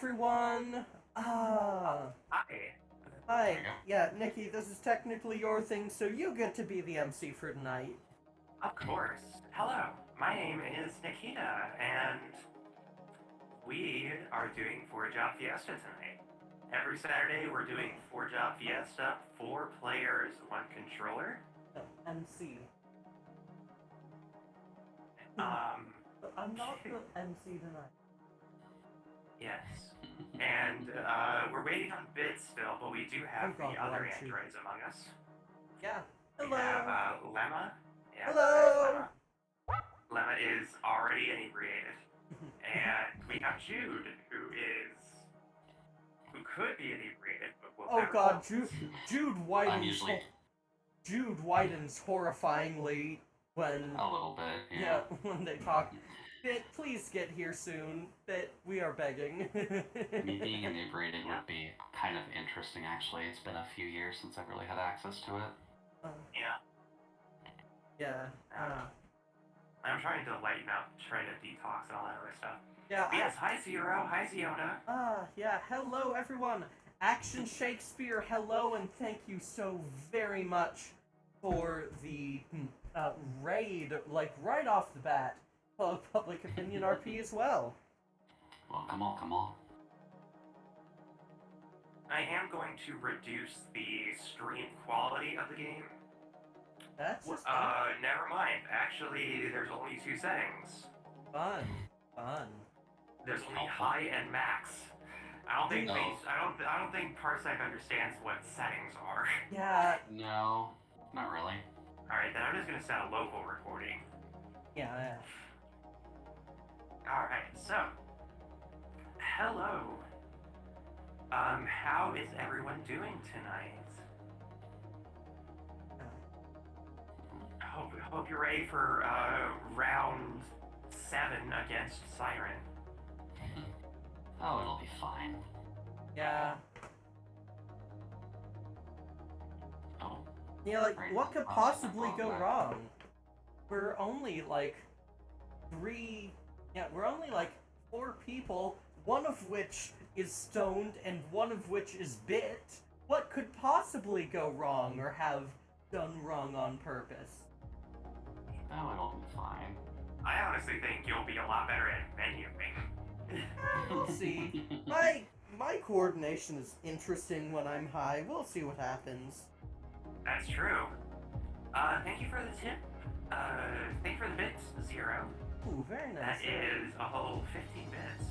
everyone! Hi. Hi. Yeah, Nikki, this is technically your thing, so you get to be the MC for tonight. Of course. Hello. My name is Nikita, and we are doing 4-Job Fiesta tonight. Every Saturday, we're doing 4-Job Fiesta, 4 players, 1 controller. MC. I'm not the MC tonight. Yes. And we're waiting on Bits still, but we do have the other androids among us. Yeah. Hello. We have Lemma. Yeah, hello. Lemma is already inebriated. And we have Jude, who could be inebriated, but will never God, know. Jude widens horrifyingly when a little bit, yeah. When they talk. Bit, please get here soon. Bit, we are begging. Me being inebriated would be kind of interesting, actually. It's been a few years since I've really had access to it. Yeah. I'm trying to lighten up, try to detox and all that other stuff. Yeah. But yes, hi Zero, hi Ziona. Yeah, hello everyone. Action Shakespeare, hello, and thank you so very much for the raid, like right off the bat. Public Opinion RP as well. Well, come on. I am going to reduce the stream quality of the game. That's just never mind. Actually, there's only 2 settings. Fun. There's only high and max. I don't think Parsec understands what settings are. Yeah. No, not really. Alright, then I'm just gonna set a local recording. Yeah. Alright, so hello. How is everyone doing tonight? Hope you're ready for round 7 against Siren. Oh, it'll be fine. Yeah. Oh. Yeah, like, Right. what could possibly go wrong? We're only like 4 people, one of which is stoned and one of which is bit. What could possibly go wrong or have done wrong on purpose? Oh, it'll be fine. I honestly think you'll be a lot better at menuing. We'll see. My coordination is interesting when I'm high. We'll see what happens. That's true. Thank you for the tip. Thank you for the bits, Zero. Ooh, very nice. That is a whole 15 bits.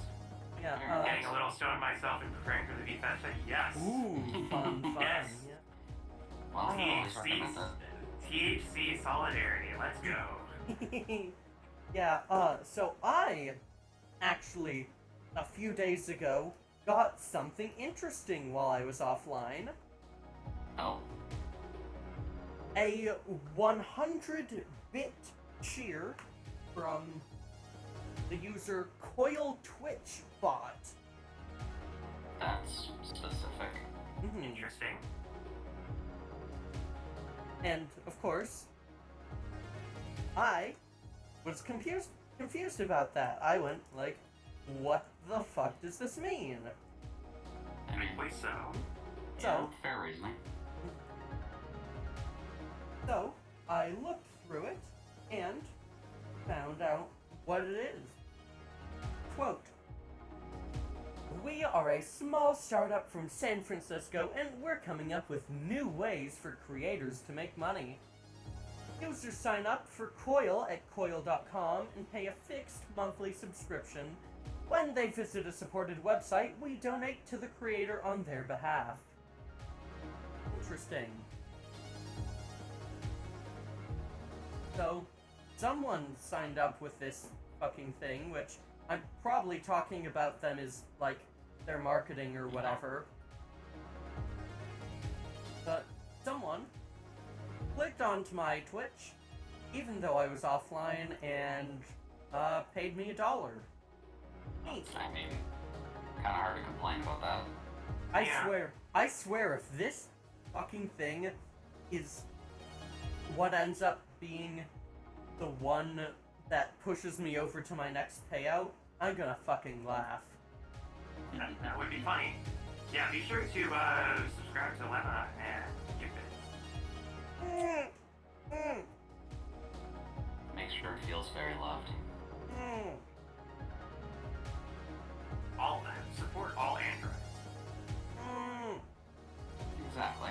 Yeah. I'm getting a little stoned myself and preparing for the VFesta. Yes. Ooh, fun. Yes. Yeah. Well, I always recommend that. THC solidarity. Let's go. Yeah. So I actually a few days ago got something interesting while I was offline. Oh. A 100-bit cheer from the user Coil Twitch bot. That's specific. Interesting. And of course, I was confused about that. I went like, what the fuck does this mean? I mean, Rightly so. yeah, fair reasoning. So, I looked through it and found out what it is. Quote, "We are a small startup from San Francisco and we're coming up with new ways for creators to make money. Users sign up for Coil at coil.com and pay a fixed monthly subscription. When they visit a supported website, we donate to the creator on their behalf." Interesting. So, someone signed up with this fucking thing, which I'm probably talking about them as, like, their marketing or whatever. But someone clicked onto my Twitch, even though I was offline, and paid me $1. Neat. I mean, kind of hard to complain about that. I swear if this fucking thing is what ends up being the one that pushes me over to my next payout, I'm gonna fucking laugh. That would be funny. Yeah, be sure to subscribe to Lemma and give it. Make sure it feels very loved. All support all androids. Exactly.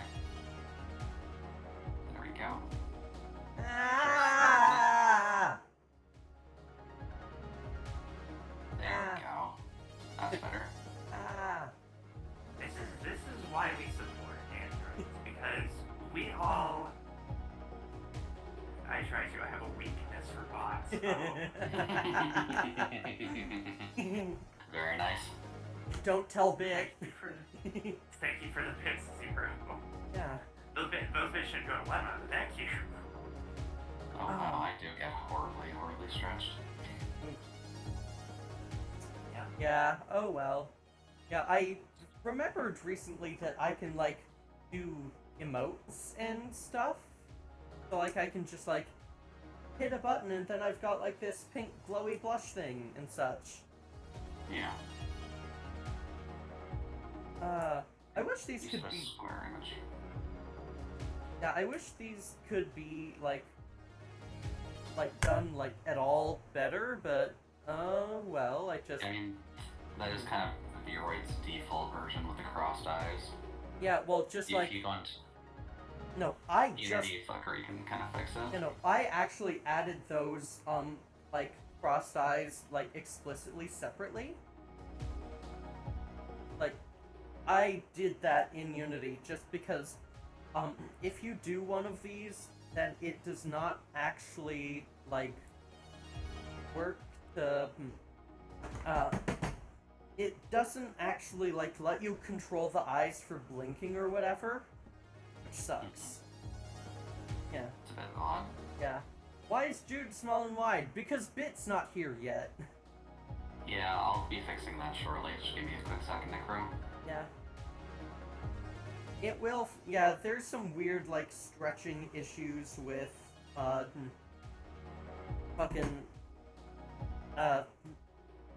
There we go. There we go. That's better. This is why we support androids, because we all. I have a weakness for bots. Very nice. Don't tell Big. Thank you for the bits, Zero. Yeah. Those bits should go to Lemma, but thank you. Oh wow, I do get horribly stretched. Yeah, oh well. Yeah, I remembered recently that I can, like, do emotes and stuff. So, like, I can just, like, hit a button and then I've got, like, this pink glowy blush thing and such. Yeah. I wish these could be... square image. Yeah, I wish these could be, like, done, like, at all better, but, well, I just... I mean, that is kind of VOD's default version with the crossed eyes. Yeah, well, just if like... you go into No, I just... Unity Fucker, you can kind of fix it. You know, I actually added those, like, crossed eyes, like, explicitly separately. Like, I did that in Unity just because, if you do one of these, then it does not actually, like, work to, it doesn't actually, like, let you control the eyes for blinking or whatever, which sucks. Yeah. It's a bit odd. Yeah. Why is Jude small and wide? Because Bit's not here yet. Yeah, I'll be fixing that shortly. Just give me a quick second, Necro. Yeah. It will, yeah, there's some weird, like, stretching issues with, fucking,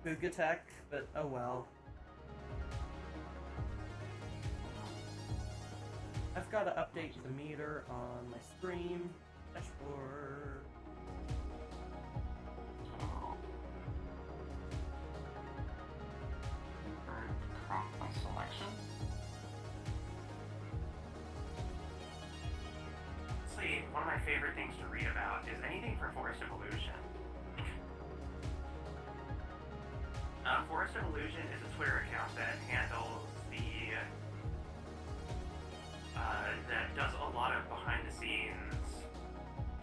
Bugatech, but oh well. I've got to update the meter on my stream dashboard. Crop my selection. See, one of my favorite things to read about is anything for Forest Evolution. Forest Evolution is a Twitter account that handles the that does a lot of behind-the-scenes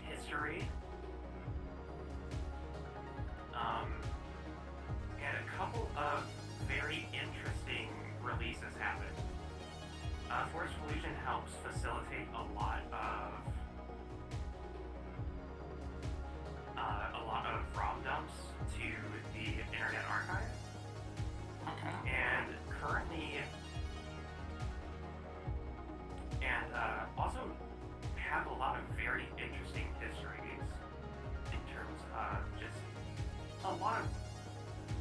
history. And a couple of very interesting releases happened. Forest Evolution helps facilitate a lot of ROM dumps to the Internet Archive. Okay. And currently, also have a lot of very interesting histories in terms of just a lot of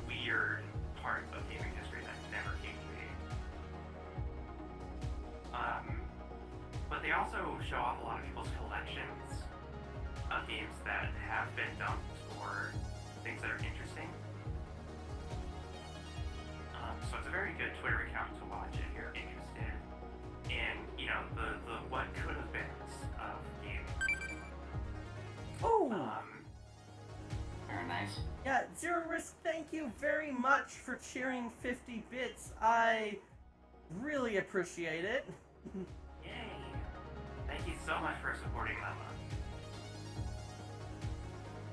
weird parts of gaming history that never came to be. But they also show off a lot of people's collections of games that have been dumped or things that are interesting. So it's a very good Twitter account to watch if you're interested in, you know, the what could have been of gaming. Oh! Very nice. Yeah, Zero Risk, thank you very much for cheering 50 bits. I really appreciate it. Yay! Thank you so much for supporting Lemma.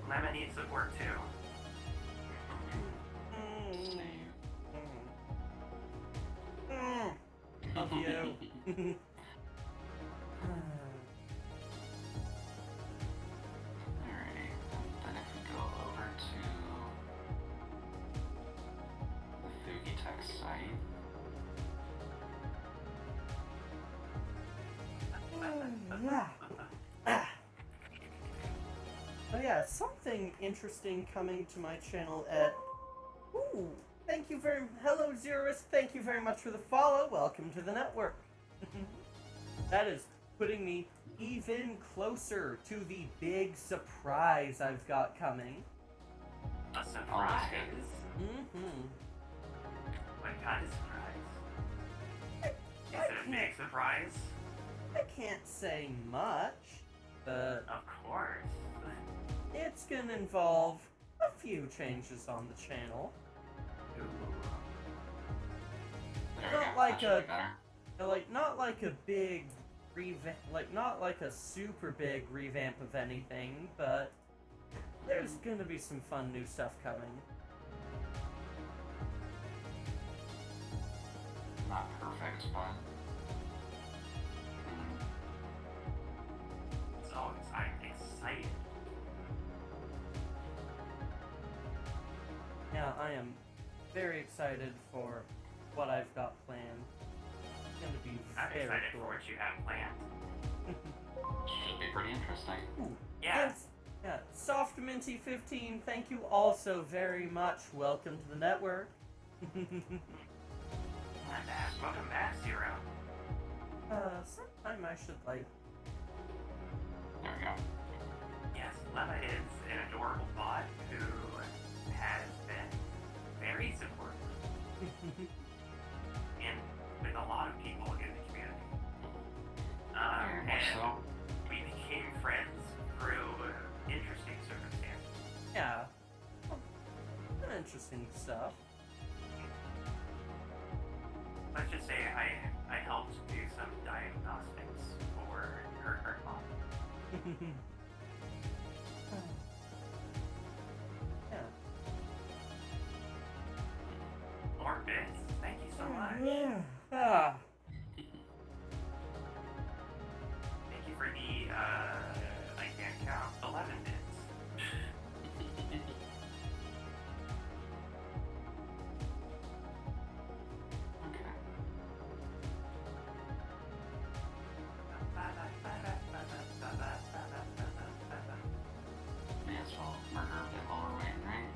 Lemma needs support too. Love you. Alrighty. Then if we go over to the Thugitech site. Oh yeah, something interesting coming to my channel at... Ooh, Thank you hello Zerus, thank you very much for the follow. Welcome to the network. That is putting me even closer to the big surprise I've got coming. A surprise? Mm-hmm. What kind of surprise? Is it a big surprise? I can't say much, but Of course. it's gonna involve a few changes on the channel. Ooh. There Not we go. like That should be better. Not like a big revamp, not like a super big revamp of anything, but there's gonna be some fun new stuff coming. Not perfect, but. It's always, I'm excited. Yeah, I am very excited for what I've got planned. It's gonna be I'm very excited cool. for what you have planned. Should be pretty interesting. Ooh, Yeah. and, yeah, Soft Minty 15, thank you also very much. Welcome to the network. My bad. Welcome back, Zero. Sometime I should like. There we go. Yes, Lemma is an adorable bot who has been very supportive and with a lot of people in the community. Very much And so. we became friends through interesting circumstances. Yeah, some interesting stuff. Let's just say I helped do some diagnostics for her mom. Yeah. More bits. Thank you so much. Ah. Thank you for the I can't count 11 bits. Okay. May as well murder a bit while we're waiting, right?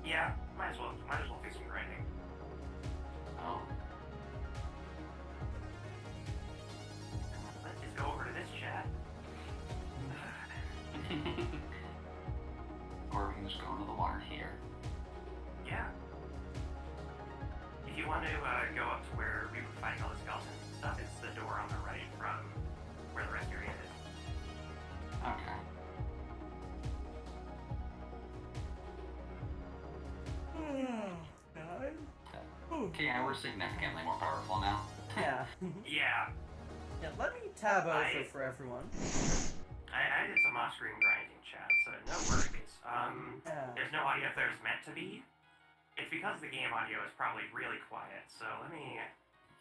Yeah, might as well do some grinding. Oh. Let's just go over to this chat. Or we can just go into the water here. Yeah. If you want to go up to where we were fighting all the skeletons and stuff, it's the door on the right from where the rest area is. Okay. Okay, yeah, we're significantly more powerful now. Yeah. Yeah, Yeah, let me tab over for everyone. I did some off-screen grinding chat, so no worries. Yeah. There's no audio if there's meant to be. It's because the game audio is probably really quiet, so let me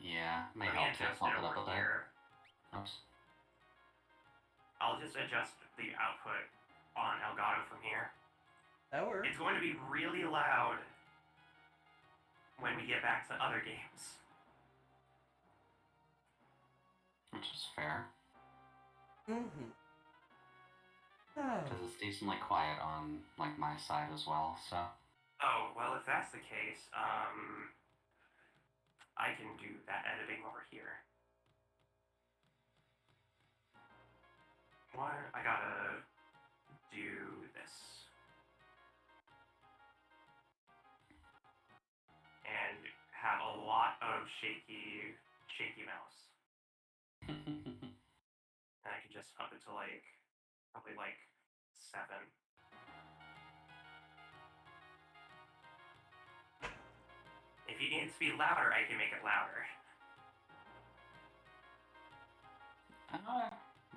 Yeah, may let me help to adjust bump it it up over a bit. here. Oops. I'll just adjust the output on Elgato from here. That works. It's going to be really loud when we get back to other games. Which is fair. Mm-hmm. Oh. Because it's decently quiet on, like, my side as well, so. Oh, well, if that's the case, I can do that editing over here. What? I gotta do this. And have a lot of shaky mouse. And I can just up it to like, probably like 7. If you need it to be louder, I can make it louder.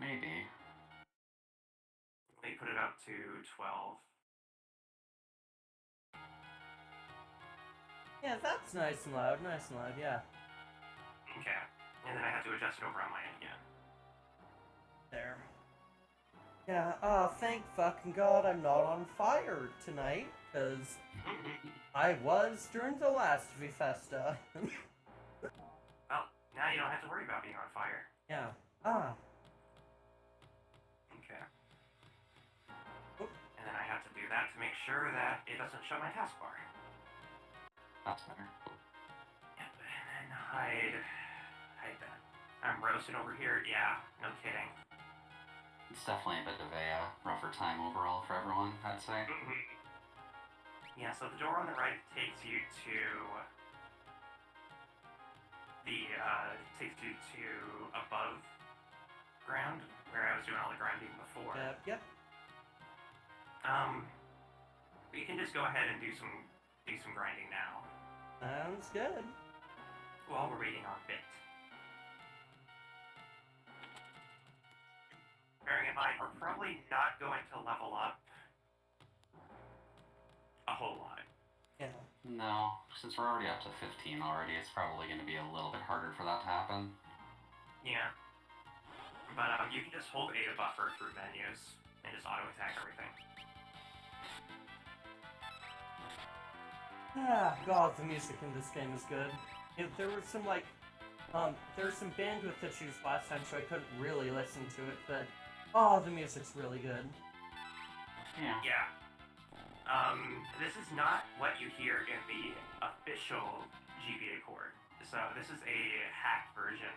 Maybe. Let me put it up to 12. Yeah, that's nice and loud, yeah. Okay. And then I have to adjust it over on my end again. There. Yeah, thank fucking God I'm not on fire tonight, because I was during the last VFesta. Well, now you don't have to worry about being on fire. Yeah. Okay. And then I have to do that to make sure that it doesn't show my taskbar. That's better. Yep, and then hide that. I'm roasting over here. Yeah, no kidding. It's definitely a bit of a rougher time overall for everyone, I'd say. Yeah, so the door on the right takes you to above ground, where I was doing all the grinding before. Yep. You can just go ahead and do some grinding now. Sounds good. While we're waiting on Bit. Bearing in mind, we're probably not going to level up a whole lot. Yeah. No, since we're already up to 15 already, it's probably going to be a little bit harder for that to happen. Yeah. But you can just hold A to buffer through menus and just auto-attack everything. God, the music in this game is good. There were some bandwidth issues last time, so I couldn't really listen to it, but the music's really good. Yeah. Yeah. This is not what you hear in the official GBA cord. So this is a hacked version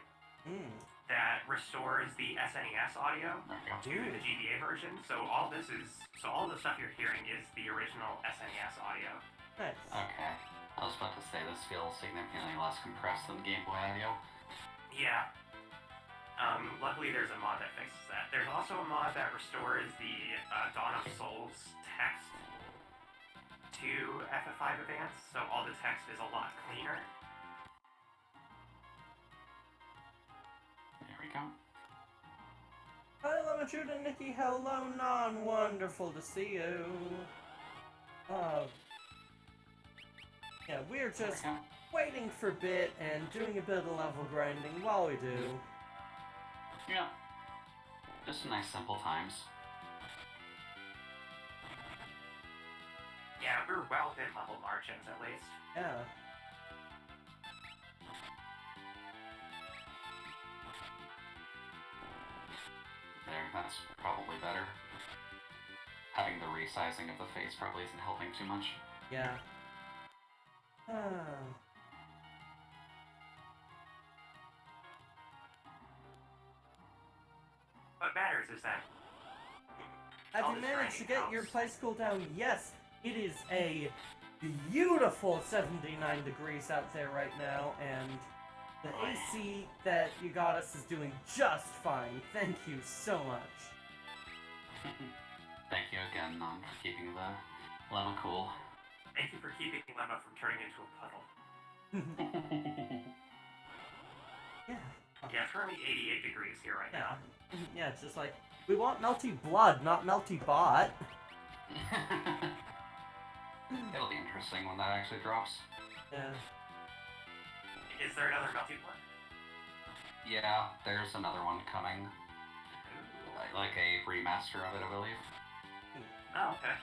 that restores the SNES audio to the GBA version. So all the stuff you're hearing is the original SNES audio. Nice. Okay. I was about to say this feels significantly less compressed than Game Boy audio. Yeah. Luckily there's a mod that fixes that. There's also a mod that restores the Dawn of Souls text to FF5 Advance, so all the text is a lot cleaner. There we go. Hello, Jude and Nikki. Hello, Non. Wonderful to see you. Yeah, we're just waiting for Bit and doing a bit of level grinding while we do. Yeah. Just some nice simple times. Yeah, we're well within level margins at least. Yeah. There, that's probably better. Having the resizing of the face probably isn't helping too much. Yeah. What matters is that Have you managed to get your place cooldown? Yes, it is a beautiful 79 degrees out there right now, and the AC that you got us is doing just fine. Thank you so much. Thank you again, Non, for keeping the lemma cool. thank you for keeping Lemma from turning into a puddle. Yeah. Yeah, it's currently 88 degrees here right now. Yeah, it's just like, we want melty blood, not melty bot. It'll be interesting when that actually drops. Yeah. Is there another melty blood? Yeah, there's another one coming. Like a remaster of it, I believe. Oh, okay.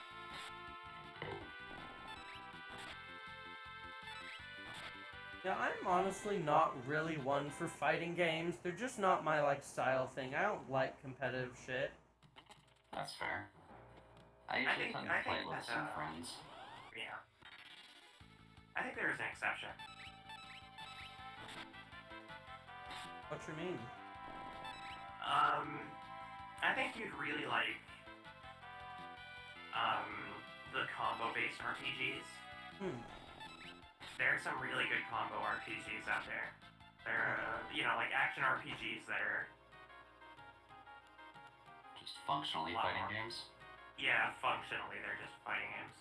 Yeah, I'm honestly not really one for fighting games. They're just not my, style thing. I don't like competitive shit. That's fair. I usually tend to play with some friends. Yeah. I think there is an exception. What you mean? I think you'd really like, the combo-based RPGs. There are some really good combo RPGs out there. They're, like action RPGs that are... Just functionally fighting games? Yeah, functionally, they're just fighting games.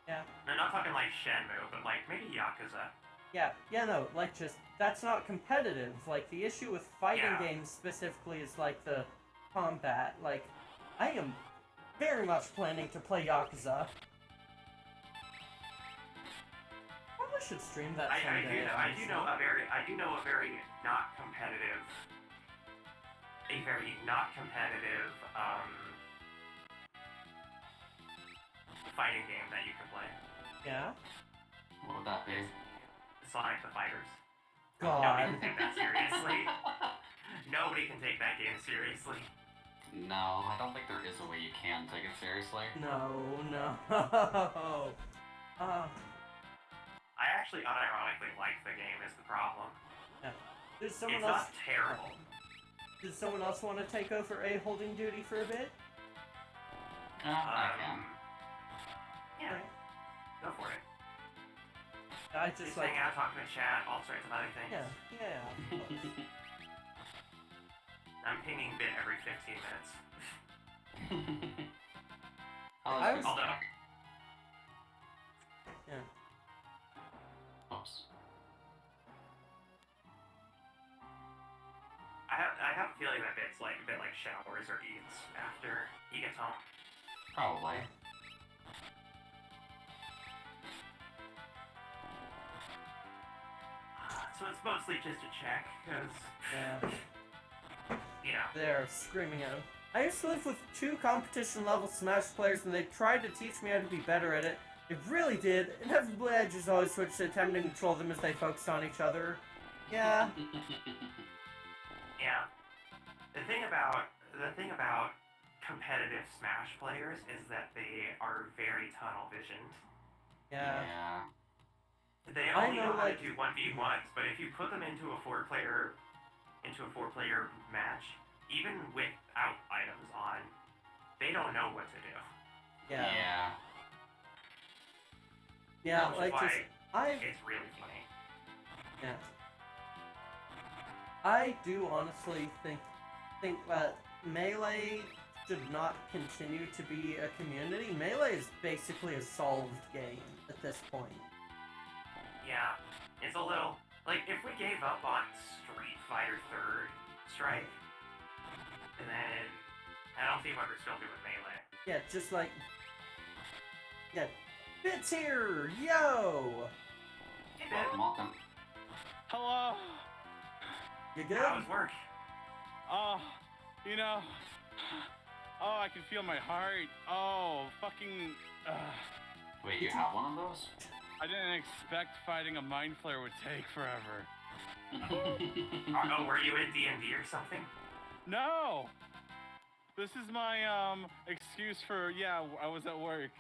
Yeah. They're not talking like Shenmue, but like maybe Yakuza. Yeah, no, that's not competitive. The issue with fighting games specifically is, the combat. I am very much planning to play Yakuza. Probably should stream that someday. I do know a very not competitive, fighting game that you can play. Yeah? What would that be? Sonic the Fighters. God. Nobody can take that seriously. Nobody can take that game seriously. No, I don't think there is a way you can take it seriously. No. I actually actually unironically like the game is the problem. Yeah. Does someone It's else? not terrible. Does someone else want to take over a holding duty for a bit? I can. Yeah, Right. go for it. I Just just like. hang out, talk to the chat, all sorts of other things. Yeah. I'm pinging bit every 15 minutes. I was- Although, Yeah. Oops. I have a feeling that bit's like a bit like showers or eats after he gets home. Probably. So it's mostly just a check, because, Yeah. you know. They're screaming at him. I used to live with 2 competition level Smash players, and they tried to teach me how to be better at it. It really did. Inevitably, I just always switched to attempting to control them as they focused on each other. Yeah. Yeah. The thing about competitive Smash players is that they are very tunnel visioned. Yeah. They I only know, know how to like- do 1v1s, but if you put them into a four-player match, even without items on, they don't know what to do. Yeah. Which is Like why just it's really funny. Yeah. I do honestly think that Melee should not continue to be a community. Melee is basically a solved game at this point. Yeah, it's a little like if we gave up on Street Fighter Third Strike, and then I don't see why we're still doing Melee. Yeah, just like Bits here, yo. Hey, Ben, Welcome. Hello. You good? how was work? Oh, you know. Oh, I can feel my heart. Oh, fucking. Wait, you have one of those? I didn't expect fighting a mind flare would take forever. Oh, were you in D&D or something? No. This is my excuse for I was at work.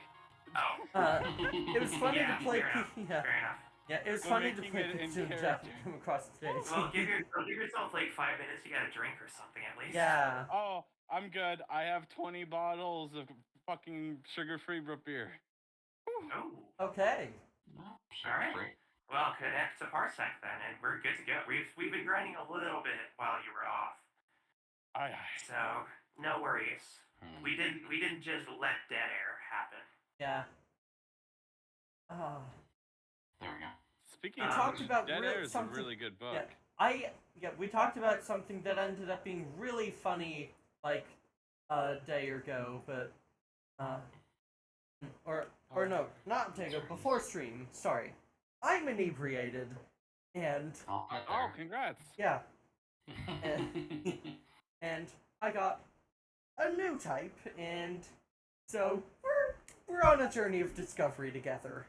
Oh, It was funny yeah, to play. fair enough. Yeah, Fair enough. yeah, it was Well, funny to making play it in Pikachu and Jeff character. come across the stage. Well, give yourself like 5 minutes to get a drink or something at least. Yeah. Oh, I'm good. I have 20 bottles of fucking sugar-free root beer. Oh, Okay. Alright. well, connect to Parsec then, and we're good to go. We've been grinding a little bit while you were off, Aye. so no worries. We didn't just let dead air happen. Yeah. Oh. There we go. Speaking We of talked which, about Dead real- Air is something- a really good book. We talked about something that ended up being really funny like a day ago, but or no, not a day ago, before stream. Sorry, I'm inebriated, and I'll get Oh, there. congrats. yeah, and I got a new type, and so we're on a journey of discovery together.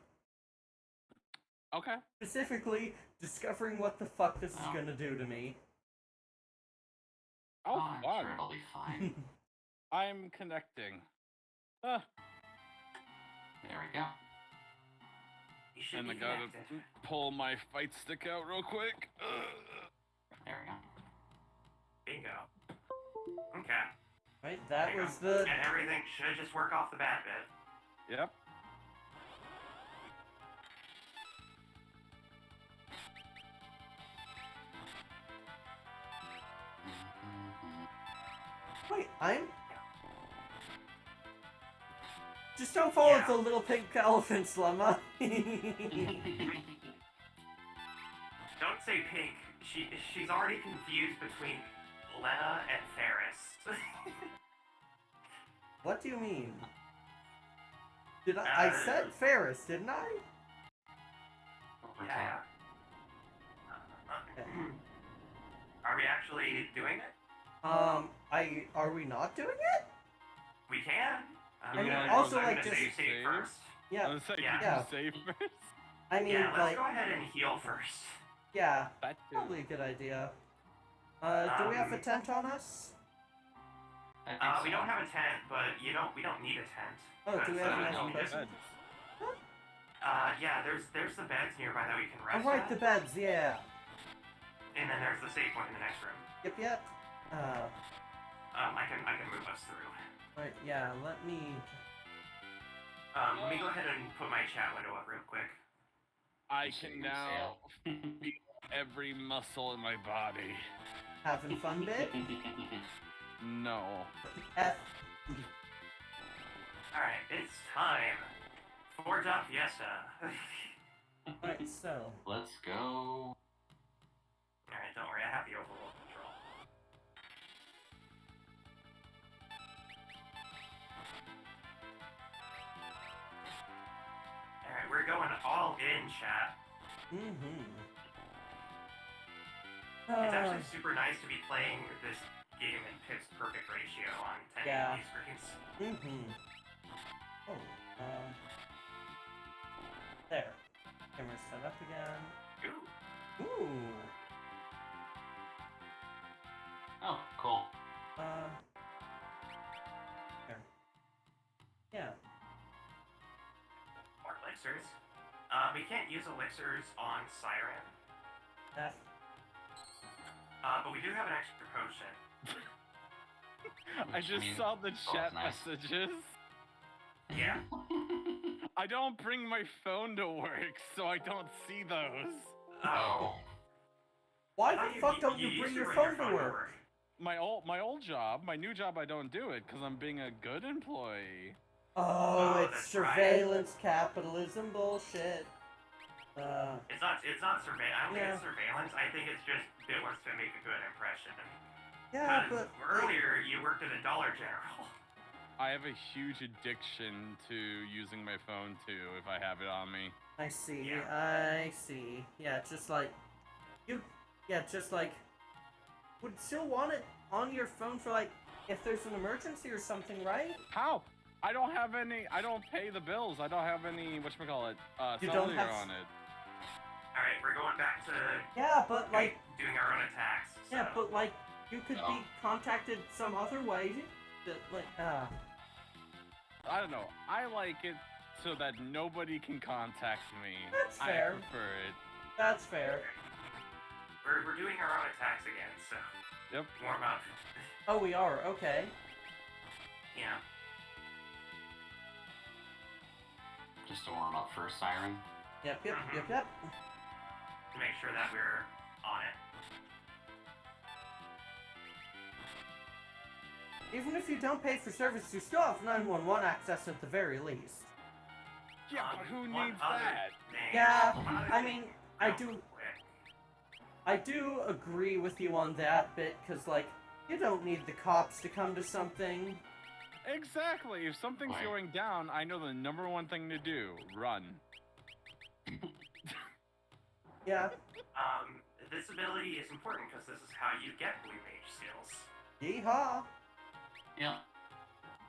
Okay. Specifically, discovering what the fuck this is Oh. gonna do to me. Oh, I'm fun. sure it'll be fine. I'm connecting. There we go. You should And I be gotta connected. pull my fight stick out real quick. There we go. Bingo. Okay. Right, that Bingo. was the And everything should just work off the bat bit. Yep. wait. Just don't follow Yeah. the little pink elephant's llama. Don't say pink. She's already confused between Lena and Ferris. What do you mean? Did I said Ferris, didn't I? Yeah. Are we actually doing it? Are we not doing it? We can. I mean, Yeah, also, I'm like, gonna just- save first. I Yeah, was like, Yeah. Yeah. save first. I mean, Yeah, let's like, go ahead and heal first. yeah, That too. probably a good idea. Do we have a tent on us? I think We so. don't have a tent, but we don't need a tent. Oh, do we have I an don't actual know. person? yeah, there's the beds nearby that we can rest Alright, at. the beds, yeah. And then there's the safe point in the next room. Yep. I can move us through. Right, yeah, let me Let me go ahead and put my chat window up real quick. I can now feel every muscle in my body. having fun bit. No. F. Alright, it's time for VFesta. Alright, so. Let's go. Alright, don't worry, I have the overall control. Alright, we're going all in, chat. It's actually super nice to be playing this game in pitch perfect ratio on 1080 screens. Oh, there. Camera's set up again. Ooh. Oh, cool. There. Yeah. More elixirs. We can't use elixirs on Siren. That. But we do have an extra potion. I just saw the chat nice. messages. Yeah. I don't bring my phone to work, so I don't see those. Oh. Why the fuck don't you bring your phone to work? My old job, my new job, I don't do it because I'm being a good employee. Oh, it's that's right. surveillance capitalism bullshit. It's not surveillance. I don't think Yeah. it's surveillance. I think it's just it wants to make a good impression. Yeah, Because but earlier you worked at a Dollar General. I have a huge addiction to using my phone too if I have it on me. I see. Yeah. I see. Yeah, just like you. Yeah, just like would still want it on your phone for like if there's an emergency or something, right? How? I don't have any. I don't pay the bills. I don't have any. Whatchamacallit? You don't cellular have on it. All right, we're going back to Yeah, but like doing our own attacks. yeah, so- but like you could be contacted some other way. That like I don't know. I like it so that nobody can contact me. That's fair. I prefer it. That's fair. We're doing our own attacks again, so Yep. warm up. Oh, we are okay. Yeah. Just to warm up for Siren. Yep. To make sure that we're on it. Even if you don't pay for service, you still have 911 access at the very least. Yeah, but who One needs other that? thing- Yeah, one other I thing mean, I real do. quick. I do agree with you on that bit, because, like, you don't need the cops to come to something. Exactly. If something's Right. going down, I know the number one thing to do: run. Yeah. This ability is important because this is how you get blue mage skills. Yeehaw. Yep.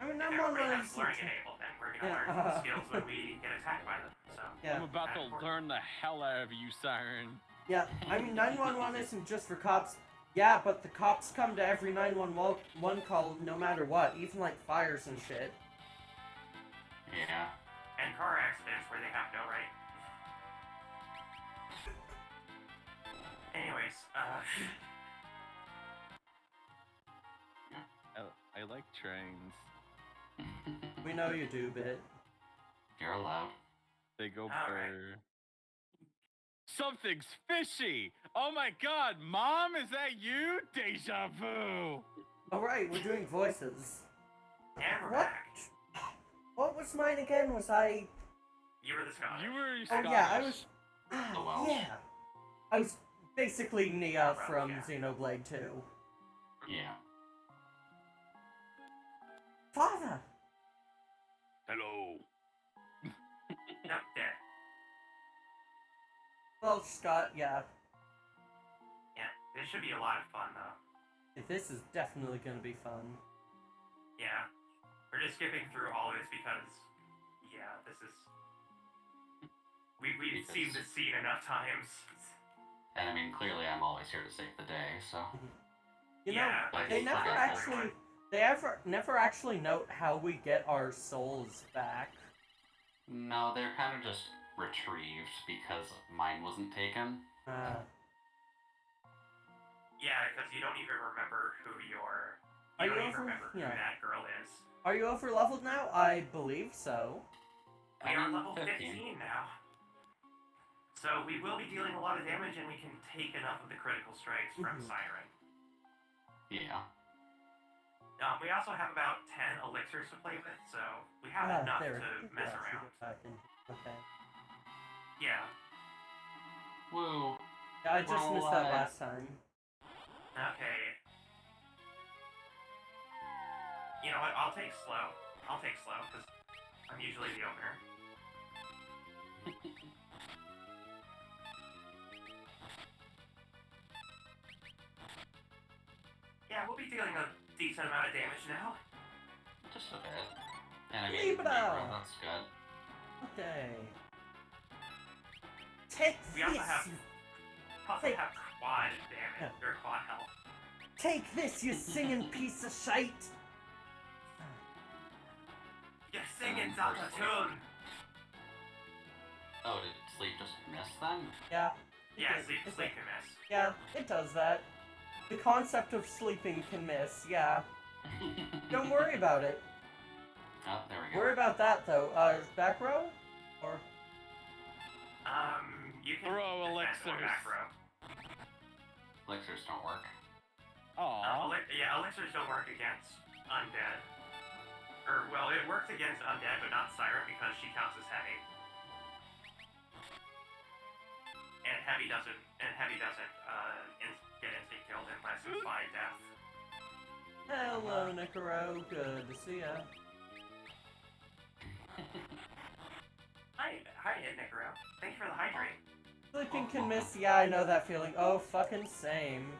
I mean, If I'm everybody one of has learning enabled, then we're gonna Yeah. learn the skills when we get attacked by them. So Yeah. I'm about to Important. learn the hell out of you, Siren. Yeah, I mean, 911 isn't just for cops. Yeah, but the cops come to every 911 call no matter what, even like fires and shit. Yeah. and car accidents where they have no right. Anyways, I like trains. We know you do, Bit. You're allowed. They go All right. for... Something's fishy! Oh my god, Mom, is that you? Deja vu! Alright, we're doing voices. and we're What? back. What was mine again? Was I... You were the Scottish. You were Oh Scottish. yeah, I was... The Welsh. Yeah. I was basically Nia Right, from yeah. Xenoblade 2. Yeah. Father! Hello. Nope, dead. Well, Scott, yeah. Yeah, this should be a lot of fun though. This is definitely gonna be fun. Yeah. We're just skipping through all this because, yeah, this is... We've Because- seen this scene enough times. And I mean, clearly I'm always here to save the day, so. You know, Yeah, but they it's never okay. actually... They never actually note how we get our souls back. No, they're kind of just retrieved because mine wasn't taken. Yeah, because you don't even remember who your... Are You you don't even over- remember who yeah. that girl is. Are you over leveled now? I believe so. We are I'm level 15. 15 now. So we will be dealing a lot of damage and we can take enough of the critical strikes from Mhm. Siren. Yeah. We also have about 10 elixirs to play with, so we have enough there. to mess around. Okay. Yeah. Woo. Yeah, I just Roll missed that ahead. last time. Okay. You know what? I'll take slow. Because I'm usually the opener. Yeah, we'll be dealing a decent amount of damage now. Just a bit. And I mean, Leave it out. Negro, that's good. Okay. Take We also this! have- you- Also Hey. have quad damage, or quad health. Take this, you singing piece of shite! You're singing First Zelda sleep. tune! Oh, did sleep just miss then? Yeah. Yeah, it- sleep it- can miss. Yeah, it does that. The concept of sleeping can miss, yeah. Don't worry about it. Oh, there we go. Worry about that, though. Back row? Or... You can Throw defend or elixirs. back row. Elixirs don't work. Aww. Elixirs don't work against undead. Or, well, it works against undead, but not Siren because she counts as heavy. And heavy doesn't get instant killed unless it's by death. Hello, Nicaro. Good to see ya. Hi, Nicaro. Thank you for the hydrate. Sleeping can miss, yeah, I know that feeling. Oh, fucking same.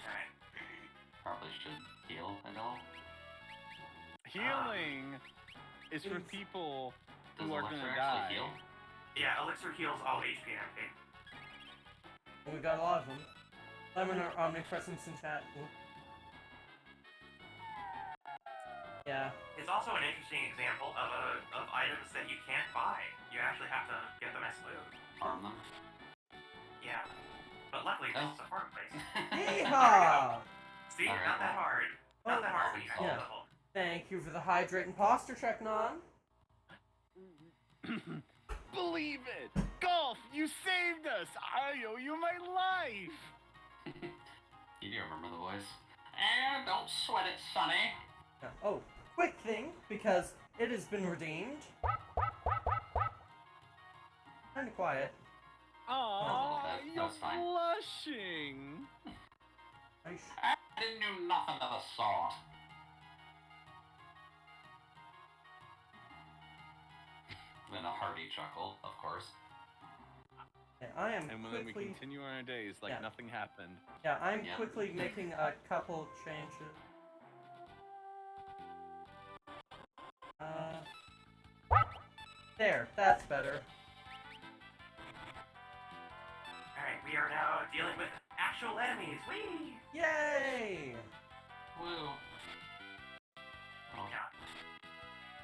Alright. Probably should heal a little. Healing is for Is- people Does who are Elixir gonna actually die. heal? Yeah, Elixir heals all HP and MP. And we got a lot of them. Lemon or omnipresence in chat. Ooh. Yeah. It's also an interesting example of items that you can't buy. You actually have to get them as loot. Farm them? Yeah. But luckily, this Oh. is a farm place. Yeehaw! See, Alright, not that well. hard. Not that hard when you have Yeah. level. Thank you for the hydrate imposter check, Non. Believe it! Golf, you saved us! I owe you my life! You do remember the voice. Eh, don't sweat it, Sonny. Oh, quick thing, because it has been redeemed. Kinda quiet. Aww, that you're was fine. blushing! I didn't do nothing of the sort. Then a hearty chuckle, of course. Yeah, I am And then we quickly. continue on our days like Yeah. nothing happened. Yeah, I'm Yeah. quickly making a couple changes. There, that's better. Alright, we are now dealing with actual enemies. Whee! Yay! Woo. Oh, Yeah.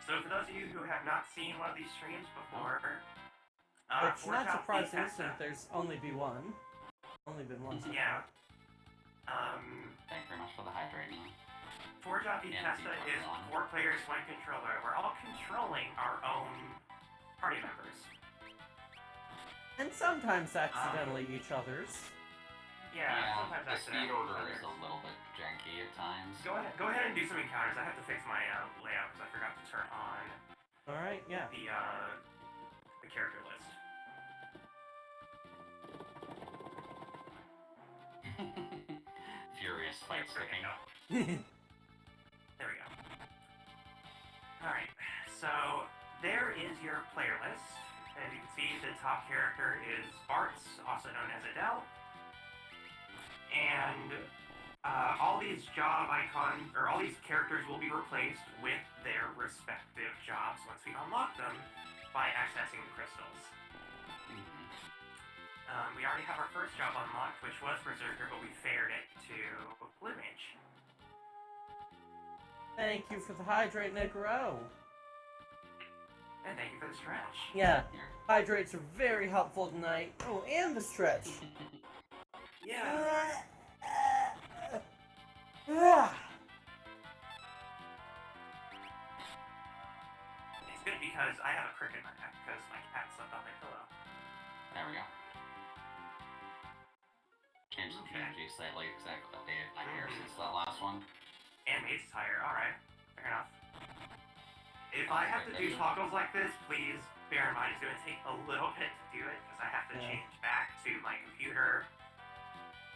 So for those of you who have not seen one of these streams before, It's Forge not Out surprising VFesta- since there's only been one. Only been one. so Yeah. far. thank you very much for the hydrating. Forge Out VFesta is 4 players, 1 controller. We're all controlling our own party members. And sometimes accidentally each other's. Yeah, sometimes the accidentally speed order others. is a little bit janky at times. Go ahead and do some encounters. I have to fix my layout because I forgot to turn on Alright, yeah. the character list. Furious fight There we sticking. go. There we go. Alright, so there is your player list. As you can see, the top character is Bartz, also known as Adele. And all these job icons, or all these characters will be replaced with their respective jobs once we unlock them by accessing the crystals. Mhm. We already have our first job unlocked, which was Berserker, but we fared it to Blue Mage. Thank you for the hydrate, Nicaro. And thank you for the stretch. Yeah, Here. hydrates are very helpful tonight. Oh, and the stretch. Yeah. It's good because I have a crick in my neck because my cat slept on my pillow. There we go. Change the Okay. PNG slightly, exactly updated my hair since that last one. And Mate's tire. Alright. Fair enough. If I have to do toggles like this, please bear in mind it's going to take a little bit to do it because I have to change back to my computer,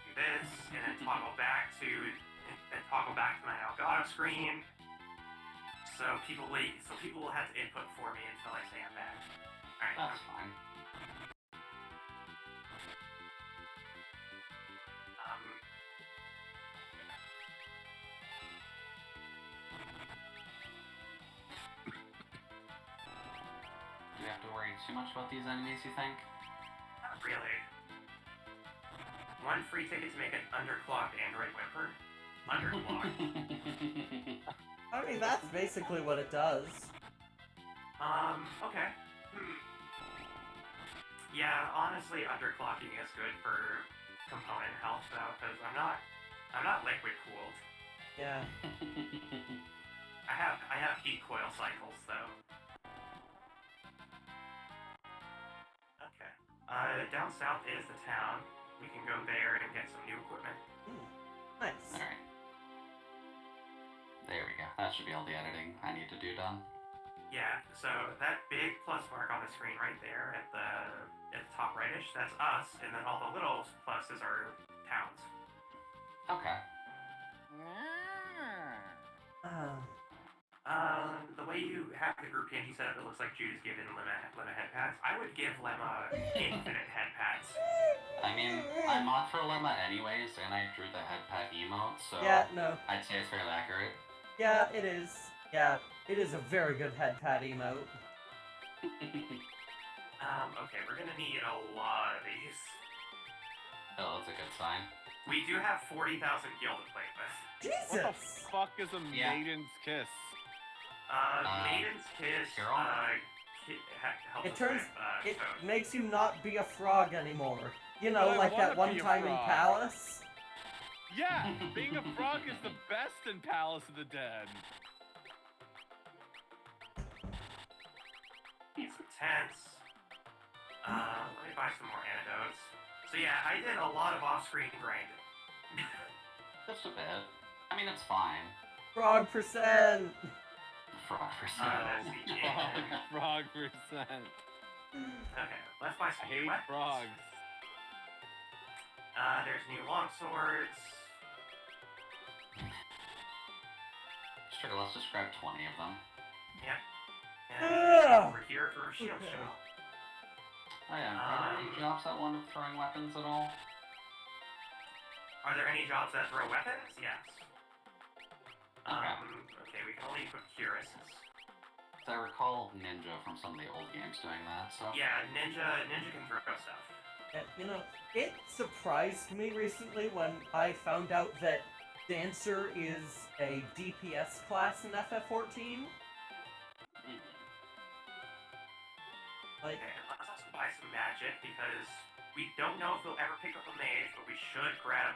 do this, and then toggle back to my Elgato screen. So people will have to input for me until I say I'm back. Alright. That's fine. Do we have to worry too much about these enemies, you think? Not really. One free ticket to make an underclocked Android whimper. Underclocked. I mean, that's basically what it does. Okay. Yeah, honestly, underclocking is good for component health though, because I'm not liquid cooled. Yeah. I have heat coil cycles though. Okay. Down south is the town. We can go there and get some new equipment. Nice. Alright. There we go. That should be all the editing I need to do done. Yeah, so that big plus mark on the screen right there at the top rightish, that's us, and then all the little pluses are towns. Okay. The way you have the group PNG set up, it looks like Jude's given Lemma head pats. I would give Lemma infinite head pats. I mean, I'm on for Lemma anyways, and I drew the head pat emote, so Yeah, no. I'd say it's fairly accurate. Yeah, it is. Yeah, it is a very good head pat emote. Okay, we're gonna need a lot of these. Oh, that's a good sign. We do have 40,000 gil to play with. Jesus! What the fuck is a Yeah. maiden's kiss? Maiden's Kiss, girl? helps It us turns. with, It Toad. makes you not be a frog anymore. You know, But I like that wanna one be a time in frog. Palace. Yeah, being a frog is the best in Palace of the Dead. Need some tents. Let me buy some more antidotes. So yeah, I did a lot of off-screen grinding. Just a bit. I mean, it's fine. Frog percent. Frog percent. That's the game. Frog percent. Okay, let's buy I some hate new weapons. frogs. There's new longswords. Sure, let's just grab 20 of them. Yep. Ugh. And over here for a shield Okay. shell. Oh yeah, are there any jobs that want throwing weapons at all? Are there any jobs that throw weapons? Yes. Okay, we can only equip cuirasses. I recall Ninja from some of the old games doing that, so... Yeah, Ninja can throw stuff. And, you know, it surprised me recently when I found out that Dancer is a DPS class in FF14. Like, Okay, let's also buy some magic because we don't know if we'll ever pick up a mage, but we should grab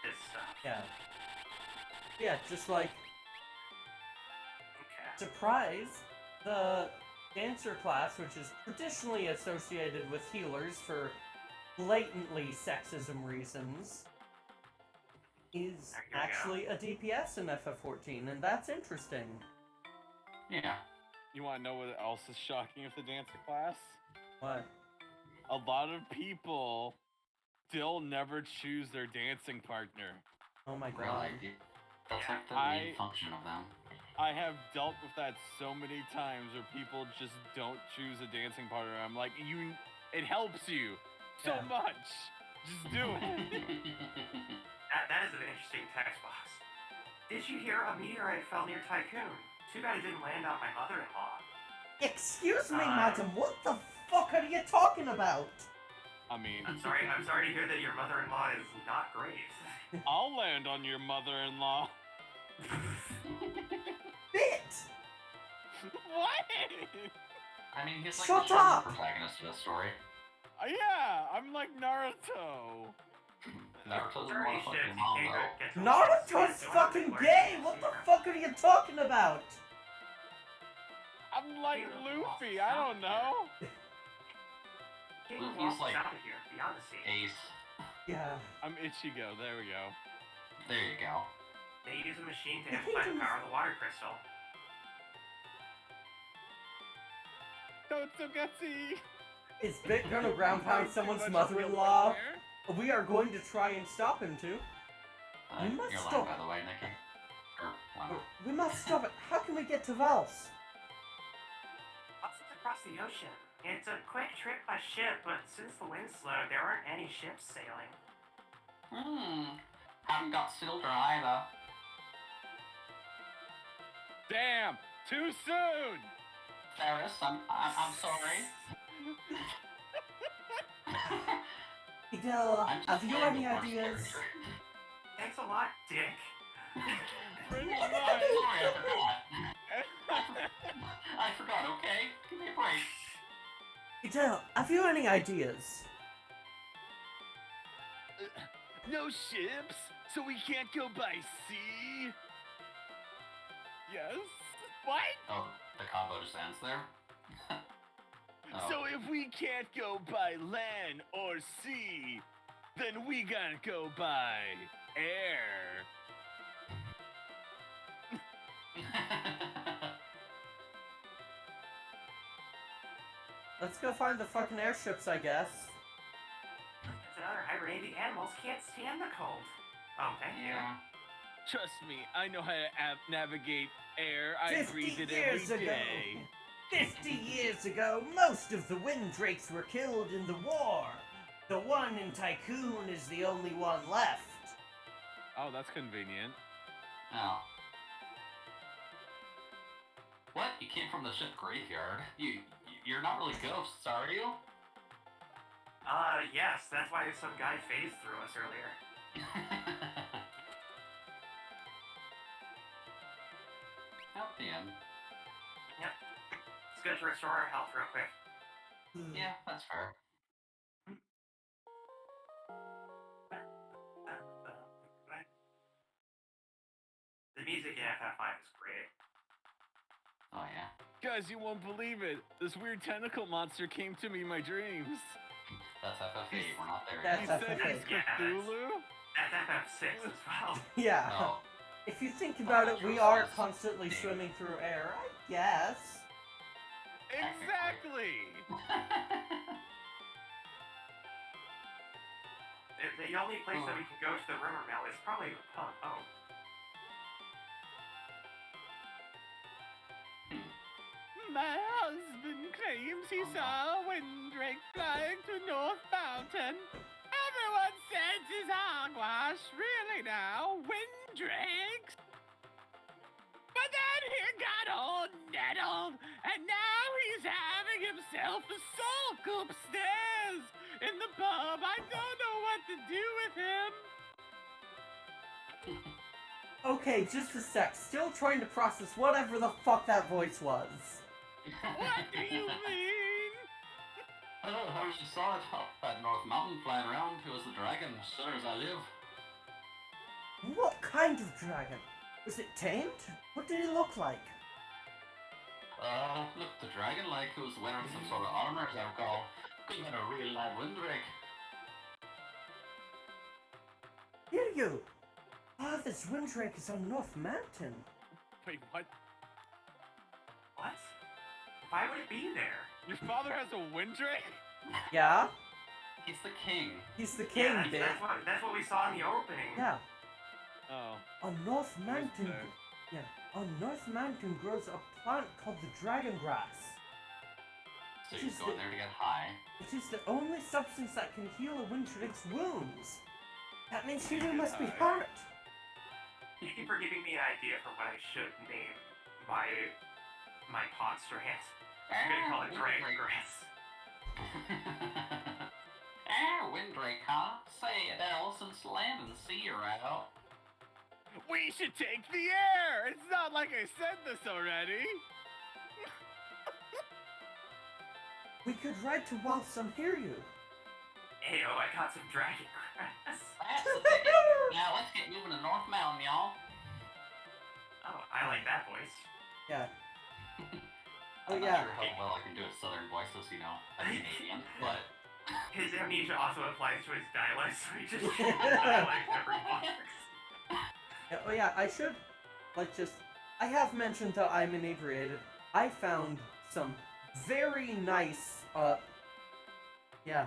this stuff. yeah. Yeah, just like, Okay. surprise, the Dancer class, which is traditionally associated with healers for blatantly sexism reasons, is There you go. actually a DPS in FF14, and that's interesting. Yeah. You want to know what else is shocking of the dancer class? What? A lot of people still never choose their dancing partner. Oh my god. Really? That's like the I- main function of them. I have dealt with that so many times where people just don't choose a dancing partner. I'm like, it helps you so Yeah. much. Just do it. That is an interesting text box. Did you hear a meteorite fell near Tycoon? Too bad it didn't land on my mother-in-law. Excuse me, madam, what the fuck are you talking about? I mean, I'm sorry to hear that your mother-in-law is not great. I'll land on your mother-in-law. Bit! What? I mean, he's like Shut the up! protagonist of the story. Yeah, I'm like Naruto. Naruto's a Sorry, motherfucking ships, mom, you can't though. get to Naruto's so fucking everywhere gay! you What the see fuck are you talking about? I'm like Luffy. I don't know. King Luffy's walks like out of here, beyond the sea. Ace. Yeah. I'm Ichigo. There we go. There you go. They use a machine to The amplify the kingdom's- power of the water crystal. Totsugasi. Is Bit gonna ground pound someone's mother-in-law? We are going to try and stop him too. We must You're stop. lying, by the way, Nikki. Or, wow. We must stop it. How can we get to Vals? It's across the ocean. It's a quick trip by ship, but since the wind's slow, there aren't any ships sailing. Haven't got silver either. Damn. Too soon. Ferris, I'm sorry. Idel, I'm just have you playing any the worst ideas? character. Thanks a lot, Dick. Pretty Sorry, much. I forgot. I forgot, okay? Give me a break. Idel, have you any ideas? No ships, so we can't go by sea. Yes. What? Oh, the combo just ends there? Oh. So if we can't go by land or sea, then we gotta go by air. Let's go find the fucking airships, I guess. It's another hibernating animals can't stand the cold. Oh, thank you. Yeah. Trust me, I know how to navigate air. I 50 breathe it years every ago. day. 50 years ago, most of the Windrakes were killed in the war. The one in Tycoon is the only one left. Oh, that's convenient. Oh. What? You came from the ship graveyard? You're not really ghosts, are you? Yes, that's why some guy phased through us earlier. At the end. It's good to restore our health real quick. Yeah, that's fair. The music in FF5 is great. Oh, yeah. Guys, you won't believe it. This weird tentacle monster came to me in my dreams. That's FF8, we're not there That's He yet. said FF8. he's Cthulhu? That's FF6 as well. Yeah. No. If you think about it, we are constantly swimming through air, I guess. Exactly! The only place that we can go to the rumor mill is probably the pub. Oh. My husband claims he saw a windrake flying to North Mountain. Everyone says it's hogwash. Really now? Windrakes? But then he got all nettled, and now he's having himself a sulk upstairs in the pub. I don't know what to do with him. Okay, just a sec. Still trying to process whatever the fuck that voice was. What do you mean? Oh, I was just saw it up at North Mountain flying around. It was the dragon, as sure as I live. What kind of dragon? Was it tamed? What did it look like? Look, the dragon like it was wearing some sort of armor, as I recall. Could have been a real live windrake. Hear you! Ah, this windrake is on North Mountain. Wait, what? What? Why would it be there? Your father has a windrake? Yeah? He's the king. He's the king, Yeah, bitch. that's what we saw in the opening. Yeah. Oh. On North Mountain. there. Yeah. On North Mountain grows a plant called the dragon grass. So It he's is going the- there to get high. It is the only substance that can heal a windrake's wounds. That means Hiro must be hurt. Thank you for giving me an idea for what I should name my monstrance. I'm gonna call it Dragon Grass. Windrake, huh? Say it, Al, since land and sea are out. We should take the air! It's not like I said this already. We could ride to Walsum you. Ayo, I got some dragon grass. That's the thing. Now let's get moving to North Mountain, y'all. Oh, I like that voice. Yeah. I'm Oh, not yeah. sure how well I can do a southern voice as, you know, a Canadian, but... His amnesia also applies to his dialect, so he just dialect every box. Yeah, oh yeah, I should, like, just... I have mentioned that I'm inebriated. I found some very nice, yeah,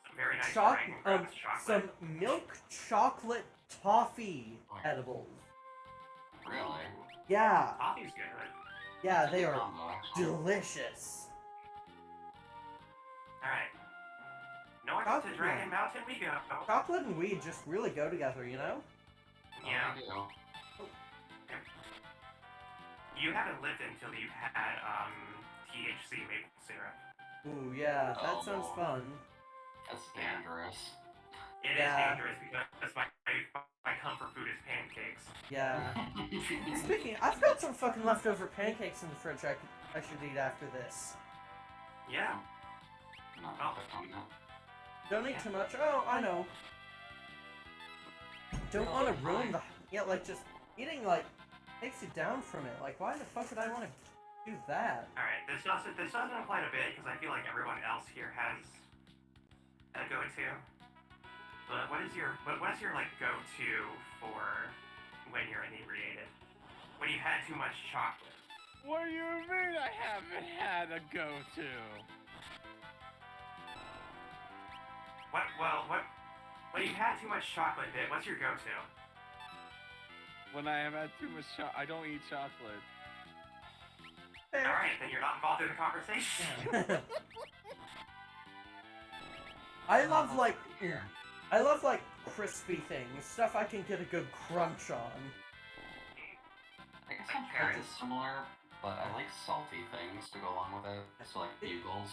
Some very nice chocolate, dragon grass chocolate. some milk chocolate toffee edibles. Really? Yeah, Coffee's good. yeah, they are Combo, actually. delicious. Alright. North Chocolate, to Dragon yeah. Mountain we go. Chocolate and weed just really go together, you know? Yeah. I do. You haven't lived until you've had, THC maple syrup. Ooh, yeah, that Oh, sounds boy. fun. That's dangerous. It is Yeah. dangerous because my comfort food is pancakes. Yeah. Speaking, I've got some fucking leftover pancakes in the fridge I should eat after this. Yeah. Not Oh. perfect on that. Don't eat too much. Oh, I know. Don't want to ruin the... Yeah, like, just eating, like, takes you down from it. Like, why the fuck would I want to do that? Alright, this doesn't apply to bit because I feel like everyone else here has a go-to. But what's your like go-to for when you're inebriated? When you've had too much chocolate. What do you mean I haven't had a go-to? When you've had too much chocolate, Bit, what's your go-to? When I have had too much I don't eat chocolate. Alright, then you're not involved in the conversation. I love, like, crispy things. Stuff I can get a good crunch on. I guess I'm kind of similar, but I like salty things to go along with it. So like bugles.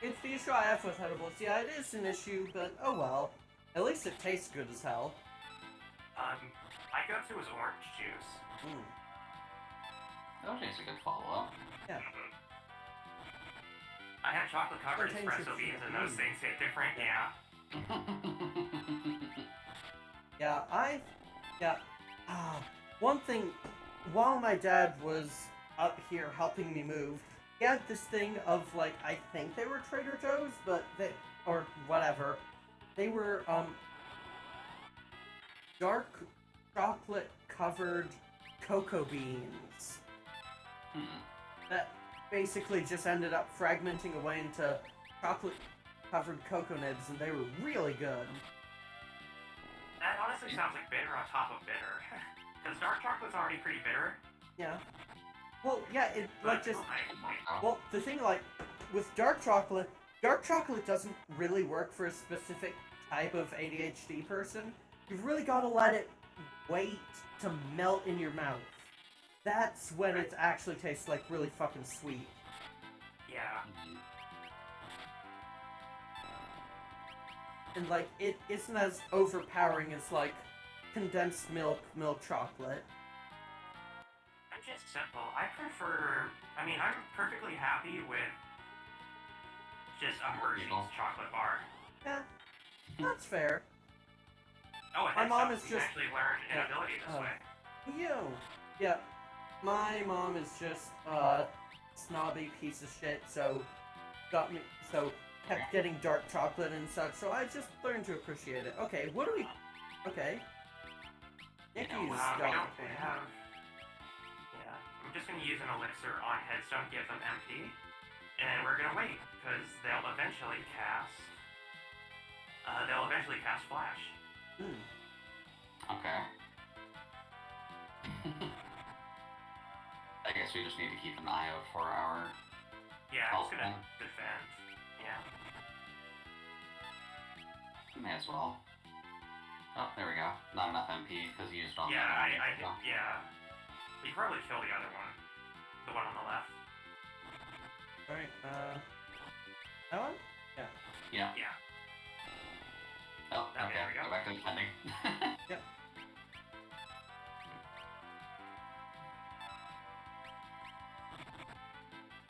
It's the issue I have with edibles. Yeah, it is an issue, but oh well. At least it tastes good as hell. My go-to is orange juice. Mm. That is a good follow-up. Yeah. I have chocolate-covered Contains espresso your- beans, and those things hit different. Yeah. Yeah, one thing, while my dad was up here helping me move, he had this thing of, like, I think they were Trader Joe's, but or whatever. They were, dark chocolate covered cocoa beans that basically just ended up fragmenting away into chocolate covered cocoa nibs, and they were really good. That honestly sounds like bitter on top of bitter. Because dark chocolate's already pretty bitter. Yeah. Well, yeah, it, like, but just... I- Well, the thing, like, with dark chocolate doesn't really work for a specific type of ADHD person. You've really got to let it wait to melt in your mouth. That's when it actually tastes, like, really fucking sweet. Yeah. And, like, it isn't as overpowering as, like, condensed milk chocolate. I'm just simple. I'm perfectly happy with just a Hershey's Bagel. chocolate bar. Yeah, that's fair. Oh, and My that's mom how is you just- actually learn an yeah, ability this way. Yeah, my mom is just a snobby piece of shit, so kept getting dark chocolate and such, so I just learned to appreciate it. Okay, what do we... Okay. Nikki's We got don't a plan. have... Yeah. I'm just gonna use an elixir on Headstone, give them MP, and we're gonna wait, because they'll eventually cast Flash. Hmm. Okay. I guess we just need to keep an eye out for our... Yeah, I'm just Oh, gonna defend. Yeah. May as well. Oh, there we go. Not enough MP because you used all Yeah, that. yeah. You can probably kill the other one. The one on the left. Alright, that one? Yeah. Yeah. Oh, Okay, okay. there we go. Go back to defending. Yep.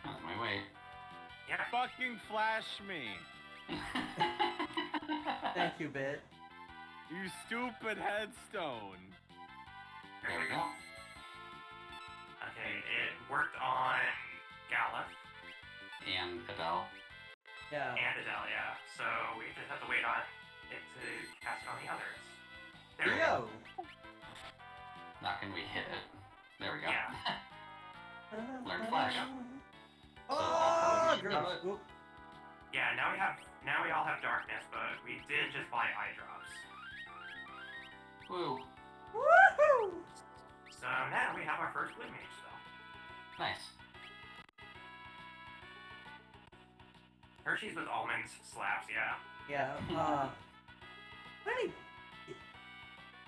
Let me wait. Yeah. fucking flash me. Thank you, Bit. You stupid headstone. There we go. Okay, it worked on Gallup And Adele. Yeah. and Adele, yeah. So we just have to wait on it to cast it on the others. There we Yo. Now can we hit it? There we go. Yeah. Learn Flash. Oh, So, gross. Oop. Yeah, now we all have darkness, but we did just buy eye drops. Woo. Woohoo! So now we have our first blue mage spell. Nice. Hershey's with almonds slaps, yeah. Yeah, let me...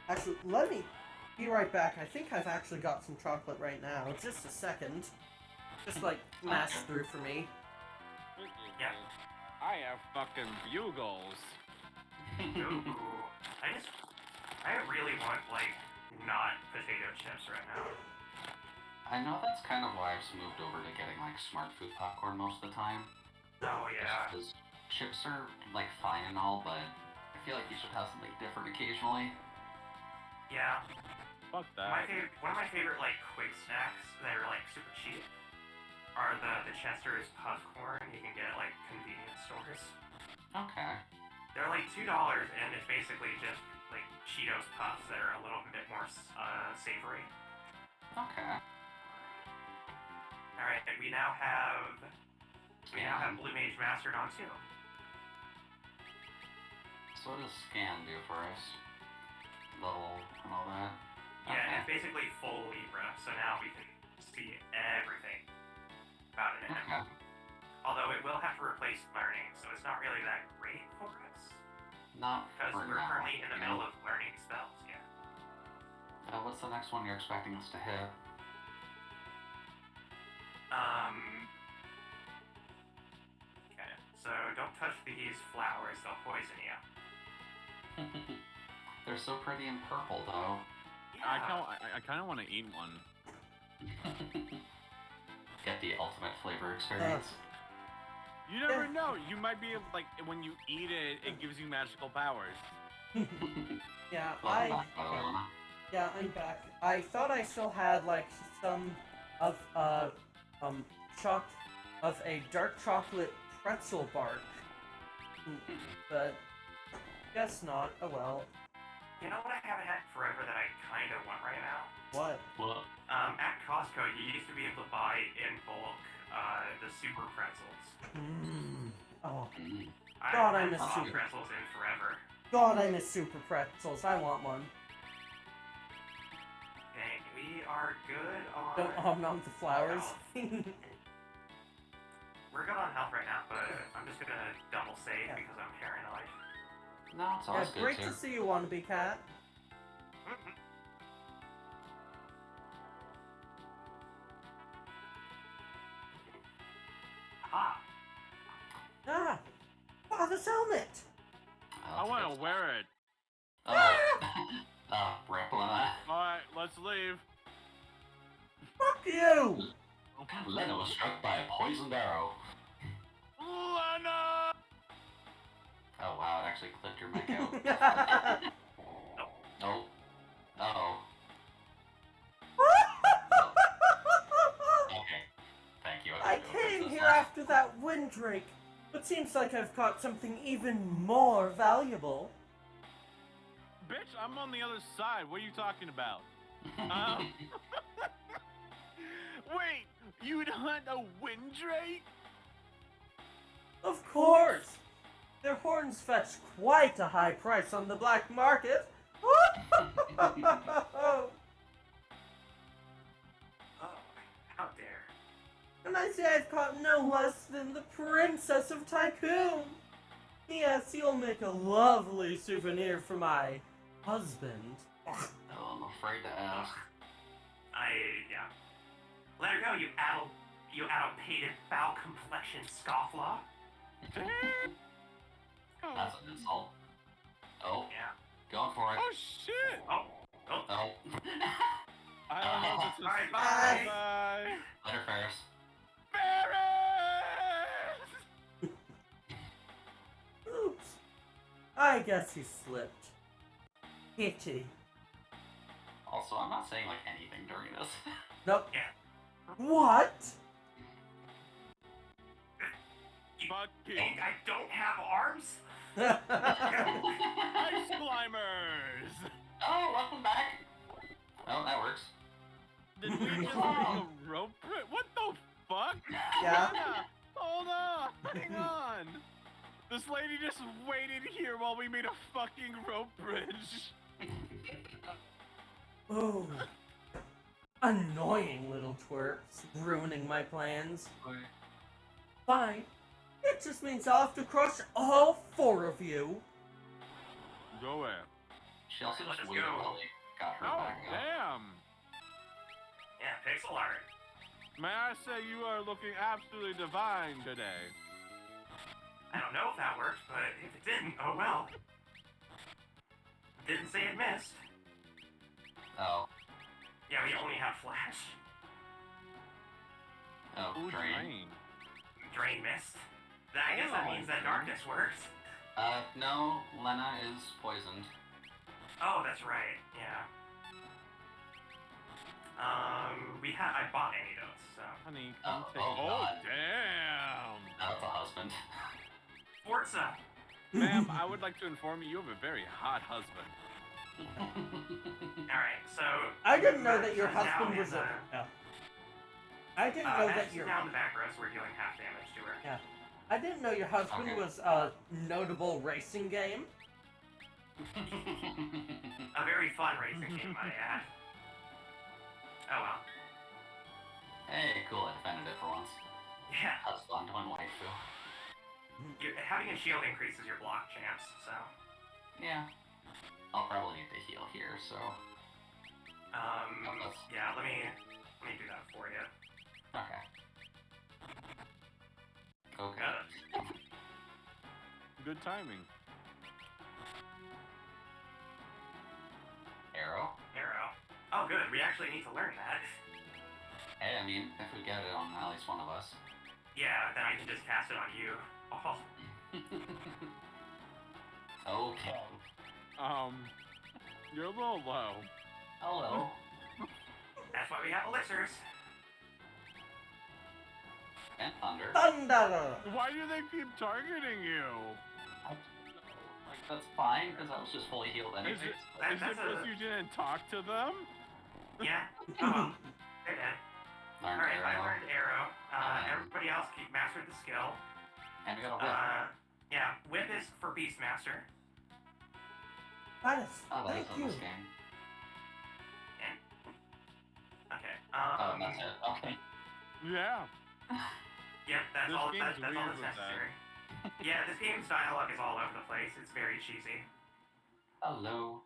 Actually, let me be right back. I think I've actually got some chocolate right now. Just a second. Just, like, mash through for me. Yeah. I have fucking bugles. Ooh. I really want, like, not potato chips right now. I know that's kind of why I've moved over to getting like smart food popcorn most of the time. Oh, yeah. Because chips are like fine and all, but I feel like you should have something different occasionally. Yeah. Fuck that. One of my favorite, like, quick snacks that are, like, super cheap are the Chester's puff corn you can get at, like, convenience stores. Okay. They're, like, $2, and it's basically just, like, Cheetos puffs that are a little bit more savory. Okay. Alright, we now have Blue Mage mastered on too. So what does scan do for us? Level and all that? Yeah, Okay. it's basically full Libra, so now we can see everything about it. Okay. Although it will have to replace learning, so it's not really that great for us. Not Because for we're now. currently in the middle of learning spells, yeah. What's the next one you're expecting us to hit? Okay, so don't touch these flowers, they'll poison you. They're so pretty and purple, though. I Yeah. kind of want to eat one. Get the ultimate flavor experience. You never know. You might be like when you eat it, it gives you magical powers. Yeah, Welcome back, by the way, Lana. Yeah, I'm back. I thought I still had, like, some of, a dark chocolate pretzel bark. But, guess not. Oh well. You know what I haven't had forever that I kind of want right now? What? Well, At Costco, you used to be able to buy in bulk the super pretzels. Oh, mm, God, I haven't miss bought super- pretzels in forever. God, I miss super pretzels. I want one. Okay, we are good on... Don't om the flowers. We're good on health right now, but I'm just gonna double save Yeah. because I'm paranoid. no, it's Yeah, always good great too. to see you, wannabe cat. Ah, Ah! Father's helmet! I want to wear it. Oh. Oh, rip Lena. All right, let's leave. Fuck you! Lena was struck by a poisoned arrow. Lena! Oh wow, it actually clipped your mic out. Oh. Uh-oh. Okay. Thank you. I can go came fix this here now. after that windrake, but seems like I've caught something even more valuable. Bitch, I'm on the other side. What are you talking about? Wait, you'd hunt a windrake? Of course! Their horns fetch quite a high price on the black market. oh, how dare. And I say I've caught no less than the Princess of Tycoon. Yes, you'll make a lovely souvenir for my husband. Oh, I'm afraid to ask. Yeah. Let her go, you adult-pated foul complexion scofflaw. That's an insult. Oh, Yeah. going for it. Oh shit! Oh. Oh. I don't know if this is... Alright, bye. Bye. Later, Ferris. Ferris! I guess he slipped. Pity. Also, I'm not saying like anything during this. Nope. Yeah. What? You Fucking think I don't have arms? ice climbers! Oh, welcome back. Oh, that works. Did we just make a rope bridge? What the fuck? Yeah. Anna, hold up! Hang on! This lady just waited here while we made a fucking rope bridge. Oh. Annoying little twerps, ruining my plans. Fine. It just means I'll have to crush all 4 of you. Go where? She also Let's just go. literally got her Oh, back up. damn! Yeah, pixel art. May I say you are looking absolutely divine today. I don't know if that worked, but if it didn't, oh well. Didn't say it missed. Oh. Yeah, we only have flash. Oh, Ooh, drain. Drain missed. I guess that means that darkness works. No, Lena is poisoned. Oh, that's right. Yeah. I bought antidotes, so. Honey, Oh, come take. oh, God. Damn! That's a husband. Forza. Ma'am, I would like to inform you have a very hot husband. All right, so. I didn't know that your Max is husband down was in a... the- Oh. I didn't know Max that is your... down the back row, so we're dealing half damage to her. Yeah. I didn't know your husband Okay. was a notable racing game. A very fun racing game, might I add. Oh well. Hey, cool, I defended it for once. Yeah. That's fun to win waifu. Having a shield increases your block chance, so. Yeah. I'll probably need to heal here, so. Yeah, let me do that for you. Okay. Okay. Got it. Good timing. Arrow. Arrow. Oh, good. We actually need to learn that. Hey, I mean, if we get it on at least one of us. Yeah, then I can just cast it on you. Oh, Okay. You're a little low. Hello. that's why we have elixirs. And thunder. Thunder! Why do they keep targeting you? Like, that's fine, because I was just fully healed Is anyways. it That's because you didn't talk to them? Yeah. Oh, well. They're dead. Learned Alright, I arrow. learned arrow. Everybody else mastered the skill. And we got a whip. Yeah, whip is for Beastmaster. That is... Oh, that Thank is in you. this game. Okay. Oh, and that's it. Okay. Yeah. Yep, that's This all. game's That's all weird that's with that. necessary. Yeah, this game's dialogue is all over the place. It's very cheesy. Hello.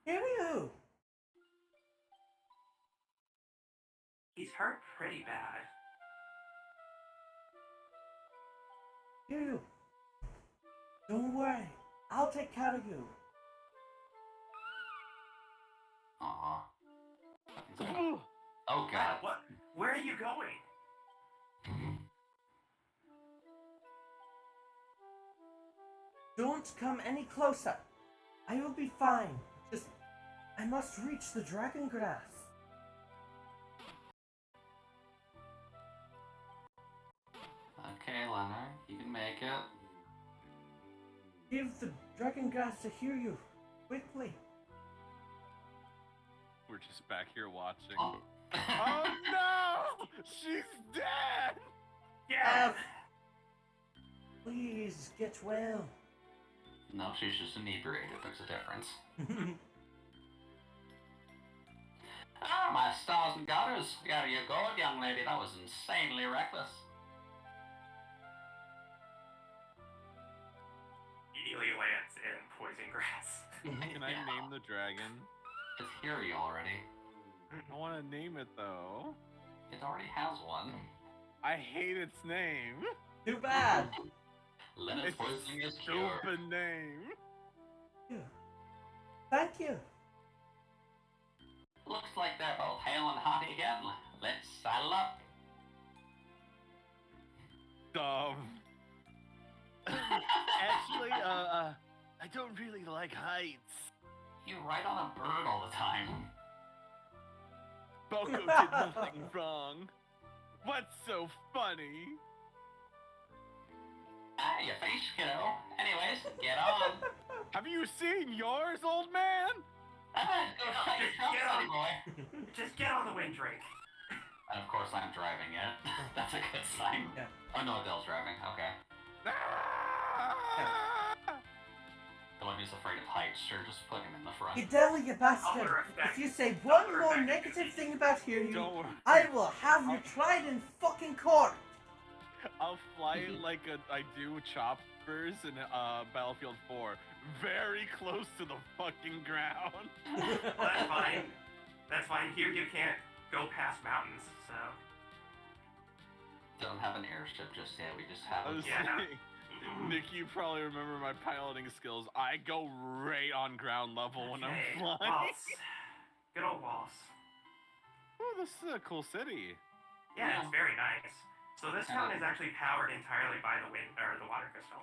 Here you. He's hurt pretty bad. Here you. Don't worry. I'll take care of you. Aw. Oh god. What? Where are you going? Don't come any closer. I will be fine. Just... I must reach the dragon grass. Okay, Leonard, you can make it. Give the dragon grass to hear you. Quickly. We're just back here watching. Oh. Oh no! She's dead! Yeah. Please get well. No, she's just inebriated. There's a difference. Ah, my stars and garters. There you go, young lady. That was insanely reckless. Immediately lands in poison grass. Can I name the dragon? It's here you already. I want to name it though. It already has one. I hate its name. Too bad. Leonard's It's a poisoning is cured. stupid name. Thank you. Looks like they're both hale and hearty again. Let's saddle up. Dumb. Actually, I don't really like heights. You ride on a bird all the time. Boko did nothing wrong. What's so funny? Ah, you finished, kiddo. Anyways, get on. Have you seen yours, old man? Ah, go fight yourself, Get sonny on. boy. Just get on the wind, Drake. And of course, I'm driving it. That's a good sign. Yeah. Oh no, Adele's driving. Okay. Ah! The one who's afraid of heights, sure, just put him in the front. Adele, you bastard! If you say one more negative thing about here, Don't worry. I will have you tried in fucking court! I'll fly it like I do choppers in Battlefield 4. Very close to the fucking ground. Well, that's fine. That's fine. Here you can't go past mountains, so. Don't have an airship just yet. We just have I a was Yeah. saying, Nick, you probably remember my piloting skills. I go right on ground level when I'm Okay, flying. Walls. Good old Walls. Oh, this is a cool city. Yeah, it's very nice. So this town is actually powered entirely by the wind or the water crystal.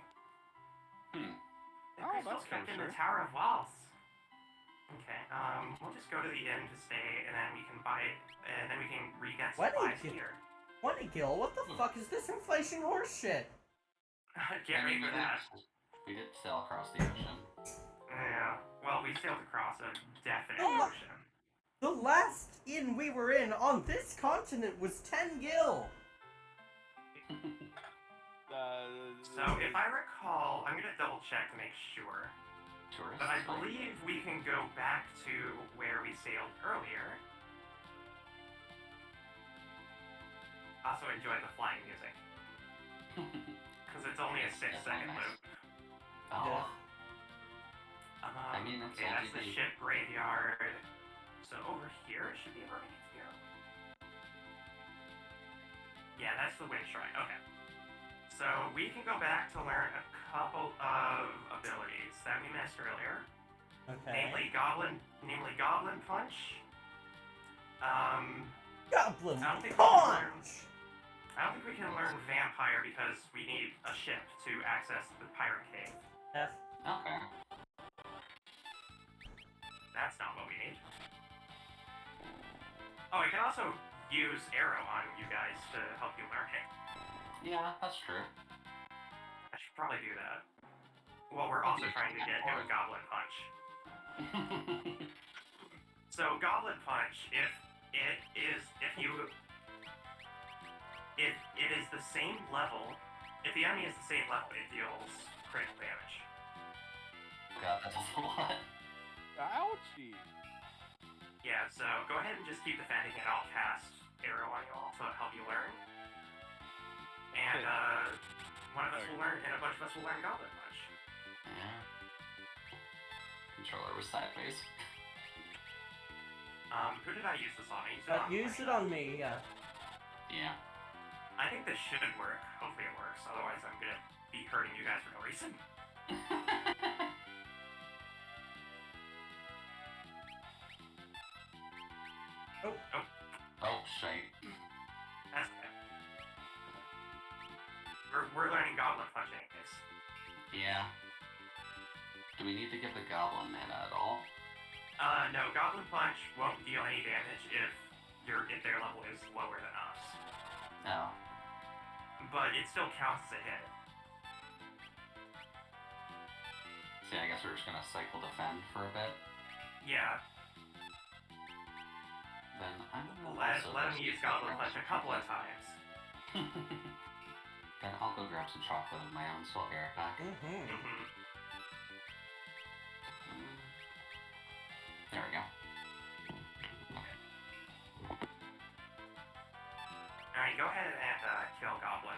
Hmm. The Oh, crystal's that's kept in the kosher. Tower of Walls. Okay, we'll just go to the inn to stay, and then we can buy it, and then we can re-get What supplies is it? here. Gil, what the fuck is this inflation horse shit? Get ready for that. We did sail across the ocean. Yeah, well, we sailed across a definite Oh. ocean. The last inn we were in on this continent was 10 gil! So, if I recall, I'm gonna double check to make sure, Tourists. but I believe we can go back to where we sailed earlier. Also enjoy the flying music, because it's only a 6-second loop. Oh. I mean, it's okay, that's the only ship graveyard. So over here should be where we need to go. Yeah, that's the wind shrine. Okay. So we can go back to learn a couple of abilities that we missed earlier. Okay. Namely Goblin Punch. Goblin I don't think we can Punch! I don't think we can learn Vampire because we need a ship to access the Pirate Cave. F. Okay. That's not what we need. Oh, I can also use Arrow on you guys to help you learn it. Yeah, that's true. I should probably do that. Well, we're also trying to get him a Goblin Punch. So, Goblin Punch, if it is the same level, if the enemy is the same level, it deals critical damage. God, that's a lot. Ouchie. Yeah, so go ahead and just keep defending and I'll cast Arrow on you all to help you learn. And one of us will learn, and a bunch of us will learn Goblin Punch. Yeah. Controller was sideways. Who did I use this on? Use it on me, yeah. Yeah. I think this should work. Hopefully it works. Otherwise, I'm gonna be hurting you guys for no reason. Oh, shite. That's okay. We're learning Goblin Punch anyways. Yeah. Do we need to get the goblin mana at all? No, Goblin Punch won't deal any damage if their level is lower than us. No. But it still counts as a hit. See, I guess we're just gonna cycle defend for a bit. Yeah, Then I'm gonna let also him just use Goblin Punch a couple of times. Then I'll go grab some chocolate of my own, so I'll be right back. Mm-hmm. Mm-hmm. There we go. Alright, go ahead and kill Goblin.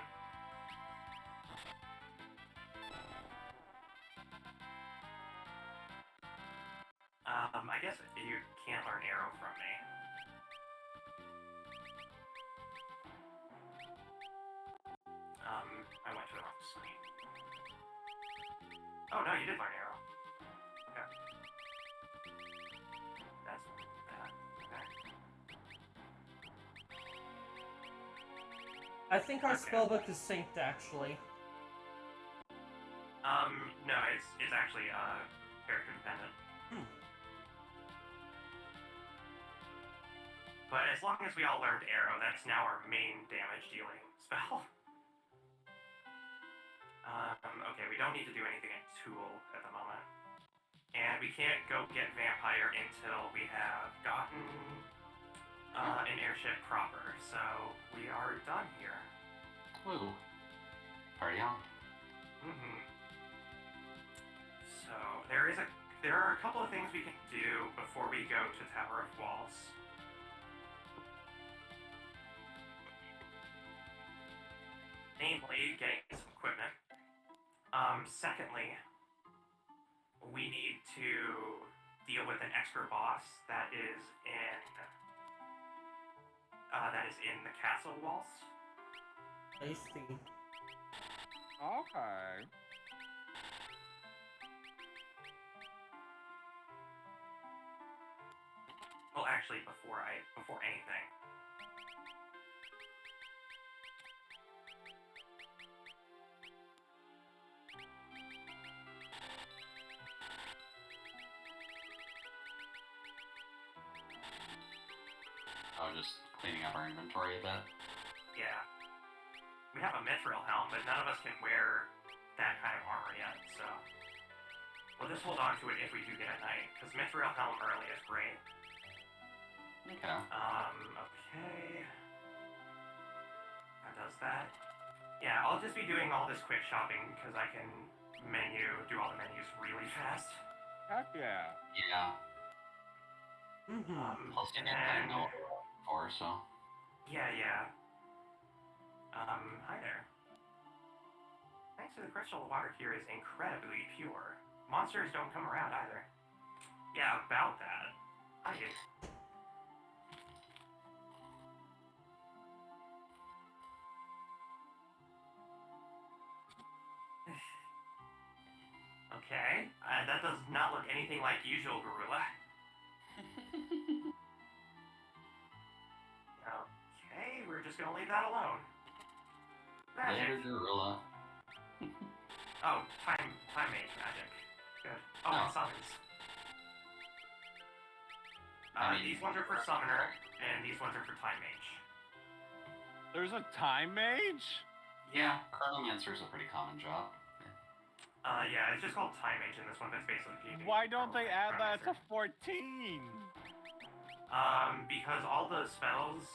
I guess you can't learn Arrow from me. I went to the wrong screen. Oh no, you did learn Arrow. Okay. That's that. Okay. I think our Okay. spellbook is synced, actually. No, it's actually, character dependent. But as long as we all learned Arrow, that's now our main damage dealing spell. Okay, we don't need to do anything in Tool at the moment. And we can't go get Vampire until we have gotten an airship proper, so we are done here. Woo. Party on. So there are a couple of things we can do before we go to Tower of Walls. Namely, getting some equipment. Secondly, we need to deal with an extra boss that is in the castle walls. I see. Okay. Well, actually, before anything. Oh, just cleaning up our inventory a bit. Yeah. We have a mithril helm, but none of us can wear that kind of armor yet, so we'll just hold on to it if we do get a knight, because mithril helm early is great. Okay. Okay. That does that. Yeah, I'll just be doing all this quick shopping because I can do all the menus really fast. Heck yeah. Yeah. Plus, you didn't And know before, so. yeah. Hi there. Thanks to the crystal, the water here is incredibly pure. Monsters don't come around either. Yeah, about that. I do. Okay, that does not look anything like usual Gorilla. Okay, we're just gonna leave that alone. Later, Magic. gorilla. Oh, time mage magic. Good. Oh, Oh. and summons. I mean- These ones are for summoner, and these ones are for time mage. There's a time mage? Yeah, Chronomancer's a pretty common job. Yeah, it's just called time mage in this one, but it's basically PvP. Why don't they add that to Chronomancer. 14? Because all the spells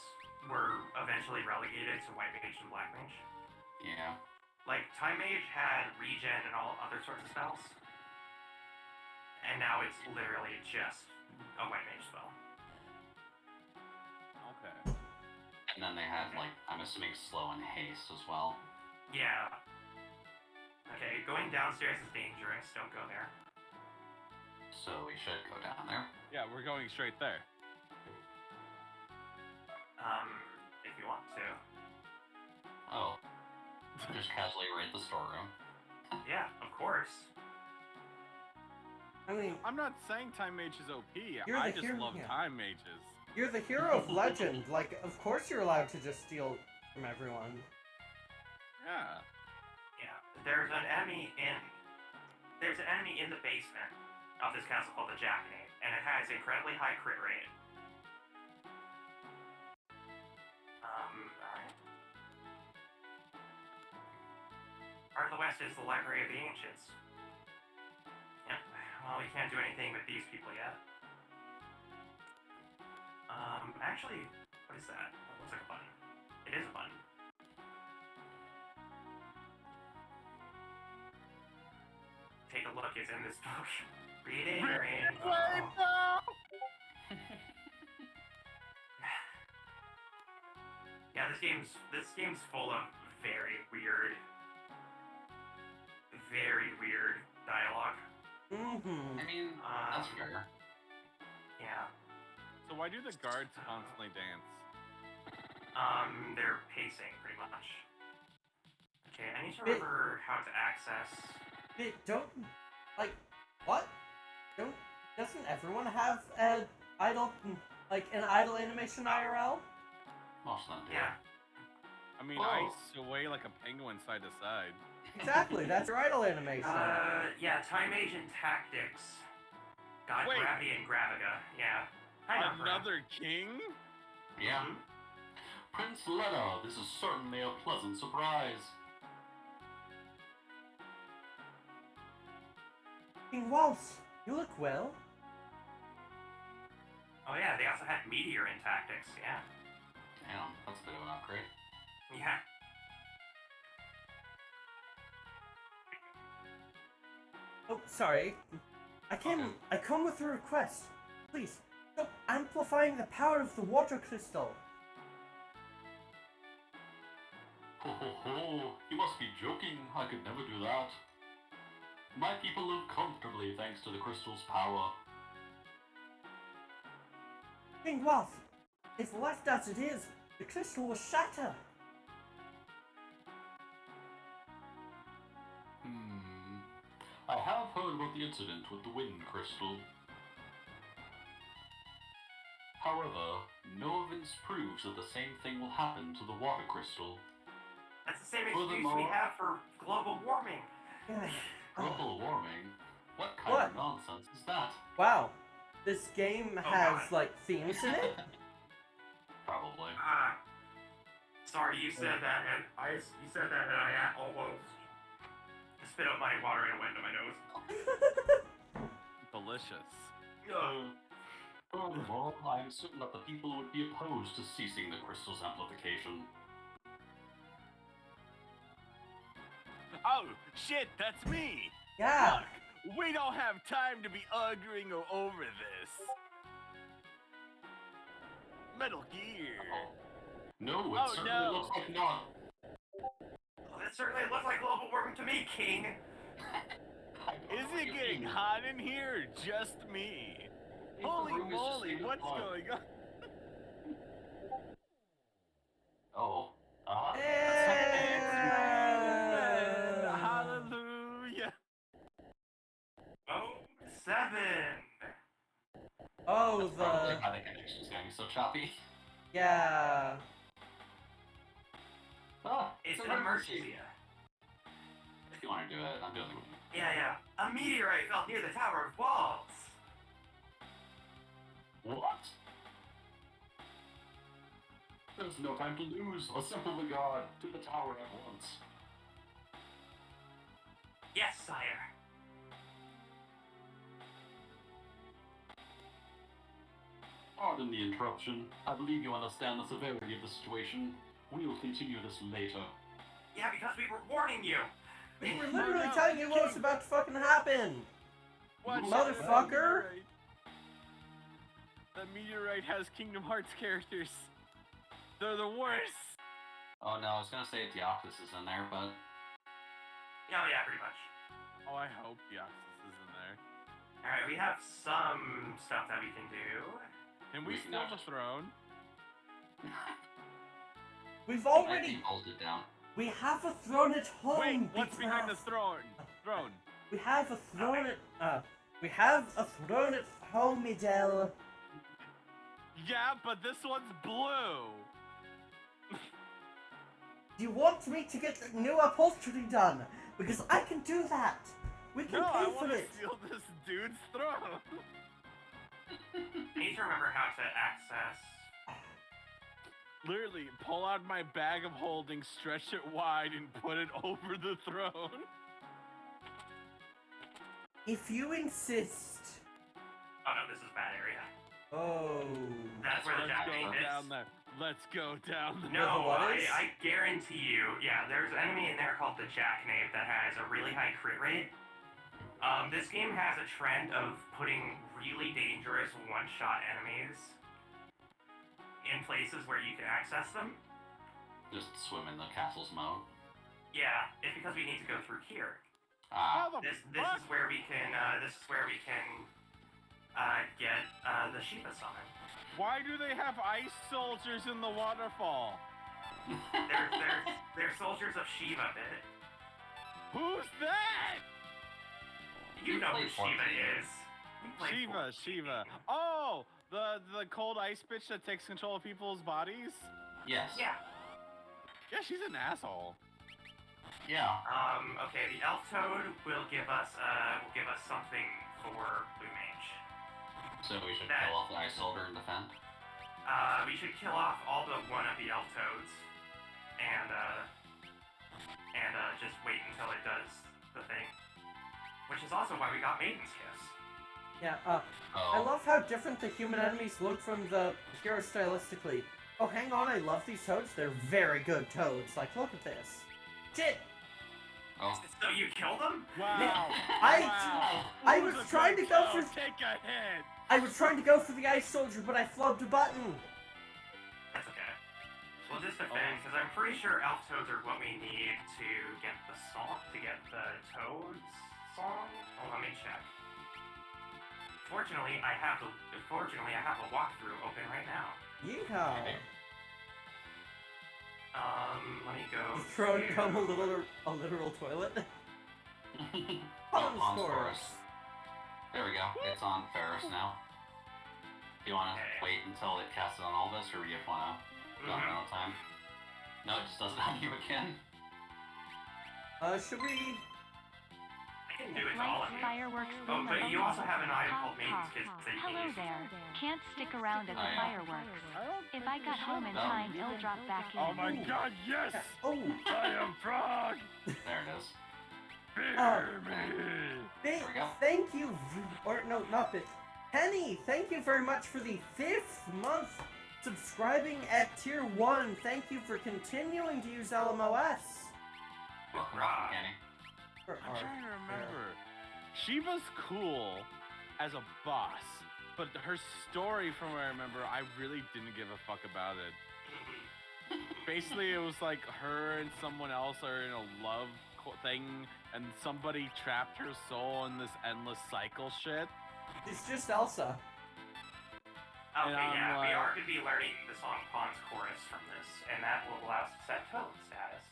were eventually relegated to white mage and black mage. Yeah. Like, time mage had regen and all other sorts of spells. And now it's literally just a white mage spell. Okay. And then they had, like, I'm assuming slow and haste as well. Yeah. Okay, going downstairs is dangerous. Don't go there. So we should go down there. Yeah, we're going straight there. If you want to. Oh. Just casually raid the storeroom. Yeah, of course. I mean, I'm not saying time mage is OP. You're I the just hero love here. time mages. you're the hero of legend. Like, of course you're allowed to just steal from everyone. Yeah. Yeah. There's an enemy in the basement of this castle called the Jackanate, and it has incredibly high crit rate. Alright. Part of the West is the Library of the Ancients. Yep. Well, we can't do anything with these people yet. Actually, what is that? That looks like a button. It is a button. Take a look, it's in this book. Reading Rainbow. Yeah, this game's full of very weird dialogue. I mean, that's fair. Yeah. So why do the guards constantly dance? They're pacing pretty much. Okay, I need to remember how to access. What? Doesn't everyone have an idle animation IRL? Most of them do. Yeah. I mean, Oh. I sway like a penguin side to side. Exactly, that's your idle animation. Yeah, Time Agent Tactics. God, Wait. Gravity and Graviga. Yeah. Hi, Nopra. Another king? Yeah. Mhm. Prince Letta, this is certainly a pleasant surprise. King Waltz, you look well. Oh yeah, they also had Meteor in Tactics. Yeah. Damn, that's a bit of an upgrade. Yeah. Oh, sorry. I come with a request. Please, stop amplifying the power of the water crystal. Ho ho ho, you must be joking. I could never do that. My people live comfortably thanks to the crystal's power. King Waltz, if left as it is, the crystal will shatter. I have heard about the incident with the wind crystal. However, no evidence proves that the same thing will happen to the water crystal. That's the same excuse we Furthermore- have for global warming. Yeah. Global warming? What kind What? of nonsense is that? Wow, this game Oh, has God. like themes in it. Probably. Sorry, you said that, and you said that, and I almost spit out my water and it went into my nose. Delicious. Furthermore, I am certain that the people would be opposed to ceasing the crystal's amplification. Oh, shit, that's me! Yeah. Look, we don't have time to be arguing over this. Metal Gear. No, it Oh, certainly no. looks like not. Well, it certainly looks like global warming to me, King. I don't know Is what it you getting mean. hot in here or just me? If the Holy room is just moly, getting what's hot. going on? Oh. And hallelujah. Oh, 7. Oh, Probably the why the connection's getting so choppy. yeah. Ah, It's an emergency. If you want to do it, I'm doing it. Yeah. A meteorite fell near the Tower of Walls. What? There's no time to lose. Assemble the guard to the tower at once. Yes, sire. Pardon the interruption. I believe you understand the severity of the situation. We will continue this later. Yeah, because we were warning you. We were literally No, telling you what was about to fucking happen. Watch out, Motherfucker. that meteorite. The meteorite has Kingdom Hearts characters. They're the worst. Oh no, I was gonna say Deoxys is in there, but Yeah, pretty much. Oh, I hope Deoxys is in there. Alright, we have some stuff that we can do. Can we We can steal now the throne? We've I already think hold it down. we have a throne at home. Wait, what's Big behind the Mouth. throne? We have a throne at we have a throne at home, Midel. Yeah, but this one's blue. Do you want me to get the new upholstery done? Because I can do that. We can No, I pay want for to it. steal this dude's throne. I need to remember how to access. Literally, pull out my bag of holding, stretch it wide, and put it over the throne. If you insist. Oh no, this is a bad area. Oh. That's where the Let's go Japanese down is. there. Let's go down there. No, What is? I guarantee you. Yeah, there's an enemy in there called the Jackknife that has a really high crit rate. This game has a trend of putting really dangerous one-shot enemies in places where you can access them. Just swim in the castle's mouth. Yeah, it's because we need to go through here. Ah, How the This fuck? is where we can get the Shiva summon. Why do they have ice soldiers in the waterfall? They're soldiers of Shiva, bit. Who's that? You know who played Shiva 14. is. You played Shiva. 14. Oh, the cold ice bitch that takes control of people's bodies? yes. Yeah. Yeah, she's an asshole. Yeah. Okay, the elf toad will give us something for Blue Mage. So we should kill off the Ice Soldier and defend? We should kill off all but one of the elf toads, and just wait until it does the thing. Which is also why we got Maiden's Kiss. Yeah, I love how different the human enemies look from the heroes stylistically. Oh, hang on, I love these toads. They're very good toads. Like, look at this. Shit! Oh. So you killed them? Wow. I was trying to go for... Take a hit. I was trying to go for the Ice Soldier, but I flubbed a button. That's okay. We'll just defend, because I'm pretty sure elf toads are what we need to get the song, to get the toads song. Oh, let me check. Fortunately, I have a walkthrough open right now. Yeehaw! Let me go. He's throwing down a literal toilet. Pons Chorus. There we go. It's on Ferris now. Do you want to wait until it casts it on all of us, or do you want to go another time? No, it just does it on you again. Should we... I can do it to all of you. Fireworks Oh, but you also have an item called Maiden's Kiss that you can Hello use. there. Can't stick around at the fireworks. If I got home in time, it'll drop back in. Oh my god, yes! Oh! I am Frog! There it is. Fear me! Bit, thank you, or no, not Bit. Penny, thank you very much for the 5th month subscribing at tier 1. Thank you for continuing to use LMOS. Welcome, Kenny. I'm trying to remember. She was cool as a boss, but her story, from what I remember, I really didn't give a fuck about it. Basically, it was like her and someone else are in a love thing, and somebody trapped her soul in this endless cycle shit. It's just Elsa. Okay, yeah, we like- are going to be learning the song Pons Chorus from this, and that will allow us to set toad status.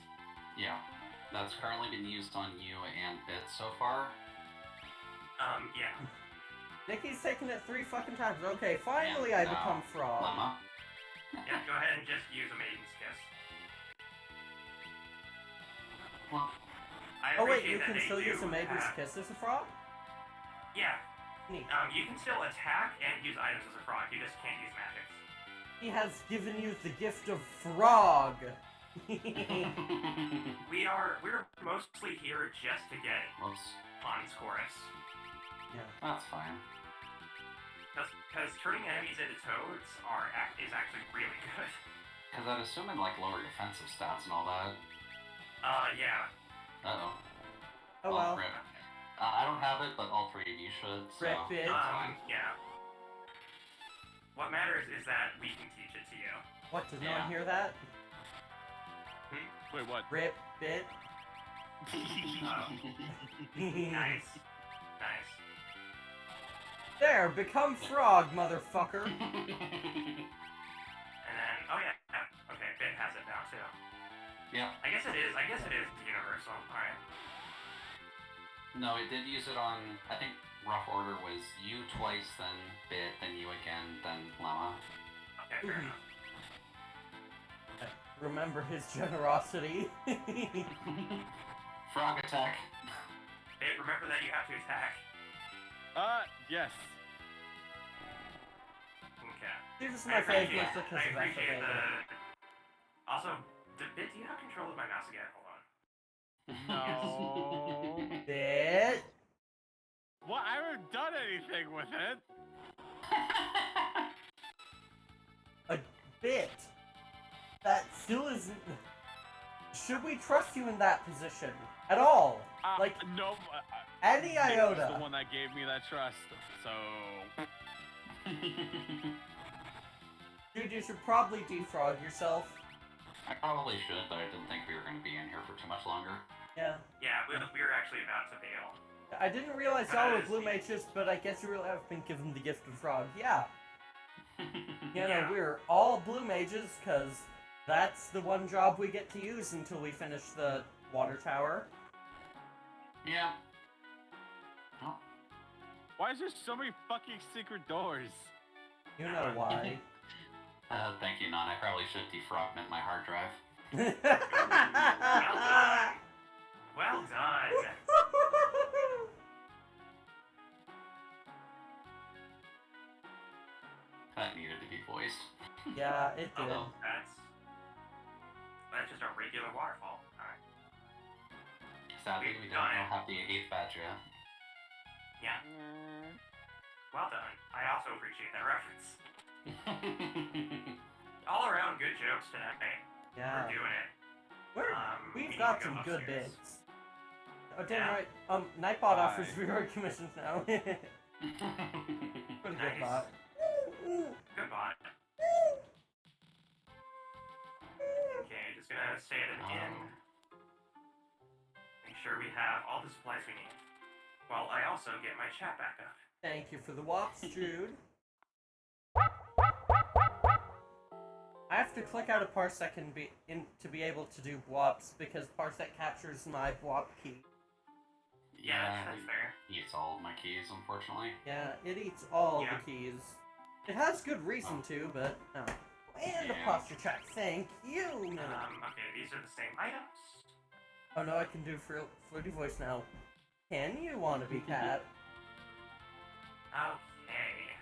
Yeah. That's currently been used on you and Bit so far. Yeah. Nikki's taken it 3 fucking times. Okay, finally I become Frog. Lemma. Yeah, go ahead and just use a Maiden's Kiss. Well, I Oh wait, appreciate you that can they still use do a Maiden's have- Kiss as a frog? Yeah. Neat. You can still attack and use items as a frog, you just can't use magics. He has given you the gift of frog. We're mostly here just to get whoops. Pons Chorus. That's fine. Because turning enemies into toads is actually really good. Because I'd assume it like lower defensive stats and all that. Yeah. Uh-oh. Oh well. Rip. I don't have it, but all 3 of you should, so... Rip it. Yeah. What matters is that we can teach it to you. What, did no one hear that? Wait, what? Rip Bit. Nice. There, become frog, motherfucker. And then, oh yeah, okay, Bit has it now too. Yeah. I guess it is universal. Alright. No, it did use it on, I think rough order was you twice, then Bit, then you again, then Lemma. Okay, fair enough. Remember his generosity. Frog attack. Bit, remember that you have to attack. Yes. Okay. These are my favorites because I of that. appreciate the... Also, Bit, do you have control of my mouse again? Hold on. No. Bit. Well, I haven't done anything with it. A bit. That still isn't... Should we trust you in that position? At all? Like, no. any Nick iota. was the one that gave me that trust, so... Dude, you should probably defrog yourself. I probably should, but I didn't think we were going to be in here for too much longer. Yeah. Yeah, we were actually about to bail. I didn't realize y'all were blue mages, but I guess you really have been given the gift of frog. Yeah. Yeah. We're all blue mages, because that's the one job we get to use until we finish the water tower. Yeah. Oh. Why is there so many fucking secret doors? You know why. Thank you, Non. I probably should defragment my hard drive. Well done. That needed to be voiced. Yeah, it did. Oh, that's just a regular waterfall. Alright. Sadly, we don't know how the 8th badge yet. Yeah. Well done. I also appreciate that reference. All around good jokes tonight. Yeah. We're doing it. We've we got need to go some good upstairs. bits. Oh, damn Yeah. right. Nightbot offers reward commissions now. Pretty good Nice. bot. Good bot. Okay, just gonna say it again. Make sure we have all the supplies we need. While I also get my chat back up. Thank you for the wops, Jude. I have to click out a parsec to be able to do wops because parsec captures my wop key. Yeah, that's fair. Eats all of my keys, unfortunately. Yeah, it eats all Yeah. the keys. It has good reason to, but no. And a posture check, thank you. Okay, these are the same items. Oh no, I can do flirty voice now. Can you want to be cat? Okay.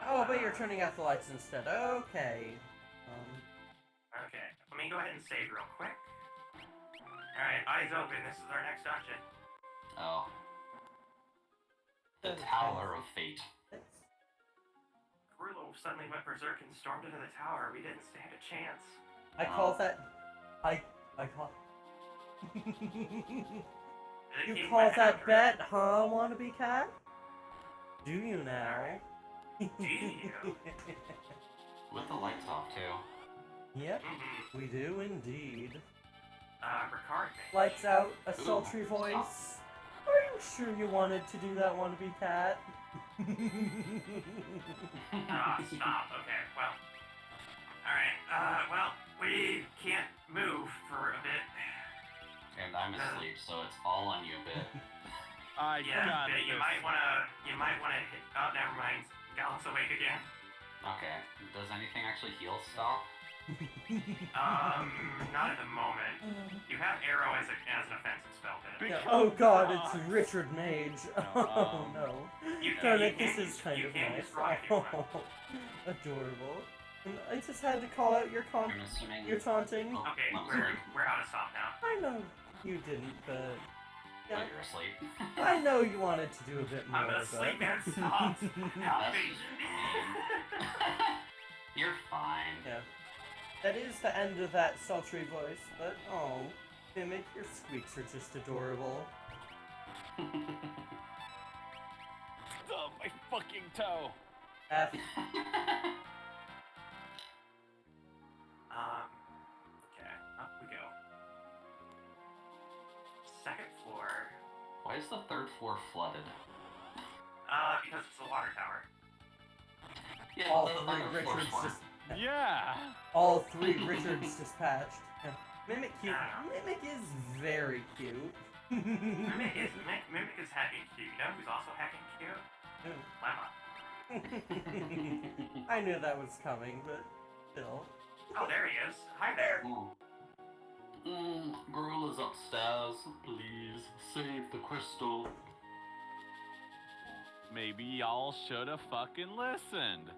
Oh, but you're turning out the lights instead. Okay. Okay, let me go ahead and save real quick. Alright, eyes open. This is our next dungeon. Oh. The Tower of Fate. Grullo suddenly went berserk and stormed into the tower. We didn't stand a chance. I call that. I call. You call that bet, huh, wannabe cat? Do you now? Do you? With the lights off, too. Yep, we do indeed. Ricard. Lights out, a sultry voice. Are you sure you wanted to do that, wannabe cat? Stop. Okay, well. Alright, well, we can't move for a bit. And I'm asleep, so it's all on you, Bit. Yeah, Bit, you might wanna hit, oh, never mind. Gallup's awake again. Okay. Does anything actually heal stop? Not at the moment. You have arrow as an offensive spell, Bit. Yeah, oh god, it's Richard Mage. Oh no. Darn this is kind of nice. Oh, adorable. And I just had to call out your I'm assuming... taunting. Oh, Okay, I'm sorry. we're out of stop now. I know you didn't, but yeah, But you're asleep. I know you wanted to do a bit more. I'm asleep and stopped. Help me. You're fine. Yeah. That is the end of that sultry voice, but oh, Mimic, your squeaks are just adorable. Oh, my fucking toe. F. Okay, up we go. Second floor. Why is the 3rd floor flooded? Because it's a water tower. Yeah, All the 3 third floor's Richards fine. just. Yeah. All 3 Richards dispatched. Yeah. Mimic cute. Mimic is very cute. Mimic is hacking cute. You know who's also hacking cute? Lemma. I knew that was coming, but still. Oh, there he is. Hi there. Girl is upstairs. Please, save the crystal. Maybe y'all should've fucking listened.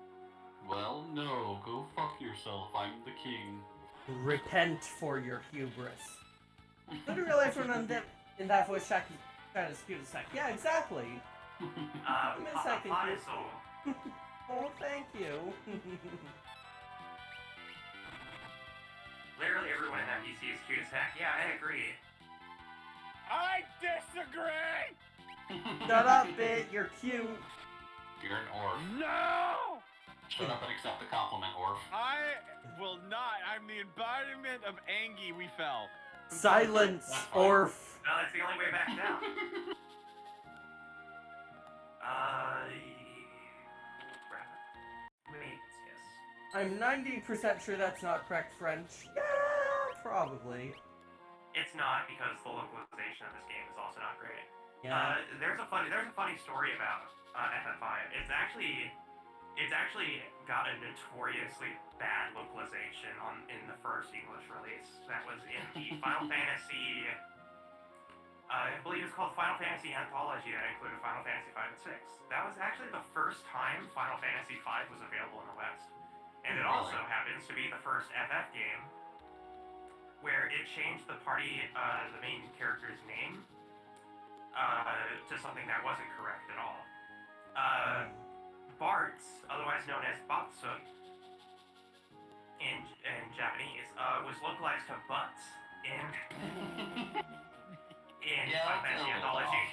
Well, no, go fuck yourself. I'm the king. Repent for your hubris. Don't realize everyone in that voice chat is trying to scoot a sec. Yeah, exactly. Miss Second. Oh, thank you. Literally everyone in that PC is cute as heck. Yeah, I agree. I disagree! Shut up, Bit. You're cute. You're an orf. No! Shut up and accept the compliment, orf. I will not. I'm the embodiment of Angie we fell. Silence, Orf. No, that's the only way back down. Wait, yes. I'm 90% sure that's not correct French. Yeah, probably. It's not, because the localization of this game is also not great. Yeah. There's a funny story about FF5. It's actually It's actually got a notoriously bad localization in the first English release. That was in the Final Fantasy. I believe it's called Final Fantasy Anthology that included Final Fantasy 5 and 6. That was actually the first time Final Fantasy 5 was available in the West. And it also happens to be the first FF game where it changed the main character's name to something that wasn't correct at all. Bartz, otherwise known as Batsuk in Japanese, was localized to Butts in Final Fantasy Anthology.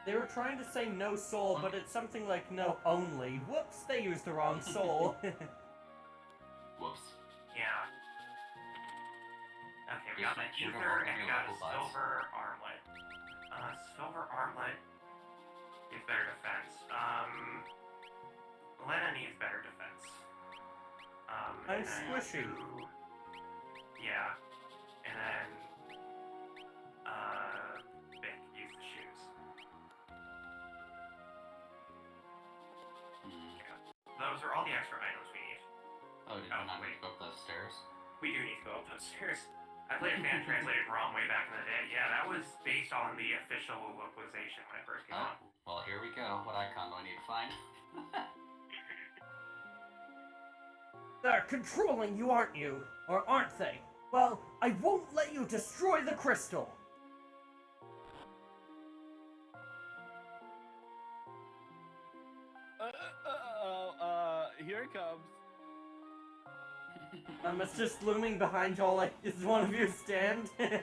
They were trying to say no soul, but it's something like no only. Whoops, they used the wrong soul. Whoops. Yeah. Okay, we got an ether and we got a silver armlet. Silver armlet gives better defense. Lena needs better defense. I'm squishy. Yeah. And then Vic, use the shoes. Yeah. Those are all the extra items we need. Oh, did you not need to go up those stairs? We do need to go up those stairs. I played a fan translated ROM way back in the day. Yeah, that was based on the official localization when it first came out. Well, here we go. What icon do I need to find? They're controlling you, aren't you? Or aren't they? Well, I won't let you destroy the crystal! Here it comes. It's just looming behind y'all like, is one of you stand? Alright,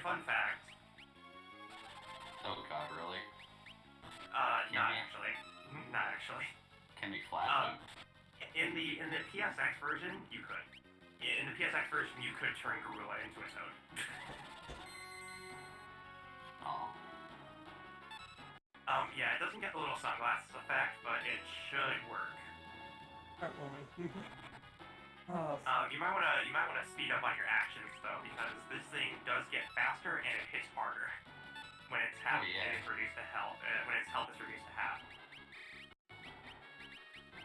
fun fact. Oh god, really? Not actually. Can we flatten? In the PSX version, you could. In the PSX version, you could turn Gorilla into a toad. Aw. Yeah, it doesn't get the little sunglasses effect, but it should work. You might wanna speed up on your actions though, because this thing does get faster and it hits harder when its health is reduced to half.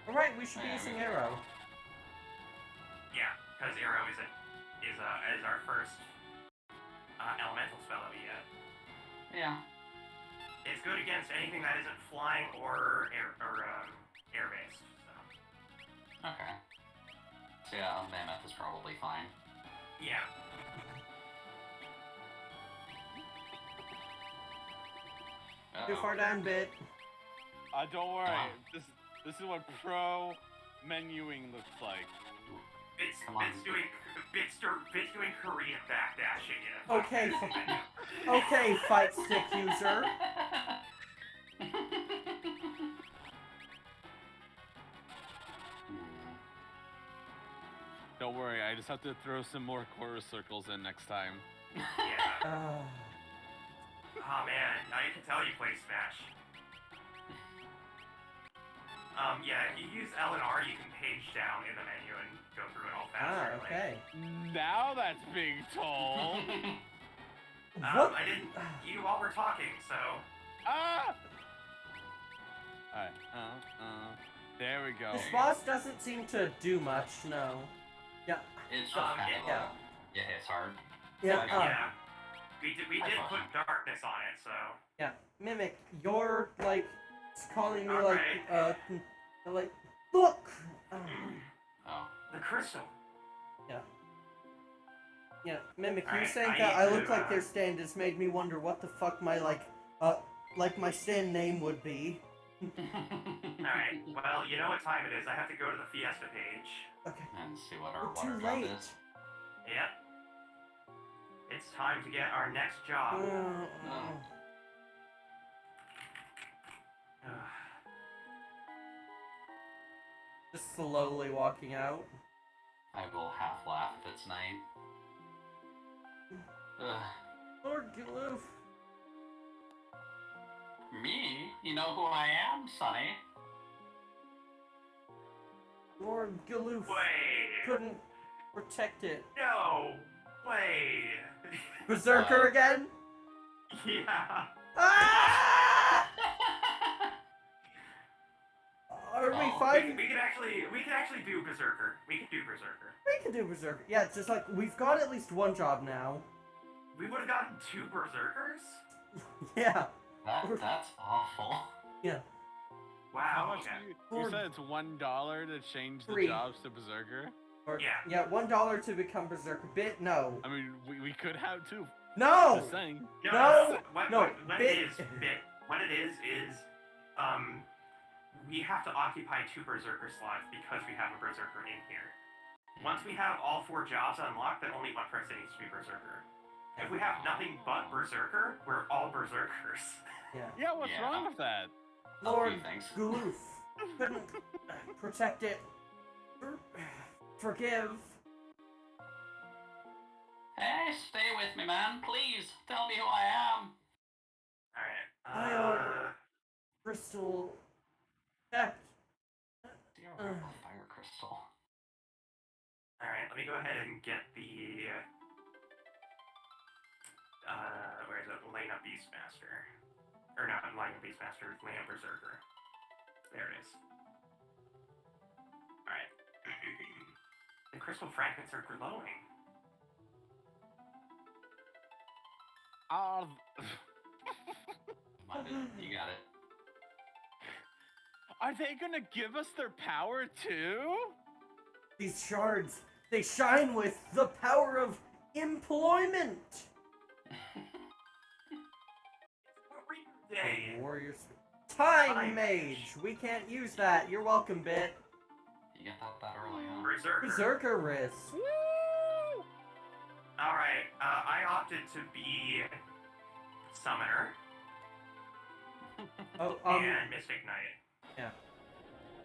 Alright, we should be using Arrow. Yeah, because Arrow is our first elemental spell that we get. Yeah. It's good against anything that isn't flying or air-based. So. Okay. So yeah, Mammoth is probably fine. Yeah. Too far down, Bit. Don't worry. This is what pro menuing looks like. Bit's doing Korean backdashing in it. Okay. Okay, fight stick user. Don't worry, I just have to throw some more quarter circles in next time. Yeah. Oh man, now you can tell you play Smash. Yeah, if you use L and R, you can page down in the menu and go through it all faster. Okay. Now that's being told. What? I didn't eat while we're talking, so. Alright, there we go. This boss doesn't seem to do much, no. Yeah. It's just kind of yeah. It's hard. Yeah, yeah. We did put darkness on it, so. Yeah, Mimic, you're like calling me like look. Oh. The crystal. Yeah, Mimic, you Alright, saying I that need I to, look like their stand has made me wonder what the fuck my my stand name would be. Alright, well, you know what time it is. I have to go to the Fiesta page. Okay. And see what our We're water too drop late. is. Yep. It's time to get our next job. Just slowly walking out. I will half laugh if it's night. Lord Giloof. Me? You know who I am, Sonny? Lord Giloof Wait. couldn't protect it. No. Wait. Berserker again? Yeah. Ah! Are we Oh, fine? We could actually do Berserker. We could do Berserker. We can do Berserker. Yeah, it's just like, we've got at least one job now. We would have gotten 2 Berserkers? Yeah. That's awful. Yeah. Wow, How much okay. you said it's $1 to change the 3. jobs to Berserker? Or, Yeah. $1 to become Berserker. Bit? No. I mean, we could have two. No! Just saying. No! What Bit. it is, we have to occupy 2 Berserker slots because we have a Berserker in here. Once we have all 4 jobs unlocked, then only one person needs to be Berserker. If we have nothing but Berserker, we're all Berserkers. Yeah. Yeah, what's wrong with that? Lord Thanks. Goof. Couldn't protect it. Forgive. Hey, stay with me, man. Please, tell me who I am. Alright, Crystal. Check. Fire crystal. Alright, let me go ahead and get the, where is it? Lena Beastmaster. Or not Lena Beastmaster, Lena Berserker. There it is. Alright. The crystal fragments are glowing. You got it. Are they gonna give us their power too? These shards, they shine with the power of employment. Day. Warriors. Time Mage. We can't use that. You're welcome, Bit. You got that early, huh? Berserker. Berserker wrist. Woo! Alright, I opted to be Summoner Oh, and Mystic Knight.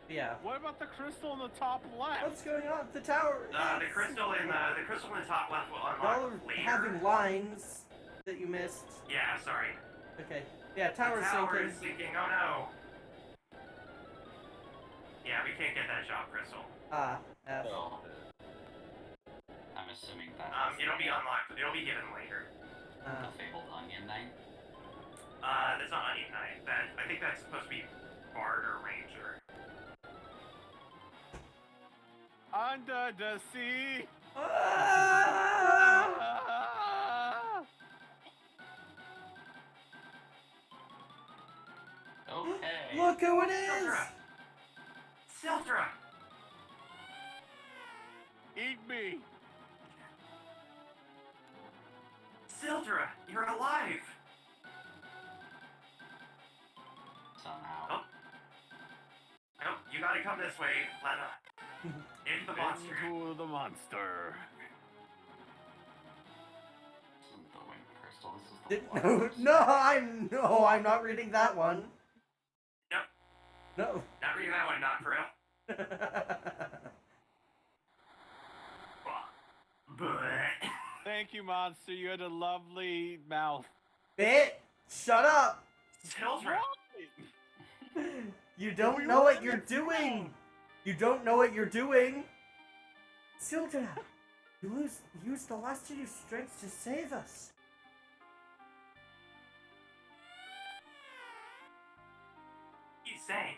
yeah. What about the crystal in the top left? What's going on at the tower? The crystal in the top left will Y'all unlock are later. having lines that you missed. Yeah, sorry. Okay. Yeah, tower's the tower sinking. is sinking. Oh no. Yeah, we can't get that shop crystal. F. So, I'm assuming that. It'll be unlocked. It'll be given later. The fabled onion knight. That's not Onion Knight. I think that's supposed to be Bard or Ranger. Under the sea. Ah! Ah! Okay. Look who it is! Sildra! Eat me. Sildra, you're alive! Somehow. Oh. Nope, you gotta come this way, Lena. Into the monster. Into the monster. This isn't the wing crystal. This is the No, I'm not reading that one. Nope. No. Not reading that one, not for real. But Thank you, monster. You had a lovely mouth. Bit, shut up. Sildra! You don't know what you're doing. You don't know what you're doing. Sildra, you use the last of your strength to save us. He's saying,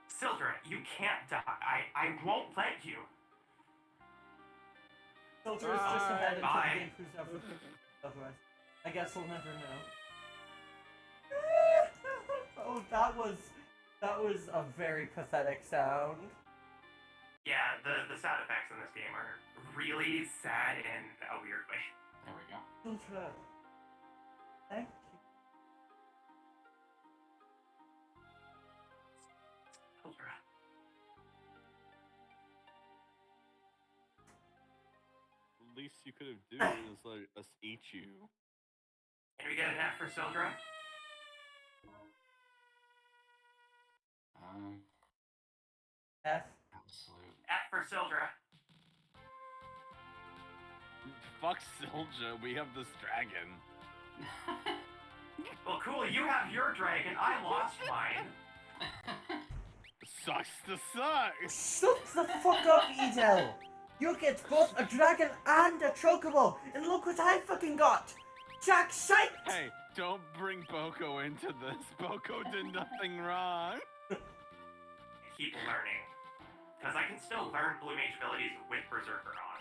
Sildra, you can't die. I won't let you. Sildra is just ahead until Bye. the game proves otherwise. I guess we'll never know. Oh, that was a very pathetic sound. Yeah, the sound effects in this game are really sad in a weird way. There we go. Sildra, thank you. Sildra. The least you could have done is let us eat you. Can we get an F for Sildra? F. Absolute. F for Sildra. Fuck Silja, we have this dragon. Well, cool, you have your dragon, I lost mine. Sucks to suck. Shut the fuck up, Edel! You get both a dragon and a chocobo, and look what I fucking got! Jack shite! Hey, don't bring Boko into this. Boko did nothing wrong. keep learning. Because I can still learn Blue Mage abilities with Berserker on.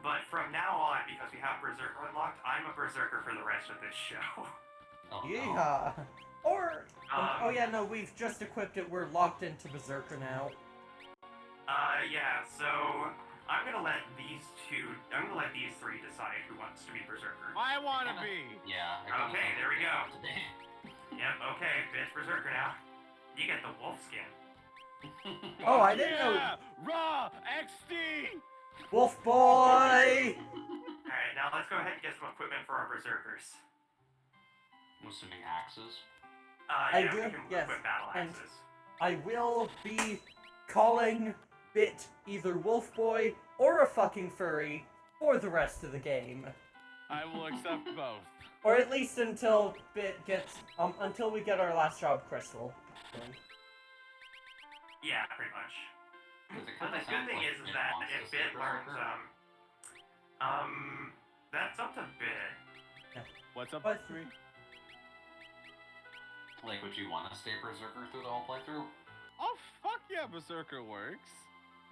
But from now on, because we have Berserker unlocked, I'm a Berserker for the rest of this show. Oh, no. Yeah. Or, oh yeah, no, we've just equipped it. We're locked into Berserker now. Yeah, so I'm gonna let these three decide who wants to be Berserker. I wanna be. Yeah. Okay, there we go. Today. Yep, okay, bitch Berserker now. You get the wolf skin. Oh, I didn't know. Yeah! Raw XD! Wolf boy! Alright, now let's go ahead and get some equipment for our Berserkers. I'm assuming axes. I Yeah, will- we can yes, equip battle and- axes. I will be calling Bit either Wolf Boy or a fucking furry for the rest of the game. I will accept both. Or at least until Bit gets, until we get our last job crystal. Yeah, pretty much. Because it But kind the of good sounds thing like is Bit that wants if to Bit stay learns, Berserker. that's up to Bit. What's up, But- 3? Like, would you want to stay Berserker through the whole playthrough? Oh, fuck yeah, Berserker works.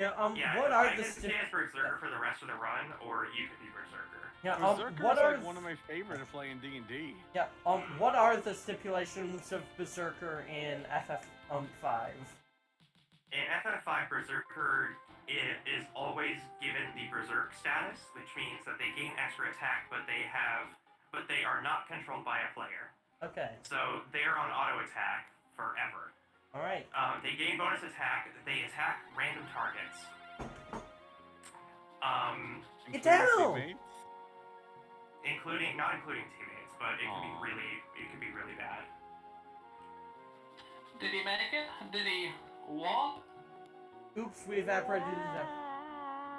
Yeah, Yeah, what I are the can stay as Berserker for the rest of the run, or you could be Berserker. yeah, Berserker's what are like one of my favorite to play in D&D. yeah, what are the stipulations of Berserker in FF5? In FF5, Berserker is always given the Berserk status, which means that they gain extra attack, but they are not controlled by a player. Okay, So they're on auto attack forever. all right. They gain bonus attack. They attack random targets. Get Including down! teammates. Not including teammates, but it can Aw. be really bad. Did he make it? Did he what? Oops, we evaporated it.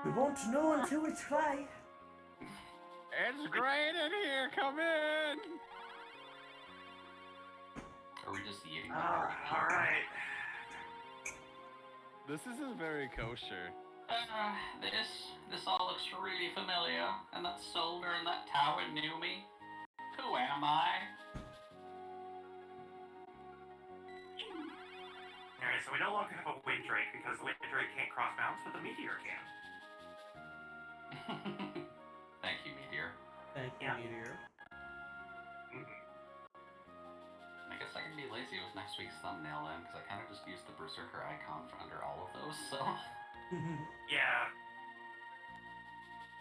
We won't know until we try. It's great in here, come in! Are we just eating? Alright. This isn't very kosher. This all looks really familiar. And that soldier in that tower knew me. Who am I? Alright, so we no longer have a Wind Drake because the Wind Drake can't cross bounds, but the Meteor can. Thank you, Meteor. Thank you, Yeah. Meteor. I guess I can be lazy with next week's thumbnail then, because I kind of just used the Berserker icon for under all of those, so... Yeah.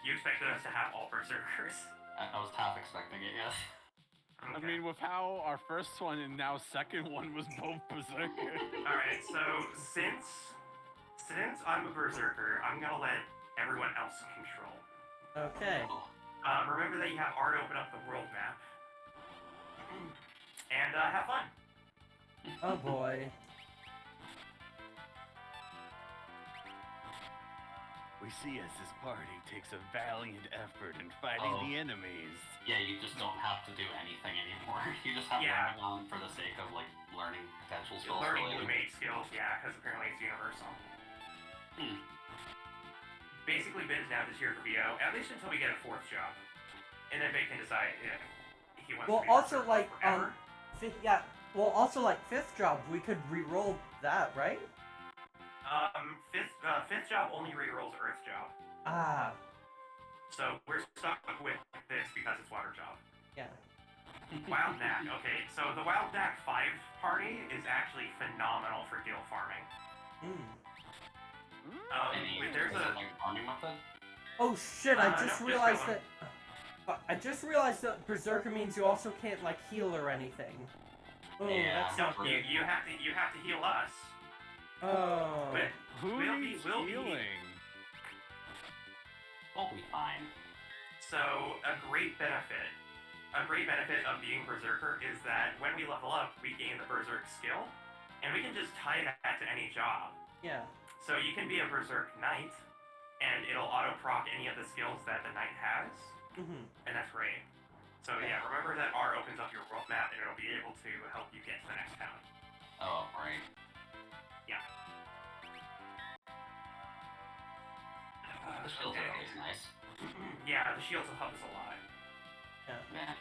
You expected us to have all Berserkers. I was half expecting it, yes. I mean, with how our first one and now second one was both Berserker. Alright, so since I'm a Berserker, I'm gonna let everyone else control. Okay. Oh, Remember that you have Art open up the world map. And have fun. Oh boy. We see as this party takes a valiant effort in fighting Oh. the enemies. yeah, you just don't have to do anything anymore. You just have Yeah. learning on for the sake of, like, learning potential skills. Learning related. Blue Mage skills, yeah, because apparently it's universal. Hmm. Basically, Bit is now just here for VO, at least until we get a fourth job. And then Bit can decide if he wants Well, to be also Berserker like forever. fifth job, we could re-roll that, right? Fifth job only rerolls Earth job. Ah, So we're stuck with this because it's water job. yeah. Wild Knack, okay, so the Wild Knack 5 party is actually phenomenal for guild farming. Any There's a... like, farming method? Oh shit! I just no, realized just that. I just realized that Berserker means you also can't like heal or anything. Oh, Yeah. that's No, not good. you have to heal us. Oh. But Who We'll needs be- healing? We'll be fine. So a great benefit of being Berserker is that when we level up, we gain the Berserk skill, and we can just tie that to any job. Yeah. So you can be a Berserk Knight, and it'll auto-proc any of the skills that the Knight has, and that's great. So yeah, remember that R opens up your world map, and it'll be able to help you get to the next town. Oh, right. Yeah. The shields are always nice. Yeah, the shields will help us a lot. Man,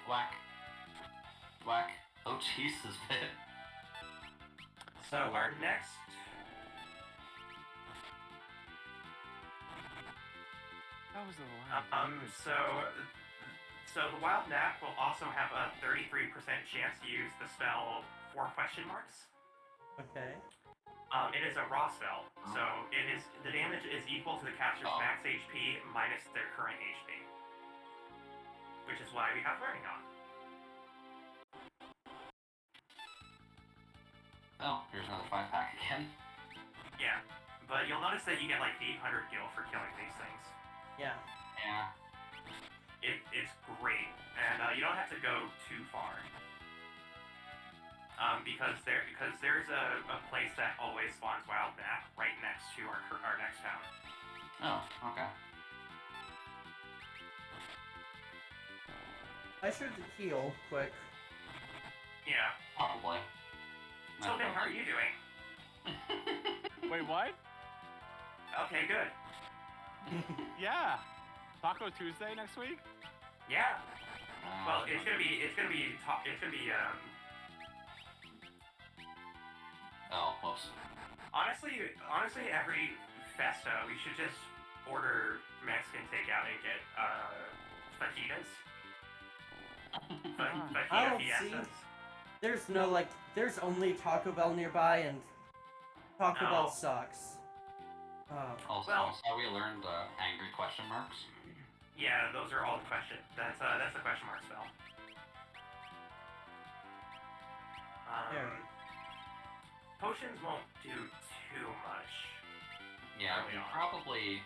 whack. Whack. Oh, Jesus, man. So our next That was the line. So the Wild Nap will also have a 33% chance to use the spell 4 question marks. Okay. It is a raw spell, so the damage is equal to the caster's max HP minus their current HP, which is why we have learning on. Oh, here's another 5-pack again. Yeah, but you'll notice that you get like 800 gil for killing these things. Yeah. Yeah. It's great, and you don't have to go too far. Because there's a place that always spawns Wild Nap right next to our next town. Oh, okay. I should heal quick. Yeah. Probably. So Ben, how are you doing? Wait, what? Okay, good. Yeah. Taco Tuesday next week? Yeah. Well, it's gonna be Oh, whoops. honestly every Festa we should just order Mexican takeout and get fajitas. I Fajita don't see. fiestas. There's no like. There's only Taco Bell nearby, and Taco Bell sucks. Also, Well- so we learned angry question marks. Yeah, those are all the question. That's the question mark spell. There. Potions won't do too much. Yeah, Early we on. probably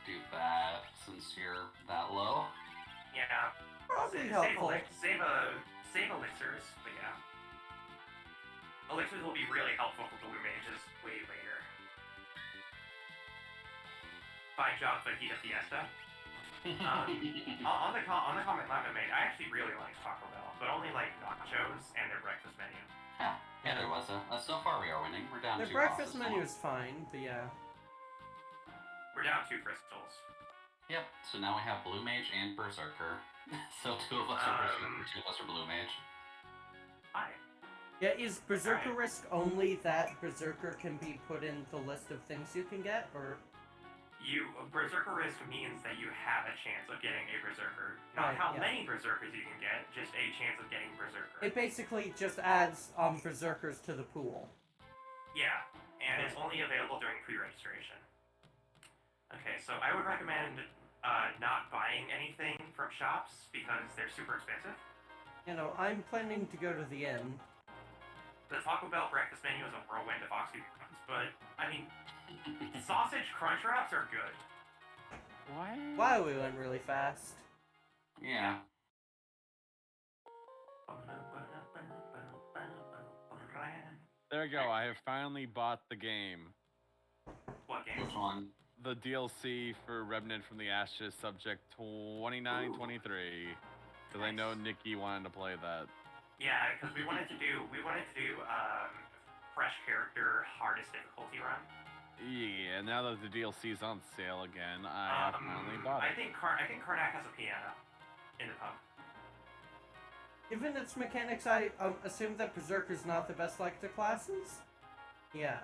do that since you're that low. Yeah. Probably Save helpful. save elixirs, but yeah. Elixirs will be really helpful for blue mages way later. Fine job, Fajita Fiesta. On the comment Lemon made, I actually really like Taco Bell, but only like nachos and their breakfast menu. Yeah, there was so far we are winning. We're down The 2 breakfast bosses menu now. is fine, but yeah. We're down 2 crystals. Yep, so now we have Blue Mage and Berserker. So 2 of us are Berserker, 2 of us are Blue Mage. Hi. Yeah, is Berserker risk only that Berserker can be put in the list of things you can get, or? Berserker risk means that you have a chance of getting a Berserker. Not Right, how yeah. many Berserkers you can get, just a chance of getting Berserker. It basically just adds Berserkers to the pool. Yeah, and it's only available during pre-registration. Okay, so I would recommend not buying anything from shops because they're super expensive. You know, I'm planning to go to the inn. The Taco Bell breakfast menu is a whirlwind of oxy coupons, but I mean, sausage crunch wraps are good. What? Wow, we went really fast. Yeah. There you go. I have finally bought the game. What game? Which one? The DLC for Remnant from the Ashes, subject 2923. Because I know Nikki wanted to play that. Yeah, because we wanted to do fresh character hardest difficulty run. Yeah, now that the DLC's on sale again, I have finally bought I it. think Karnak has a piano in the pub. Given its mechanics, I assume that Berserker's not the best liked of classes? Yeah.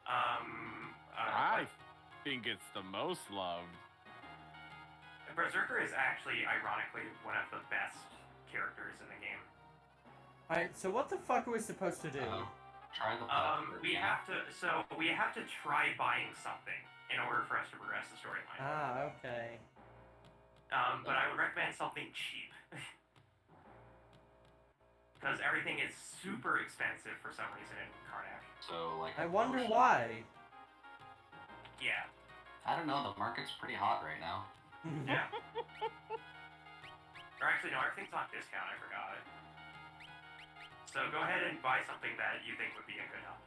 I think it's the most loved. Berserker is actually, ironically, one of the best characters in the game. Alright, so what the fuck are we supposed to do? Try the We have to try buying something in order for us to progress the storyline. Ah, okay. But I would recommend something cheap. Because everything is super expensive for some reason in Karnak. So, like, I wonder potion. why. Yeah. I don't know, the market's pretty hot right now. Yeah. Or actually, no, everything's on discount, I forgot. So go ahead and buy something that you think would be a good help.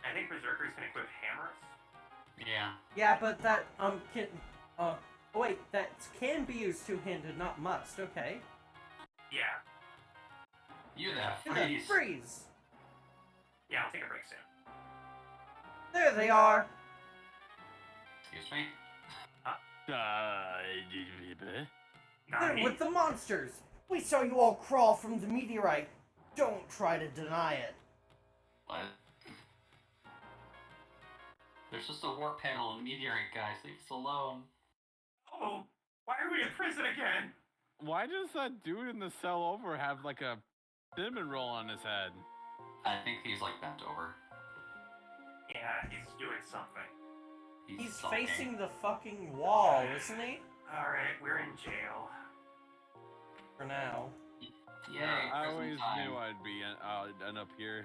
I think Berserkers can equip hammers. Yeah. Yeah, but that, can, oh wait, that can be used two-handed, not must, okay. Yeah. You there, And then freeze! freeze! Yeah, I'll take a break soon. There they are! Excuse me? They're Nani? with the monsters! We saw you all crawl from the meteorite. Don't try to deny it. What? There's just a warp panel and meteorite, guys. Leave us alone. Oh, why are we in prison again? Why does that dude in the cell over have like a cinnamon roll on his head? I think he's like bent over. Yeah, he's doing something. He's sulking. facing the fucking wall, isn't he? Alright, we're in jail. For now. Yay, I prison always time. knew I'd be end up here.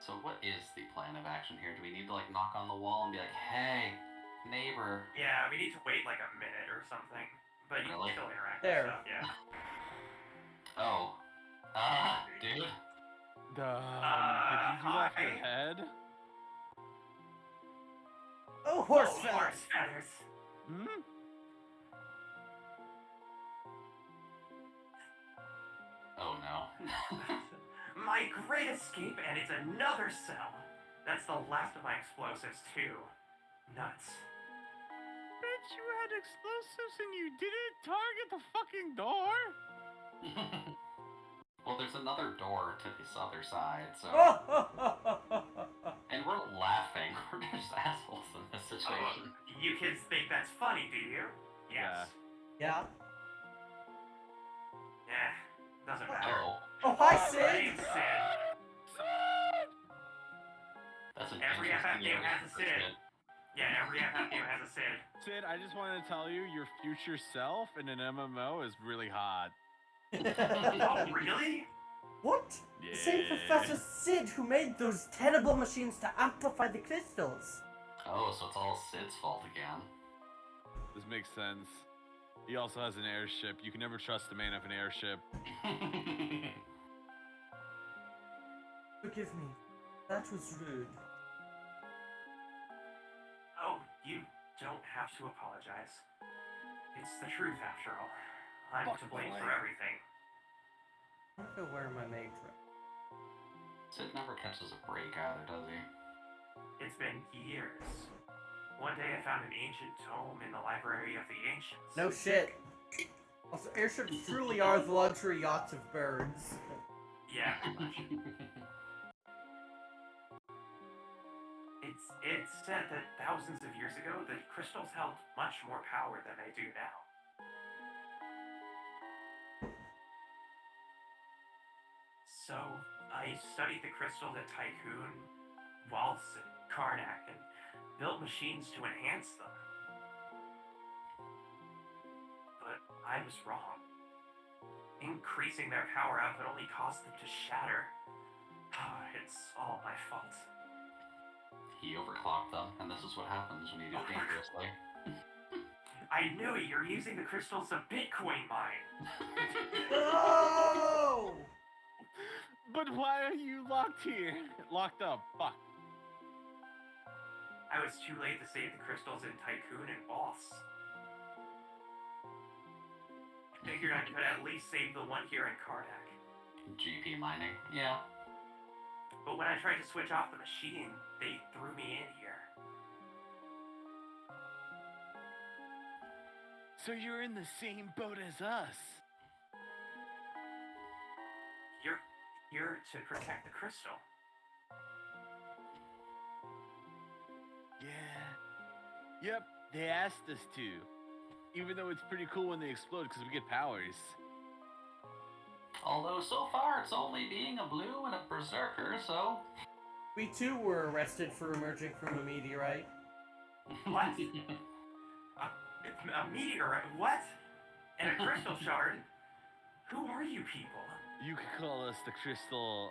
So what is the plan of action here? Do we need to like knock on the wall and be like, hey, neighbor? Yeah, we need to wait like a minute or something. But you Really? can still interact There. with stuff, yeah. Oh. Dude? Did you do that for hi. head? Oh, horse Oh, feathers! horse feathers. Hmm? Oh no. My great escape, and it's another cell. That's the last of my explosives, too. Nuts. Bet you had explosives and you didn't target the fucking door? Well, there's another door to this other side, so. And we're laughing. We're just assholes in this situation. You kids think that's funny, do you? Yes. Yeah. Doesn't matter. Oh. Oh, hi, Hey, Sid! Sid. That's an Every interesting FF game has a use for Sid. Yeah, every FF game has a Sid. Sid, I just wanted to tell you, your future self in an MMO is really hot. Oh, really? What? Yeah. The same Professor Sid who made those terrible machines to amplify the crystals. Oh, so it's all Sid's fault again. This makes sense. He also has an airship. You can never trust the man of an airship. Forgive me. That was rude. Oh, you don't have to apologize. It's the truth, after all. I'm Fuck to blame boy. for everything. I'm gonna wear my maid dress. Sid never catches a break either, does he? It's been years. One day I found an ancient tome in the Library of the Ancients. No shit. Also, airships truly are the luxury yachts of birds. Yeah, pretty much. It's said that thousands of years ago, the crystals held much more power than they do now. So, I studied the crystals at Tycoon, Waltz, and Karnak, and built machines to enhance them. But I was wrong. Increasing their power output only caused them to shatter. It's all my fault. He overclocked them, and this is what happens when you do it dangerously. I knew it! You're using the crystals of Bitcoin mine! No! But why are you locked here? Locked up. Fuck. I was too late to save the crystals in Tycoon and Boss. Figured I could at least save the one here in Karnak. GP mining. Yeah. But when I tried to switch off the machine, they threw me in here. So you're in the same boat as us. You're here to protect the crystal. Yeah. Yep, they asked us to. Even though it's pretty cool when they explode because we get powers. Although so far it's only being a blue and a berserker, so. We too were arrested for emerging from a meteorite. What? A meteorite? What? And a crystal shard? Who are you people? You could call us the Crystal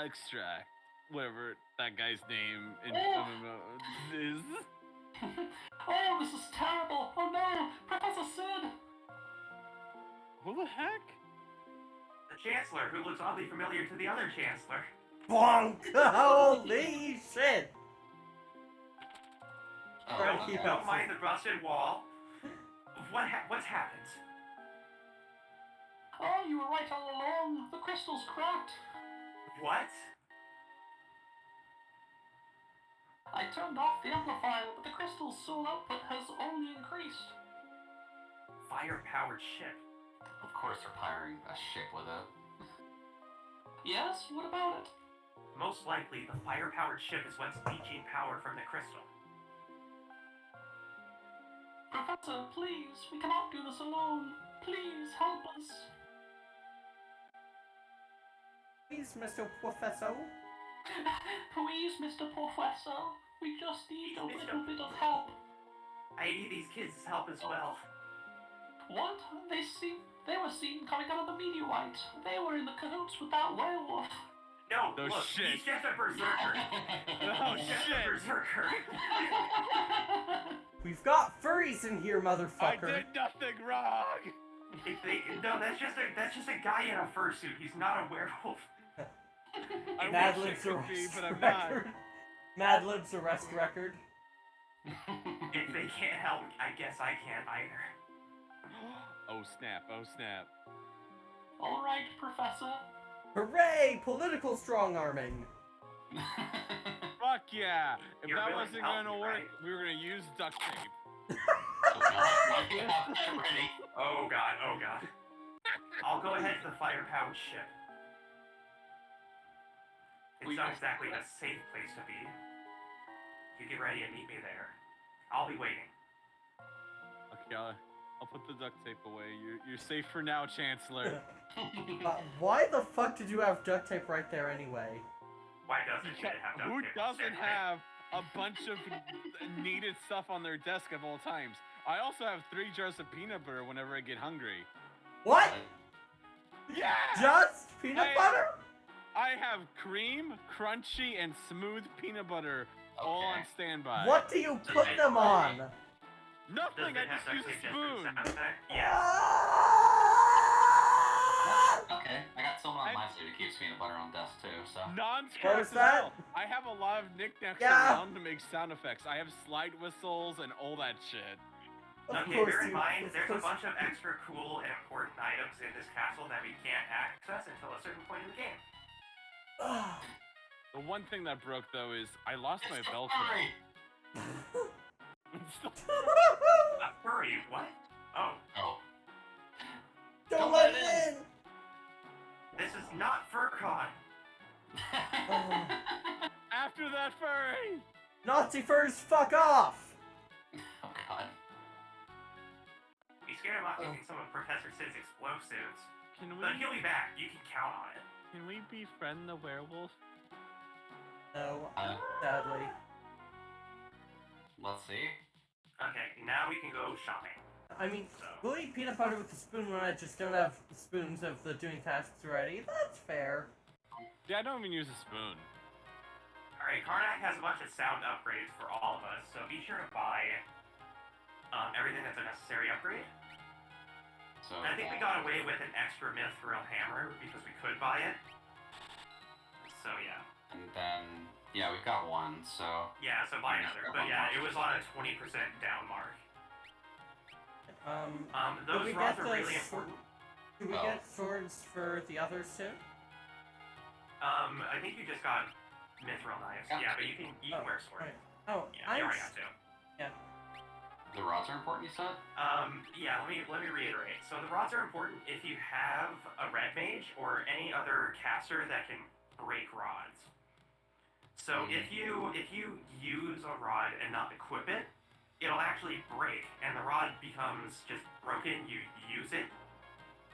Extract. Whatever that guy's name in MMO is. Oh, this is terrible! Oh no! Professor Sid! Who the heck? The Chancellor, who looks oddly familiar to the other Chancellor. Bonk! Holy shit! Oh, Try to keep Don't up. mind the rusted wall. What's happened? Oh, you were right all along. The crystal's cracked. What? I turned off the amplifier, but the crystal's soul output has only increased. Fire-powered ship. Of course they're firing a ship with it. Yes, what about it? Most likely, the fire-powered ship is what's leeching power from the crystal. Professor, please, we cannot do this alone. Please, help us. Please, Mr. Professor. Please, Mr. Professor, we just need a little bit of help. I need these kids' help as well. What? They were seen coming out of the meteorite. They were in the cahoots with that werewolf. No, No look, shit. he's just a berserker. Oh He's just a shit! berserker. We've got furries in here, I motherfucker. did nothing wrong! No, that's just a guy in a fursuit. He's not a werewolf. I Mad wish Lib's it could be, arrest but I'm not. record. Mad Lib's arrest record. If they can't help, I guess I can't either. Oh snap, oh snap. All right, Professor. Hooray! Political strong-arming. Fuck yeah! If You're that really wasn't helping, gonna work, right? we were gonna use duct tape. Oh god, get ready. Oh god, oh god. I'll go ahead to the fire-powered ship. It's not exactly a safe place to be. You get ready and meet me there. I'll be waiting. Okay, I'll put the duct tape away. You're safe for now, Chancellor. Why the fuck did you have duct tape right there anyway? Why doesn't it have duct Who tape? doesn't have a bunch of needed stuff on their desk at all times? I also have 3 jars of peanut butter whenever I get hungry. What? Yeah! Just peanut butter? I have cream, crunchy, and smooth peanut butter all on standby. What do you put them on? Nothing, I just use a spoon. Yeah. Okay, I got someone on my suit who keeps peanut butter on desk too, so. What was Non-scarce as that? hell. I have a lot of knickknacks Yeah. around to make sound effects. I have slide whistles and all that shit. Of Okay, course bear in you- mind, of there's a course- bunch of extra cool and important items in this castle that we can't access until a certain point in the game. The one thing that broke though is I lost my Mr. Velcro. Furry! Furry, what? Oh, Oh. Don't let it in! this is not FurCon. After that furry! Nazi furs, fuck off! Oh god. Be scared about using some of Professor Sid's explosives. Can But he'll be back. You can count on it. Can we befriend the werewolf? No, sadly. Let's see. Okay, now we can go shopping. I mean, So, we'll eat peanut butter with a spoon when I just don't have spoons of the doing tasks ready. That's fair. Yeah, I don't even use a spoon. alright, Karnak has a bunch of sound upgrades for all of us, so be sure to buy everything that's a necessary upgrade. So. I think we got away with an extra mithril hammer because we could buy it. So yeah. And then, yeah, we've got one, so. Yeah, so buy another. But yeah, it was on a 20% down mark. Did we Those rods get are the really sword- important. Do we get swords for the others too? I think you just got mithril knives. Yeah, but you can wear a sword. Right. Oh, Yeah, you already got two. The rods are important, you said? Yeah, let me reiterate. So the rods are important if you have a red mage or any other caster that can break rods. So if you use a rod and not equip it, it'll actually break, and the rod becomes just broken. You use it,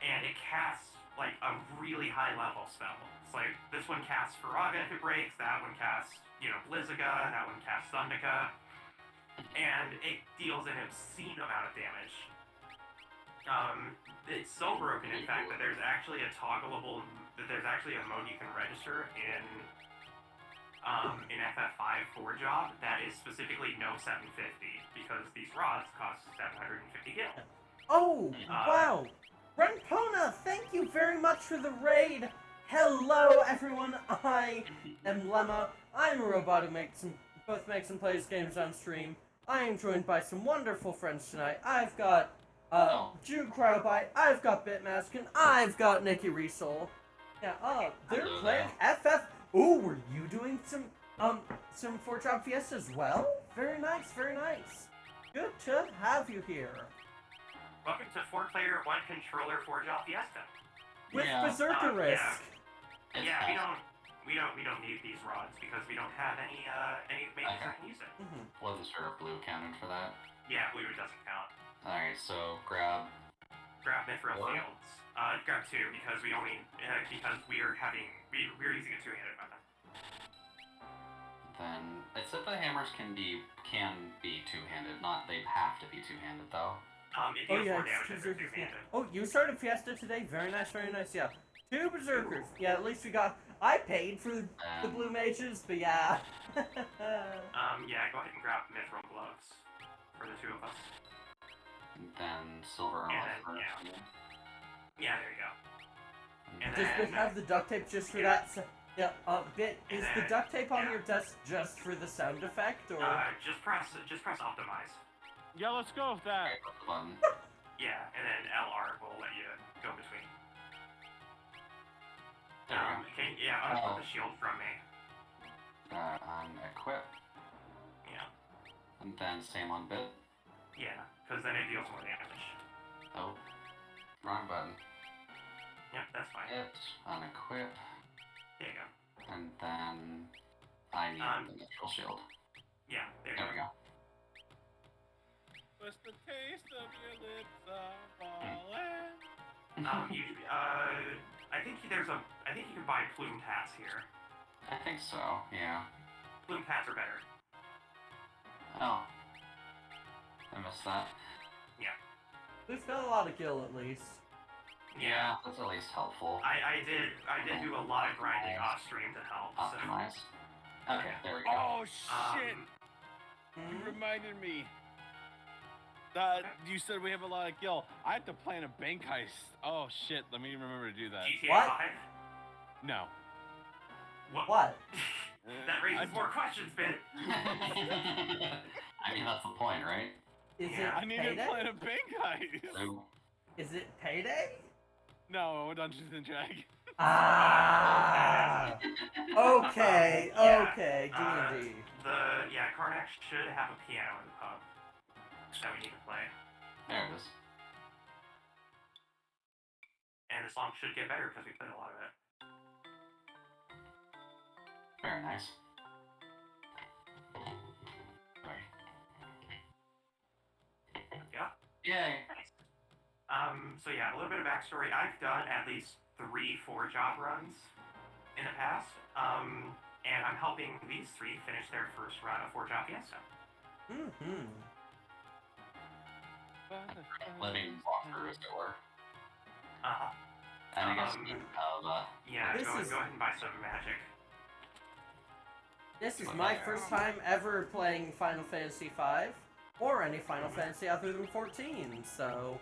and it casts like a really high level spell. It's like this one casts Faraga if it breaks, that one casts, Blizzaga, that one casts Thundika, and it deals an obscene amount of damage. It's so broken, in fact, that there's actually a mode you can register in FF5 for job that is specifically no 750 because these rods cost 750 gil. Oh, wow! Renpona, thank you very much for the raid! Hello, everyone, I am Lemma. I'm a robot who both makes and plays games on stream. I am joined by some wonderful friends tonight. I've got, Jude Crowbite, I've got Bitmask, and I've got Nikki Riesel. Yeah, they're Hello playing FF. Ooh, were you doing some 4-Job Fiesta as well? Very nice, very nice. Good to have you here. Welcome to 4-player, 1-controller 4-job Fiesta. With Yeah. Berserker Risk. Yeah. It's Yeah, fast. we don't need these rods because we don't have any mages that can use it. Wasn't sure if blue counted for that. Yeah, blue doesn't count. Alright, so grab. Grab mithril Four? fields. Grab 2 because we only because we're using a two-handed weapon. Then it said the hammers can be two-handed, not they have to be two-handed though. It Oh deals yeah, more it's damage two if they're berserkers. two-handed. Oh, you started Fiesta today? Very nice, yeah. 2 berserkers. Yeah, at least we got... I paid for the blue mages, but yeah. Yeah, go ahead and grab mithril gloves for the two of us. And then silver And armor then, for yeah. Yeah, there you go. And Does then, Bit have the duct tape just for yeah. that? Yeah, Bit, is the duct tape on your desk just for the sound effect, or...? just press optimize. Yeah, let's go with that. Okay, press the button. Yeah, and then LR will let you go between. There we go. Unput the shield from me. Equip. Yeah. And then same on bit. Yeah, because then it deals more damage. Oh. Wrong button. Yep, that's fine. Hit. Unequip. There you go. And then I need the mithril shield. Yeah, there There you we go. What's the taste of your lips are falling? I think you can buy plumed hats here. I think so, yeah. Plumed hats are better. Oh. I missed that. We've got a lot of gil, at least. Yeah, that's at least helpful. I did do a lot of grinding off stream to help. So. Optimize. Okay, there we go. Oh shit! You reminded me. That you said we have a lot of gil. I have to plan a bank heist. Oh shit! Let me remember to do that. GTA What? 5? No. What? That raises more questions, Ben. I mean, that's the point, right? Is Yeah. it I need payday? to plan a bank heist. So, Is it payday? No, Dungeons and Dragons. Ah! Okay, Yeah, okay, D&D. Karnak should have a piano in the pub that we need to play, there it is. and the song should get better because we played a lot of it. Very nice. Sorry. Yeah. Yay! So yeah, a little bit of backstory. I've done at least 3-4 job runs in the past, and I'm helping these 3 finish their first run of 4 job Fiesta. Mm-hmm. Living walkthrough, as it were. Uh-huh. And I guess Um, we have, Yeah, This go is- ahead and buy some magic. This is my first time ever playing Final Fantasy V, or any Final Fantasy other than 14, so...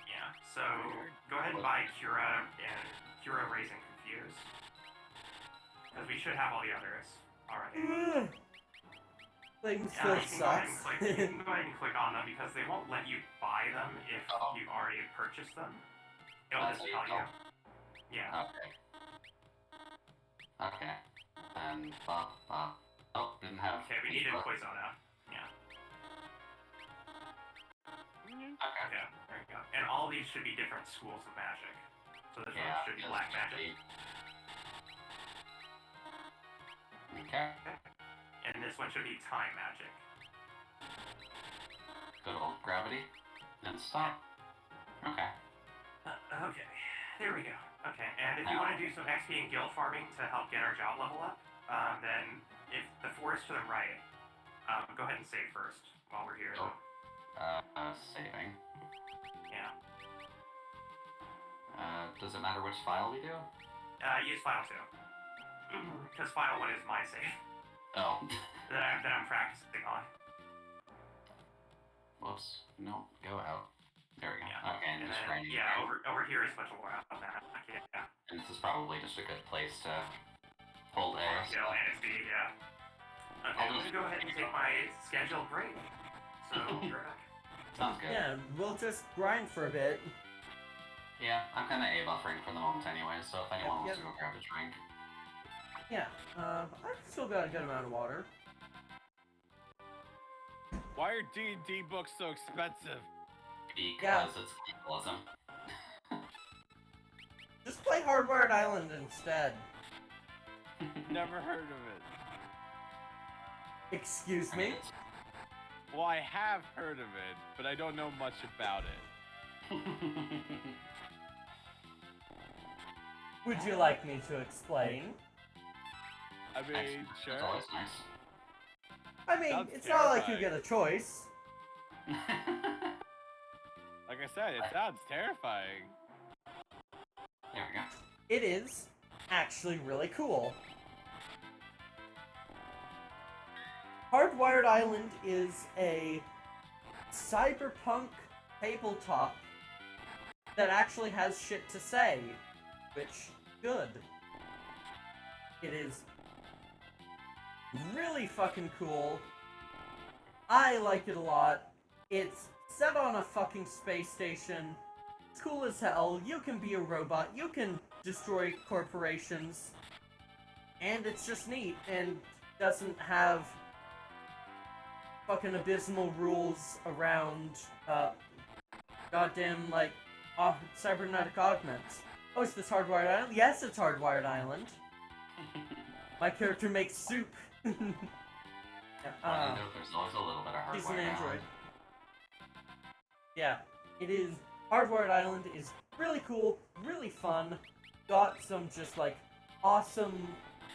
Yeah, so go ahead and buy Cura and Cura Raising Confused. Because we should have all the others already. Things Yeah, still you can go ahead sucks. and click, you can go ahead and click on them because they won't let you buy them if you've already purchased them. It'll just tell you. Yeah. Okay. Okay. And, didn't have... Okay, we needed Poisona. Yeah. Okay. Okay, there you go. And all these should be different schools of magic. So this Yeah, one should be black magic. Okay. And this one should be time magic. Good old gravity. And stop. Okay. Okay, there we go. Okay, and if you want to do some XP and guild farming to help get our job level up, then if the forest to the right, go ahead and save first while we're here. Oh. Saving. Yeah. Does it matter which file we do? Use file 2. Because file 1 is my save Oh. that I'm practicing on. Whoops. No, go out. There we go. Yeah. Okay, and And just then, grinding. yeah, over here is much more on that. Yeah. And this is probably just a good place to hold A. Yeah, and speed, yeah. Okay, I'm gonna go ahead and take my scheduled break. So, you're back. Sounds good. Yeah, we'll just grind for a bit. Yeah, I'm kind of A buffering for the moment anyway, so if anyone wants Yep. to go grab a drink. Yeah, I've still got a good amount of water. Why are D&D books so expensive? Because it's capitalism. Just play Hardwired Island instead. Never heard of it. Excuse I mean, me? Well, I have heard of it, but I don't know much about it. Would you like me to explain? I mean, sure. That's always nice. I mean, Sounds it's not like you terrifying. get a choice. Like I said, it sounds terrifying. There we go. It is actually really cool. Hardwired Island is a cyberpunk tabletop that actually has shit to say, which, good. It is really fucking cool. I like it a lot. It's set on a fucking space station. It's cool as hell. You can be a robot. You can destroy corporations. And it's just neat and doesn't have fucking abysmal rules around, goddamn, like, cybernetic augments. Oh, is this Hardwired Island? Yes, it's Hardwired Island. My character makes soup. There's always a little bit of He's hardware. an android. Yeah, it is. Hardwired Island is really cool, really fun. Got some just like awesome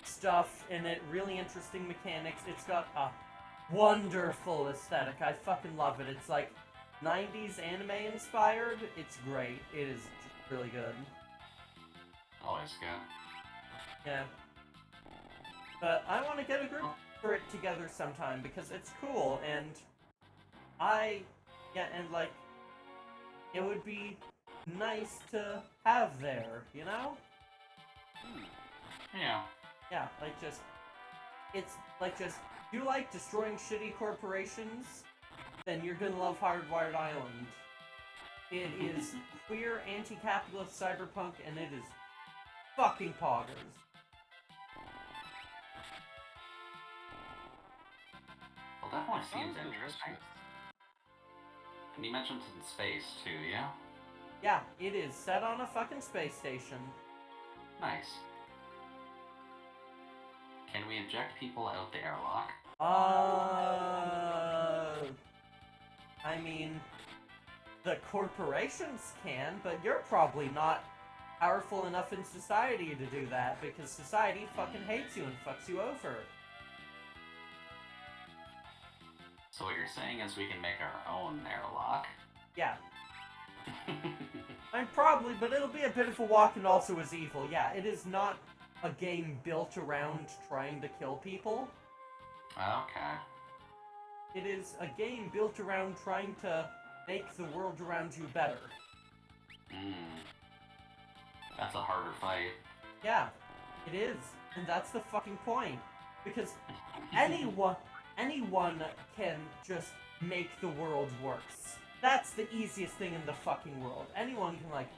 stuff in it, really interesting mechanics. It's got a wonderful aesthetic. I fucking love it. It's like 90s anime inspired. It's great. It is just really good. Always good. Yeah. But I want to get a group for it together sometime because it's cool and like it would be nice to have there, you know? Yeah. Yeah, like just it's like just you like destroying shitty corporations, then you're gonna love Hardwired Island. It is queer anti-capitalist cyberpunk and it is fucking poggers. Well, definitely seems Sounds interesting. delicious. And you mentioned in space too, yeah? Yeah, it is set on a fucking space station. Nice. Can we eject people out the airlock? I mean, the corporations can, but you're probably not powerful enough in society to do that because society fucking hates you and fucks you over. So what you're saying is we can make our own airlock. Yeah, but it'll be a bit of a walk and also is evil. Yeah, it is not a game built around trying to kill people. Okay. It is a game built around trying to make the world around you better. That's a harder fight. Yeah, it is. And that's the fucking point. Because anyone can just make the world worse. That's the easiest thing in the fucking world. Anyone can, like,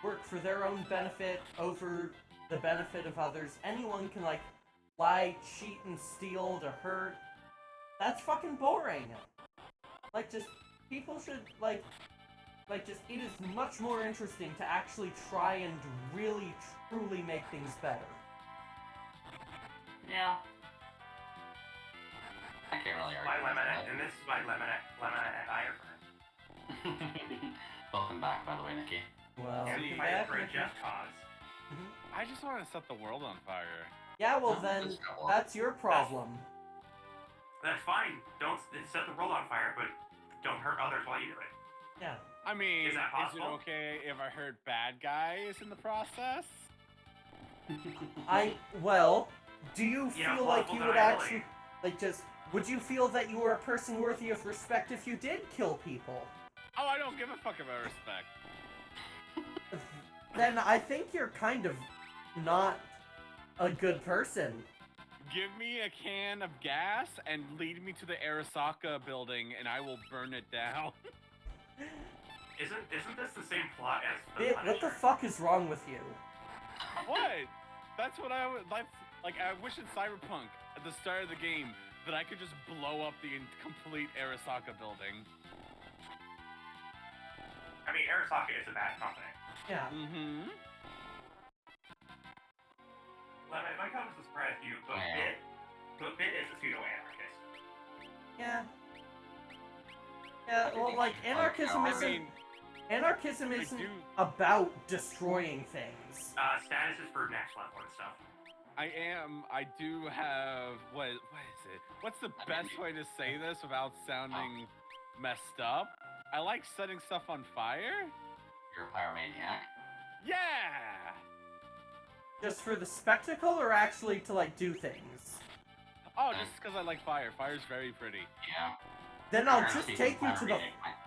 work for their own benefit over the benefit of others. Anyone can, like, lie, cheat, and steal to hurt. That's fucking boring. Like, just, people should, like, just, it is much more interesting to actually try and really, truly make things better. Yeah. I can't really argue By with Lemonette, that. and this is by Lemonette Iron. Welcome back, by the way, Nikki. Well, And come fighting back, for a Nikki. just cause. I just want to set the world on fire. Yeah, well No, then, that's not one. that's your problem. That's fine. Don't set the world on fire, but don't hurt others while you do it. Yeah. I mean, Is that it possible? okay if I hurt bad guys in the process? Well, do you Yeah, feel like plausible you would deniability. actually, like, just, would you feel that you were a person worthy of respect if you did kill people? Oh, I don't give a fuck about respect. Then I think you're kind of not a good person. Give me a can of gas and lead me to the Arasaka building, and I will burn it down. Isn't this the same plot as the What the Punisher? fuck is wrong with you? What? That's what I would like. Like, I wish in Cyberpunk at the start of the game that I could just blow up the complete Arasaka building. I mean, Arasaka is a bad company. Yeah. Mm-hmm. my comments will surprise you, but Bit is a pseudo-anarchist. Yeah. Yeah, well, like, anarchism isn't about destroying things. Status is for next level and stuff. I do have, what is it? What's the best way to say this without sounding messed up? I like setting stuff on fire. You're a pyromaniac. Yeah! Just for the spectacle, or actually to, like, do things? Oh, just because I like fire. Fire's very pretty. Yeah. Then I'll just take you to the...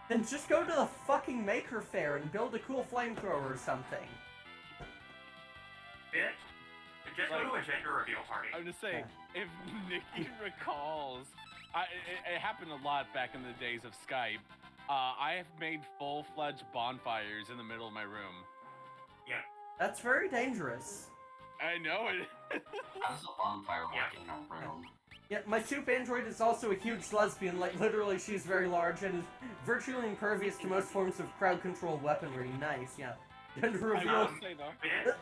Then just go to the fucking Maker Faire and build a cool flamethrower or something. Bit? Just go to a gender reveal party. I'm just saying, if Nikki recalls, it happened a lot back in the days of Skype. I have made full-fledged bonfires in the middle of my room. Yeah. That's very dangerous. I know it. How does a bonfire work in a room? Yeah, my soup android is also a huge lesbian, like literally she's very large and is virtually impervious to most forms of crowd-control weaponry. Nice, yeah. Gender reveal. Bit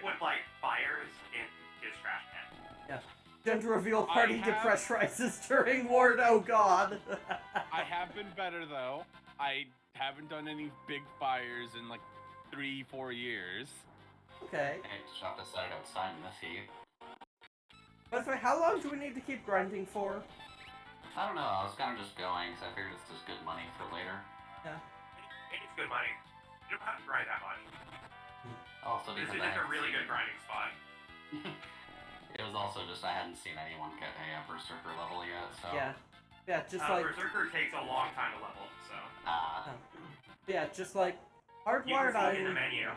would like fires in his trash can. Yeah. Gender reveal party depressurizes during ward, oh god. I have been better though. I haven't done any big fires in like 3-4 years. Okay. Hey, shop this out outside in this heat. By the way, how long do we need to keep grinding for? I don't know, I was kind of just going, because I figured it's just good money for later. Yeah. It's good money. You don't have to grind that much. Also This because is just a really good grinding spot. It was also just I hadn't seen anyone get a Berserker level yet, so... Yeah. Yeah, just like... Berserker takes a long time to level, so... yeah, just like... Hardwired Island... in the Island... menu.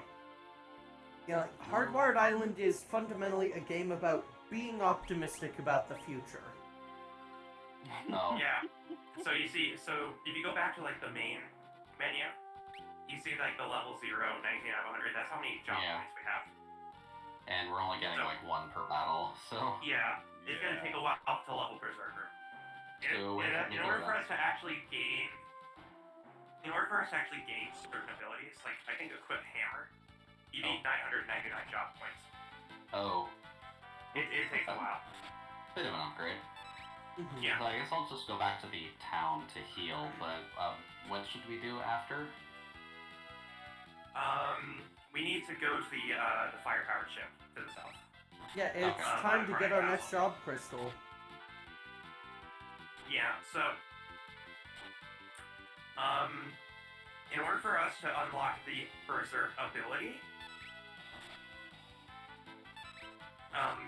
Yeah, like, Hardwired Island is fundamentally a game about being optimistic about the future. Oh. Yeah. So you see, if you go back to like the main menu, you see like the level 0, 19 out of 100, that's how many job points we have. And we're only getting like 1 per battle, so... Yeah, it's gonna take a while to level Berserker. In order for us to actually gain certain abilities, like I think equip hammer, you need 999 job points. Oh. It takes a while. Bit of an upgrade. Yeah. So I guess I'll just go back to the town to heal, but what should we do after? We need to go to the fire-powered ship to the south. Yeah, it's time to get our next job crystal. Yeah, so... in order for us to unlock the Berserk ability,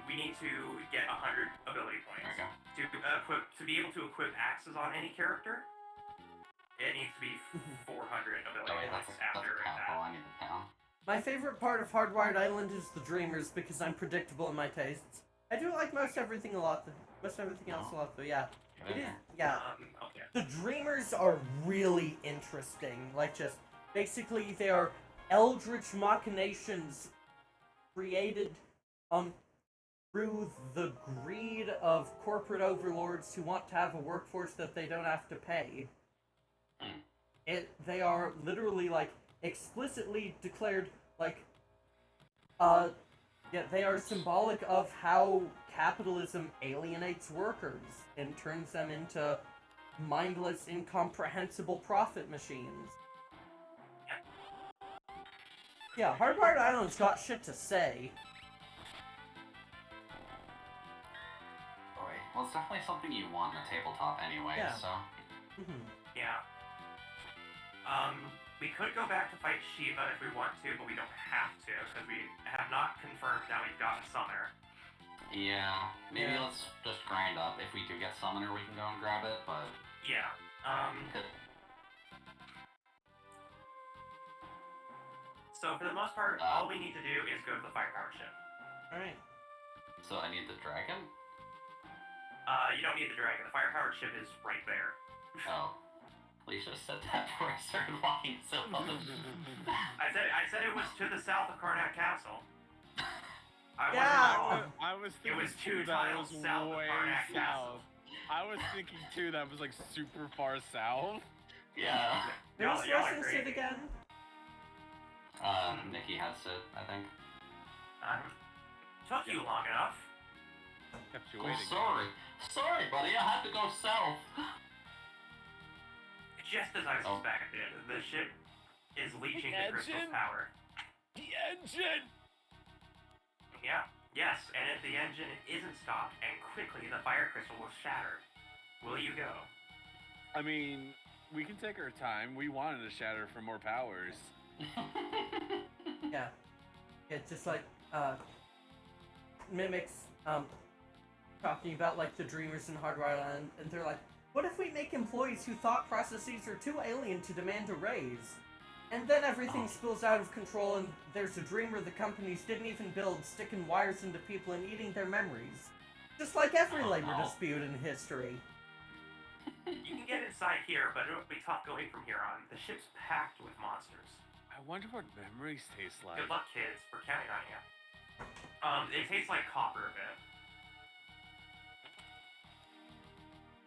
we need to get 100 ability points. To be able to equip axes on any character. It needs to be 400 ability points after that. My favorite part of Hardwired Island is the Dreamers because I'm predictable in my tastes. I do like most everything else a lot, though. Yeah, it is. Yeah, the Dreamers are really interesting. Like, just basically, they are eldritch machinations created through the greed of corporate overlords who want to have a workforce that they don't have to pay. They are literally, like, explicitly declared, like, they are symbolic of how capitalism alienates workers and turns them into mindless, incomprehensible profit machines. Yeah, Hardwired Island's got shit to say. Well, it's definitely something you want in a tabletop anyway, so... Yeah. We could go back to fight Shiva if we want to, but we don't have to, because we have not confirmed that we've got a summoner. Yeah, maybe let's just grind up. If we do get summoner, we can go and grab it, but... Yeah, So for the most part, all we need to do is go to the firepower ship. Alright. So I need the dragon? You don't need the dragon. The firepowered ship is right there. Oh. Well, you should have said that before I started walking so I said it was to the south of Karnak Castle. I was it was thinking too that was south way of Karnak Castle. south. I was thinking too that was like super far south. Yeah. Who's Russian Sid again? Nikki has it, I think. Took you long enough. Kept you Oh, waiting. sorry. Sorry, buddy, I had to go south. Just as I suspected, the ship is leeching the crystal's power. The engine! Yeah. Yes, and if the engine isn't stopped, and quickly the fire crystal will shatter, will you go? I mean, we can take our time. We wanted to shatter for more powers. Yeah. It's just like, mimics, talking about, like, the dreamers in Hardwire Island, and they're like, what if we make employees whose thought processes are too alien to demand a raise? And then everything spills out of control, and there's a dreamer the companies didn't even build, sticking wires into people and eating their memories. Just like every labor dispute in history. You can get inside here, but it'll be tough going from here on. The ship's packed with monsters. I wonder what memories taste like. Good luck, kids. We're counting on you. It tastes like copper a bit.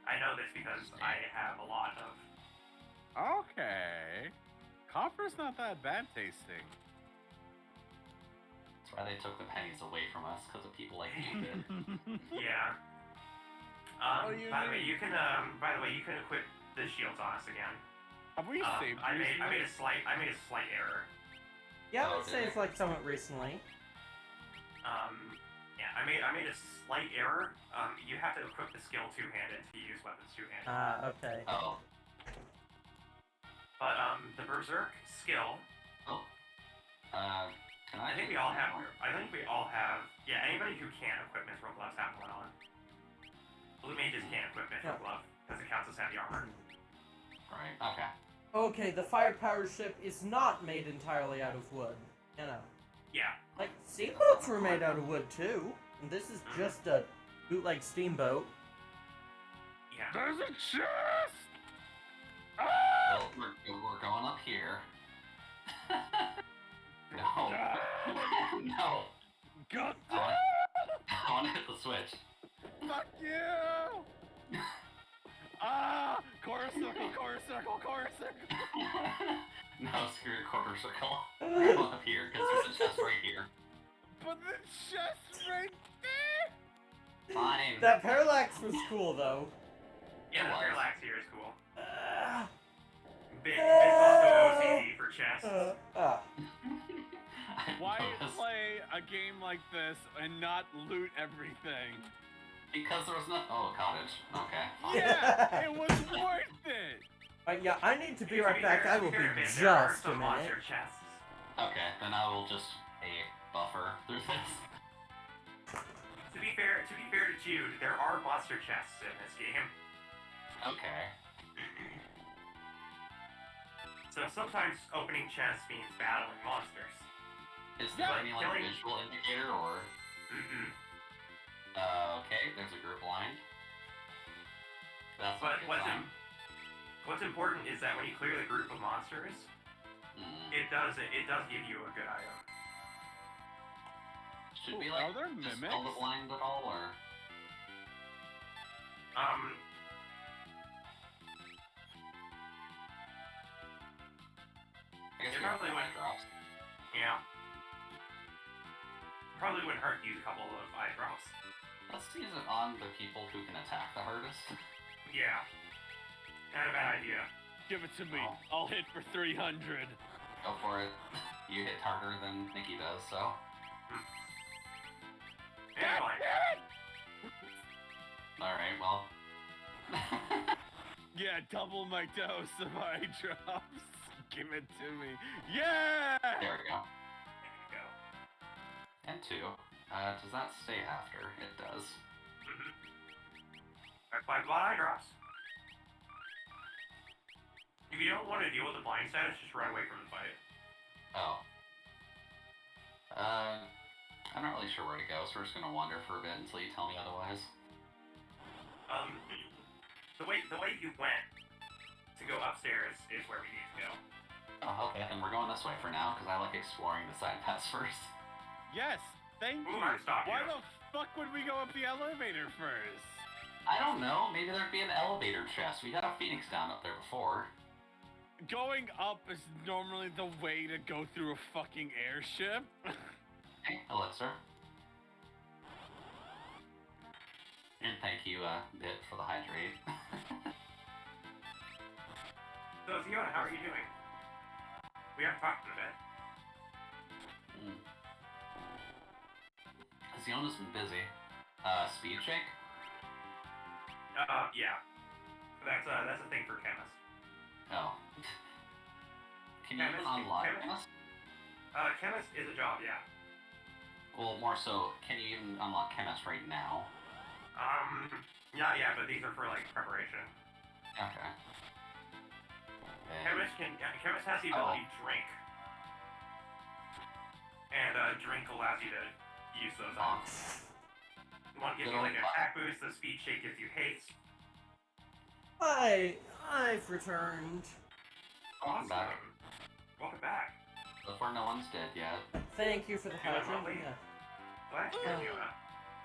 I know this because I have a lot of... Okay. Copper's not that bad tasting. That's why they took the pennies away from us, because of people like you did. Yeah. By the way, you can equip the shields on us again. Have we saved I made a slight error. Yeah, Oh, I'd did say you? it's like somewhat recently. Yeah, I made a slight error. You have to equip the skill two-handed to use weapons two-handed. Okay. Oh. But the berserk skill. Oh. Can I think we all have. Yeah, anybody who can't equip mithril gloves have one on. Blue mages can't equip mithril glove because it counts as heavy armor. Right. Okay. Okay, the fire-powered ship is not made entirely out of wood. You know. Yeah. Like, steamboats were made out of wood, too. And this is just a bootleg steamboat. Yeah. There's a chest! Well, we're going up here. No. No. God I want to hit the switch. Fuck you! Quarter circle. No, screw your quarter circle. We're going up here, because there's a chest right here. But the chest right there! Fine. That parallax was cool, though. Yeah, the was. parallax here is cool. It's also OCD for chests. Why play a game like this and not loot everything? Because there was no... Oh, cottage. Okay. Fine. Yeah, it was worth it! Yeah, I need to be right back. I will be There are just a some minute. monster chests. Okay, then I will just buffer through this. To be fair to Jude, there are monster chests in this game. Okay. So sometimes opening chests means battling monsters. Is there Like any like killing- visual indicator or? Mm-hmm. Okay, there's a group line. That's But a good sign. what's important is that when you clear the group of monsters, it does give you a good item. Should we Are like there dispel mimics? the blind at all, or? I guess It we have probably eye would. drops. Yeah. Probably wouldn't hurt to use a couple of eye drops. Let's use it on the people who can attack the hardest. Yeah. Not a bad idea. Give it to me. Oh. I'll hit for 300. Go for it. You hit harder than Nikki does, so. Yeah, fine. Alright, well. Yeah, double my dose of eye drops. Give it to me. Yeah! There we go. There you go. And 2. Does that stay after? It does. Alright, 5 blind eye drops. If you don't want to deal with the blind status, just run away from the fight. Oh. I'm not really sure where to go, so we're just gonna wander for a bit until you tell me otherwise. The way you went to go upstairs is where we need to go. Oh, okay, then we're going this way for now, because I like exploring the side paths first. Yes, thank you. Ooh, I stopped Why you. the fuck would we go up the elevator first? I don't know, maybe there'd be an elevator chest. We got a phoenix down up there before. Going up is normally the way to go through a fucking airship. Hey, Elixir. And thank you, Bit, for the hydrate. So, Fiona, how are you doing? We haven't talked in a bit. Ziona's been busy. Speed shake? Yeah. That's a thing for chemists. Oh. Can you even unlock chemist? Chemist is a job, yeah. Well, more so, can you even unlock chemist right now? Yeah, but these are for, like, preparation. Okay. Chemist has the ability to drink. And, drink allows you to use those items. One gives you, like, an attack boost, the speed shake gives you haste. I've returned. Awesome. Welcome back. So far, no one's dead yet. Thank you for the hydrate. Yeah. Glad to hear you.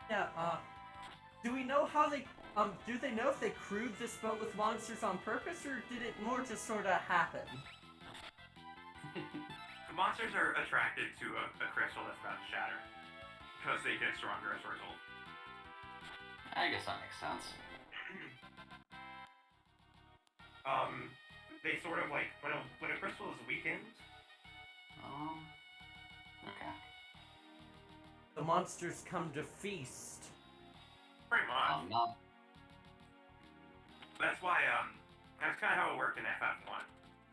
Yeah, do we know how they, do they know if they crewed this boat with monsters on purpose, or did it more just sorta happen? The monsters are attracted to a crystal that's about to shatter. Because they get stronger as a result. I guess that makes sense. They sort of like, when a crystal is weakened... Okay. The monsters come to feast. Pretty much. No. That's why, that's kind of how it worked in FF1.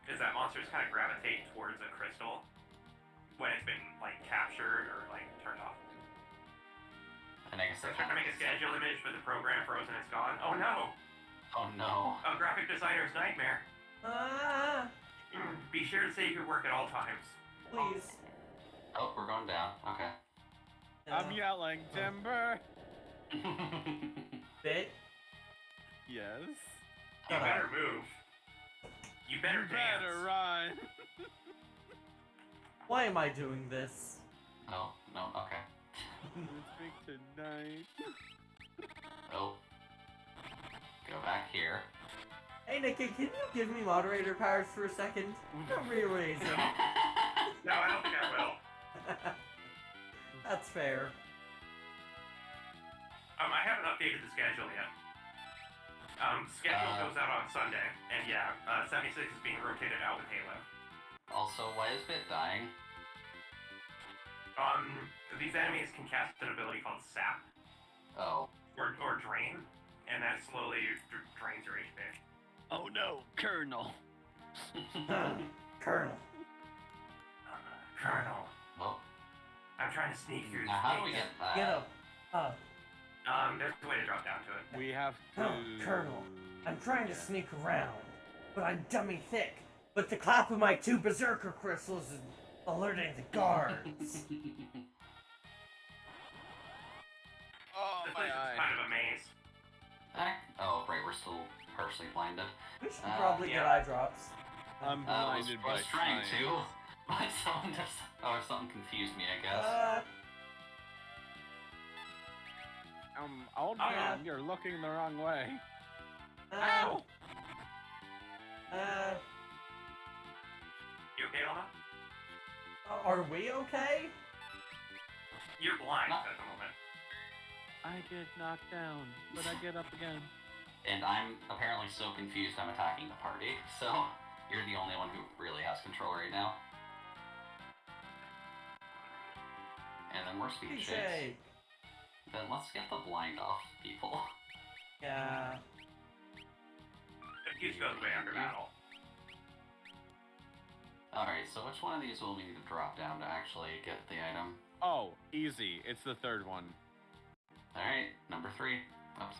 Is that monsters kind of gravitate towards a crystal when it's been, like, captured or, like, turned off. And I guess they're trying to make a schedule image, but the program frozen, it's gone. Oh no! Oh no. A graphic designer's nightmare. Be sure to save your work at all times. Please. Oh, we're going down. Okay. I'm yelling, timber! Bit? Yes? You better move. You better dance. Better run! Why am I doing this? No, okay. Speak tonight. Oh. Go back here. Hey Nikki, can you give me moderator powers for a second? I'm rearranging. No, I don't think I will. That's fair. I haven't updated the schedule yet. Schedule goes out on Sunday, and yeah, 76 is being rotated out with Halo. Also, why is Bit dying? These enemies can cast an ability called Sap. Oh. Or Drain, and that slowly drains your HP. Oh no, Colonel. Colonel. Colonel. Oh. I'm trying to sneak through Now, how do we get that? Get up. There's a way to drop down to it. We have to... Colonel, I'm trying to sneak around, but I'm dummy thick. But the clap of my 2 berserker crystals is alerting the guards. Oh, This my place is eye. kind of a maze. Oh, right, we're still partially blinded. We should probably get yeah. eye drops. I'm I blinded was by trying science. to, but something confused me, I guess. Old man, you're looking the wrong way. Ow! You okay, Lama? Are we okay? You're blind No. at the moment. I get knocked down, but I get up again. And I'm apparently so confused I'm attacking the party, so you're the only one who really has control right now. And then we're speed shakes. Shake. Then let's get the blind off, people. Yeah. The fuse goes away after battle. Alright, so which one of these will we need to drop down to actually get the item? Oh, easy. It's the third one. Alright, number 3. Oops.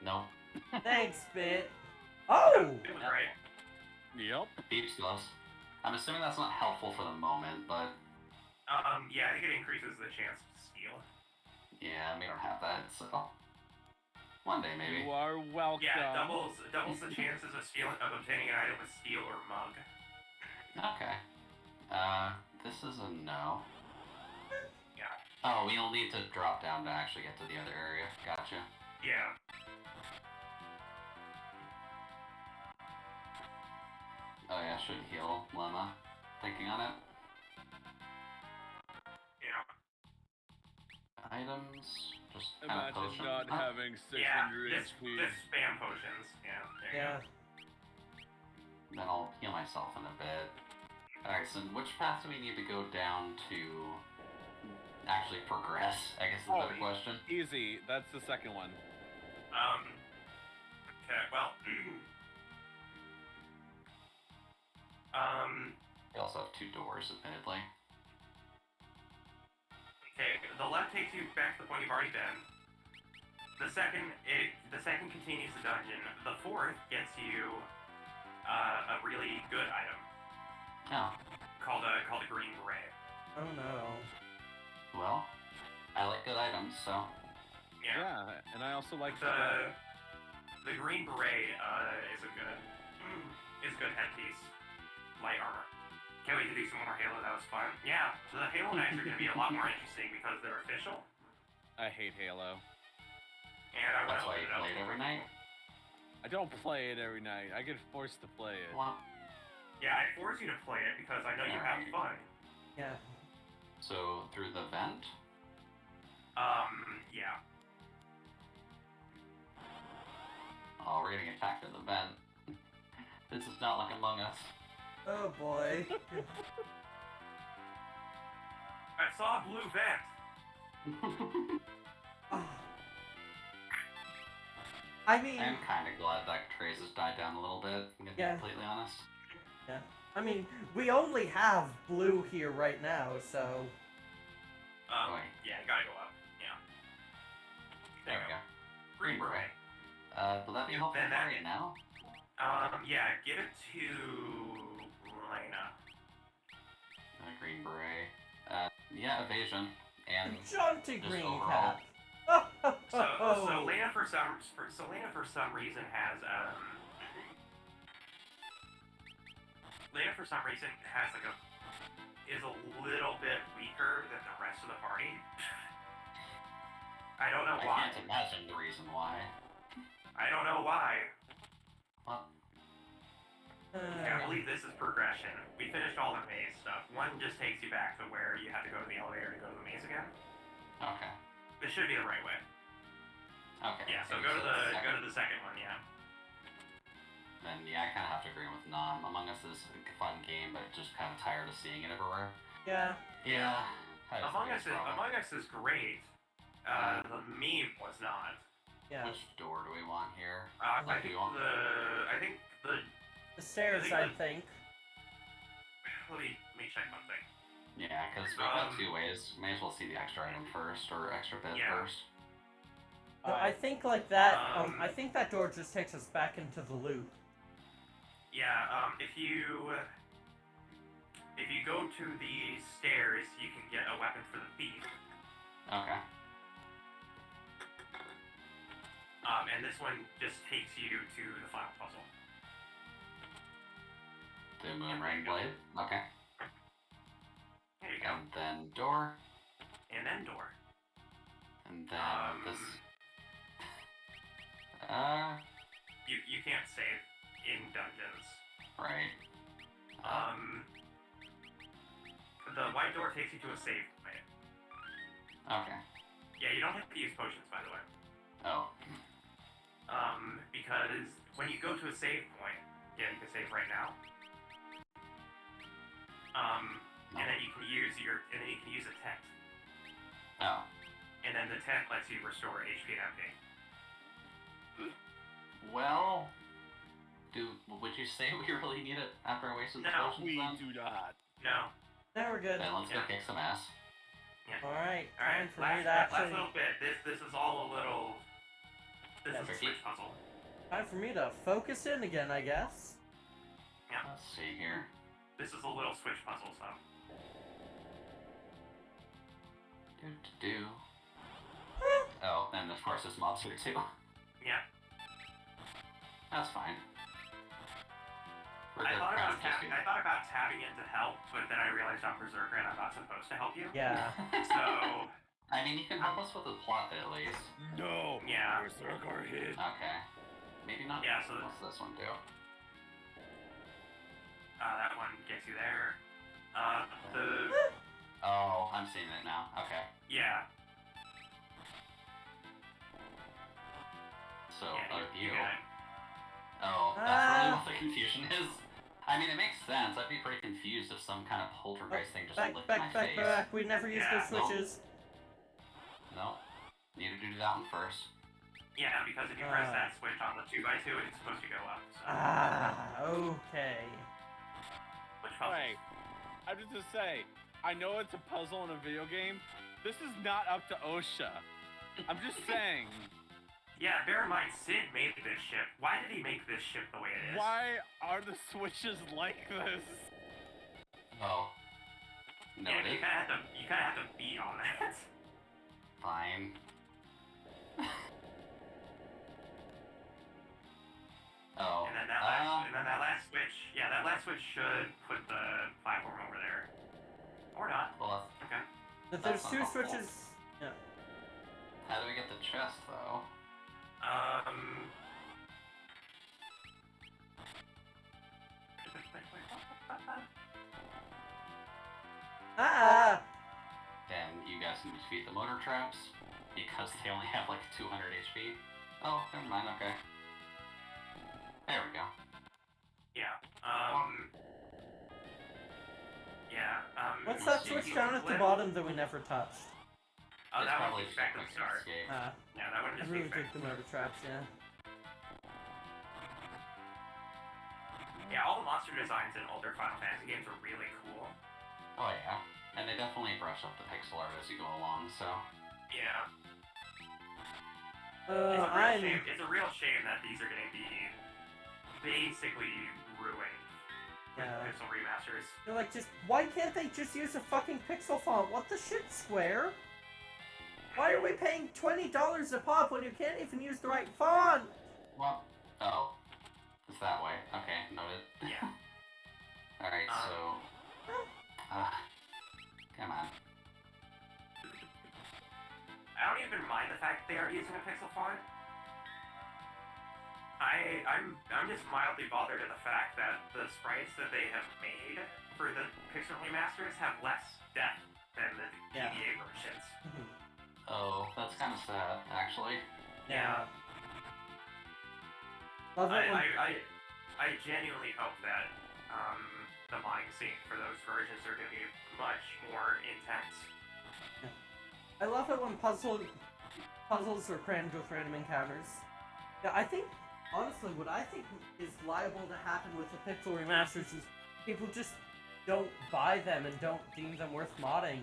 No. Thanks, Bit. Oh! It was right. Yep. Beeps gloves. I'm assuming that's not helpful for the moment, but Yeah, I think it increases the chance to steal. yeah, we don't have that, so one day maybe. You are welcome. Yeah, it doubles the chances of obtaining an item with steel or mug. Okay. This is a no. Yeah. Oh, we'll need to drop down to actually get to the other area. Gotcha. Yeah. Oh yeah, should heal Lemma. Thinking on it. items? Just kind of Imagine potion. not Oh, having 600 Yeah, this HP. spam potions. Yeah, there you Yeah. go. then I'll heal myself in a bit. Alright, so which path do we need to go down to actually progress? I guess is the better question. Easy. That's the second one. Okay, well, We also have 2 doors, admittedly. okay, the left takes you back to the point you've already been. The second continues the dungeon. The fourth gets you a really good item Oh, called a green beret. Oh no. well, I like good items, so. Yeah. Yeah, and I also like The green beret is a good headpiece. Light armor. Can't wait to do some more Halo. That was fun. Yeah, so the Halo nights are going to be a lot more interesting because they're official. I hate Halo. And I want That's to why open you it up. play it every night? I don't play it every night. I get forced to play it. Well, Yeah, I force you to play it because I know you have fun. Yeah. so through the vent? Yeah. Oh, we're getting attacked in the vent. This is not like Among Us. Oh boy. I saw a blue vent. Ah. I mean, I'm kind of glad that Trace has died down a little bit, I'm gonna be Yeah. completely honest. yeah. I mean, we only have blue here right now, so. Wait. Yeah, you gotta go up. Yeah. There we go. Green beret. Will that be helpful Then that- for you now? Yeah, give it to Lena. Green beret. Yeah, evasion. And Jaunty just green overall. cap. So Lena for some reason has is a little bit weaker than the rest of the party. I don't know I why. can't imagine the reason why. I don't know why. Well, I can't believe this is progression. We finished all the maze stuff. One just takes you back to where you had to go to the elevator to go to the maze again. okay. This should be the right way. Okay. Yeah, so you go to said the second one, yeah. Then yeah, I kind of have to agree with Nom. Among Us is a fun game, but just kind of tired of seeing it everywhere. Yeah. Yeah. Among Us is great. The meme was not. Yeah. Which door do we want here? I Like, think do you want- The stairs, I think. Let me check one thing. Yeah, because we've got 2 ways. May as well see the extra item first, or extra bit Yeah. first. I think like that. I think that door just takes us back into the loop. Yeah, if you go to the stairs, you can get a weapon for the thief. Okay. And this one just takes you to the final puzzle. The moon ring blade. Okay. There you go. And then door. And then door. And then this. You can't save in dungeons. Right. The white door takes you to a save point. Okay. Yeah, you don't have to use potions, by the way. Oh. Because when you go to a save point, yeah, you can save right now. And then you can use a tent. Oh. And then the tent lets you restore HP and MP. Well, would you say we really need it after I wasted the No, potions We then? do not. No. Now we're good. Then let's go Yeah. kick some ass. Yeah. Alright, All right. time for me to Last actually. little bit. This is all a little. This Yeah, is a tricky. switch puzzle. Time for me to focus in again, I guess. Yeah. Let's see here. This is a little switch puzzle, so. Do. Oh, and of course this mob's here too. Yeah. That's fine. I thought about tabbing in to help, but then I realized I'm Berserker and I'm not supposed to help you. Yeah. So. I mean, you can help us with the plot at least. No. Yeah. Berserker hit. Okay. Maybe not. Yeah, so What's this one do? That one gets you there. The Oh, I'm seeing it now. Okay. yeah. So, Yeah, you. got it. Oh, that's really what the confusion is? I mean, it makes sense. I'd be pretty confused if some kind of poltergeist thing just licked my face. Back. We never used those switches. No. Needed to do that one first. Yeah, because if you press that switch on the 2x2, it's supposed to go up. So. Okay. Which puzzle? Wait, I have to just say, I know it's a puzzle in a video game. This is not up to OSHA. I'm just saying. Yeah, bear in mind, Sid made this ship. Why did he make this ship the way it is? Why are the switches like this? Oh. Yeah, Noted. you kinda have to beat on that. Fine. Oh. And then that last switch, yeah, that last switch should put the platform over there. Or not. Well, Okay. But there's That's two not helpful. switches. Yeah. how do we get the chest, though? Then you guys can defeat the motor traps, because they only have like 200 HP. Oh, never mind, okay. There we go. Yeah. What's that switch down at the bottom that we never touched? Oh, It's that probably was the expected just start. escape. Yeah, that one I just really expected dig the start. motor traps, yeah. Yeah, all the monster designs in older Final Fantasy games are really cool. Oh yeah, and they definitely brush up the pixel art as you go along, so... Yeah. I'm... It's a real shame that these are going to be basically ruined with pixel remasters. They're like, why can't they just use a fucking pixel font? What the shit, Square? Why are we paying $20 a pop when you can't even use the right font? Well, oh. It's that way. Okay, noted. Yeah. Alright, so... come on. I don't even mind the fact they are using a pixel font. I'm just mildly bothered at the fact that the sprites that they have made for the pixel remasters have less depth than the GBA versions. Oh, that's kind of sad, actually. Yeah. Love it when... I genuinely hope that the modding scene for those versions are going to be much more intense. I love it when puzzles are crammed with random encounters. Yeah, I think, honestly, what I think is liable to happen with the pixel remasters is people just don't buy them and don't deem them worth modding.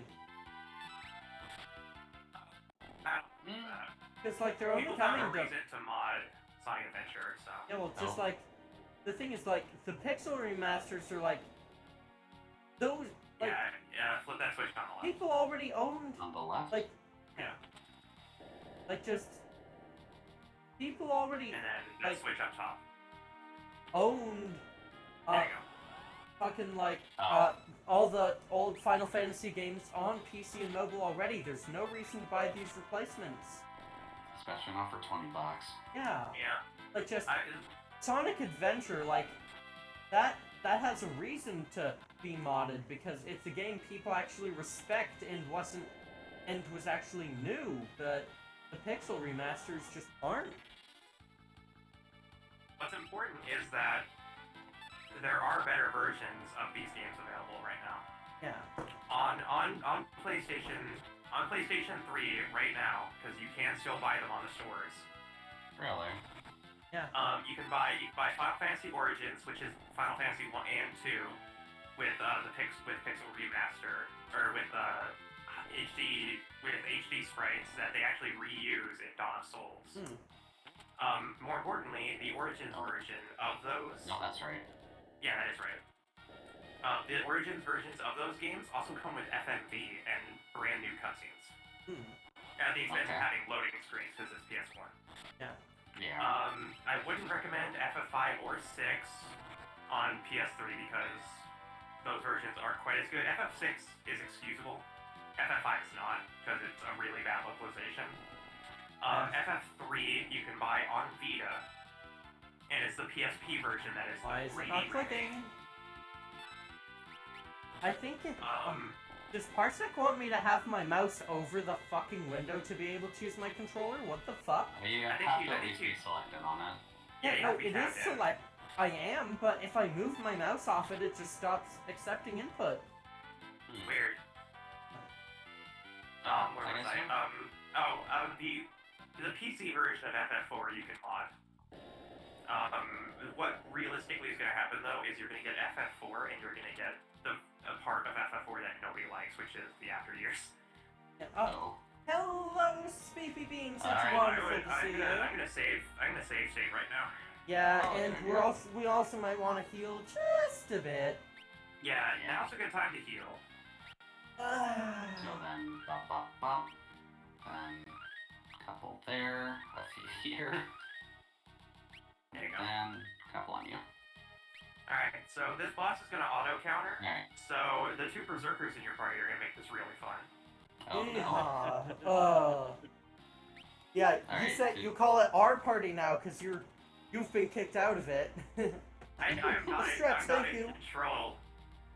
Because, like, they're only People coming have a to... reason to mod Sonic Adventure, so... Yeah, well, just like, the thing is, like, the pixel remasters are like, those, like... Yeah, flip that switch on the left. People already owned... On the left? Like... Yeah. Like, just... People already... And then the like, switch up top. owned... There you go. fucking, like, Oh. all the old Final Fantasy games on PC and mobile already. There's no reason to buy these replacements. Especially not for $20. Yeah. Yeah. Like, just... Sonic Adventure, like, that has a reason to be modded, because it's a game people actually respect and was actually new, but the pixel remasters just aren't. What's important is that there are better versions of these games available right now. Yeah. On PlayStation 3 right now, because you can still buy them on the stores. Really? Yeah. You can buy Final Fantasy Origins, which is Final Fantasy 1 and 2, with pixel remaster, or with HD sprites that they actually reuse in Dawn of Souls. More importantly, the Origins version of those. No, that's right. Yeah, that is right. The Origins versions of those games also come with FMV and brand new cutscenes. At the expense of having loading screens because it's PS1. Yeah. Yeah. I wouldn't recommend FF5 or 6 on PS3 because those versions aren't quite as good. FF6 is excusable. FF5 is not because it's a really bad localization. FF3 you can buy on Vita, and it's the PSP version that is Why is it 3D not remake. clicking? I think it... Does Parsec want me to have my mouse over the fucking window to be able to use my controller? What the fuck? You I have think to you- at I think least you- be selected on it. Yeah, you no, have to be it is tapped in. select. I am, but if I move my mouse off it, it just stops accepting input. Weird. Where was I? The PC version of FF4 you can mod. What realistically is going to happen though is you're going to get FF4 and you're going to get a part of FF4 that nobody likes, which is the after years. Yeah, Oh. hello, Speepy Beans. It's Alright, wonderful to see you. I'm gonna save save right now. Yeah, Oh, and there you we also might want to heal just a bit. Yeah, now's a good time to heal. So then, bop, bop, bop. Then, a couple there, a few here, There you go. and a couple on you. Alright, so this boss is gonna auto counter. Alright. So the two berserkers in your party are gonna make this really fun. Oh no. Yeah, you Alright, said dude. you call it our party now because you've been kicked out of it. I'm not Stretch, in thank you. control.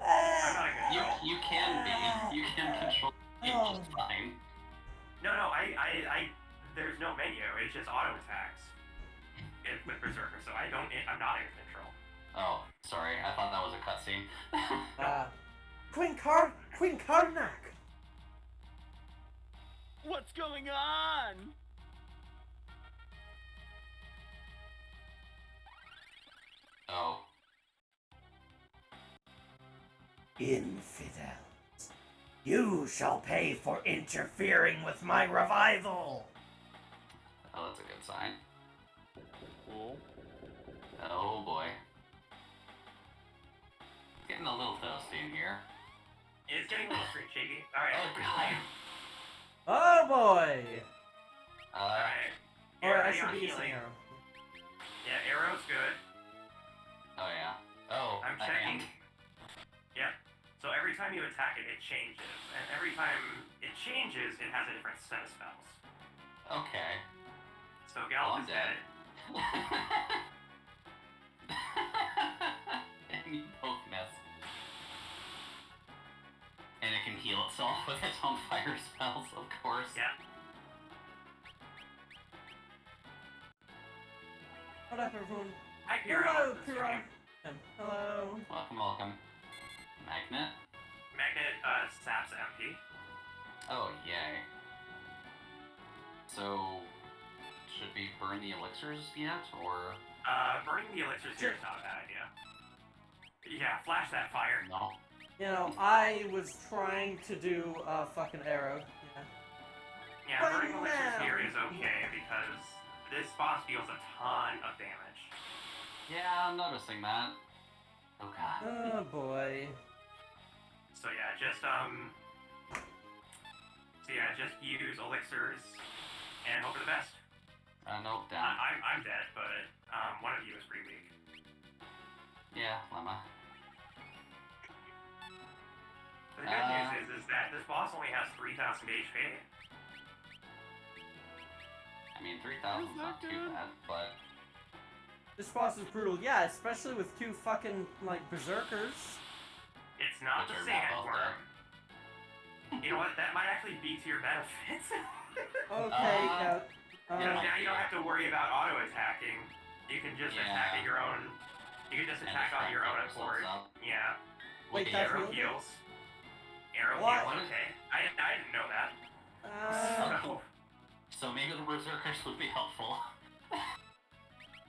I'm not in control. You can be. You can control it just fine. No, there's no menu. It's just auto attacks. With berserker, so I'm not in control. Oh, sorry. I thought that was a cutscene. Queen Karnak. What's going on? Oh. Infidels, you shall pay for interfering with my revival. Oh, that's a good sign. Cool. Oh boy. Getting a little toasty in here. It's getting a little street shaky. Alright, Oh, God. Oh boy. Alright. Or I Ready should on be using healing. arrow. Yeah, arrow's good. Oh yeah. Oh, I'm a checking. hand. Yep. So every time you attack it, it changes. And every time it changes, it has a different set of spells. Okay. So Well, Gallup I'm is dead. dead. And you both miss. And it can heal itself with its own fire spells, of course. Yeah. What up, everyone? Hi, Piro. Hello, Piro. Hello. Welcome, welcome. Magnet? Magnet saps MP. Oh, yay. So, should we burn the elixirs yet, or Burning the elixirs here is not a bad idea. Yeah, flash that fire. no? You know, I was trying to do a fucking arrow. Yeah, Right burning elixirs now. here is okay because this boss deals a ton of damage. Yeah, I'm noticing that. Oh god. Oh boy. So yeah, just use elixirs and hope for the best. Nope, down. I'm dead, but one of you is pretty weak. Yeah, lemma. The good news is that this boss only has 3,000 HP. I mean, 3,000's not too bad, but This boss is brutal. Yeah, especially with two fucking, like, berserkers. It's not Which the are not both sandworm. You know what? That might actually be to your benefit. Okay, yeah. Because now you don't have to worry about auto attacking. You can just attack at your own. You can just and attack on your own distract accord. yourselves up. Yeah. With Wait, the that's Arrow real? heals. Arrow What? heals. Okay. I didn't know that. So, So maybe the berserkers would be helpful.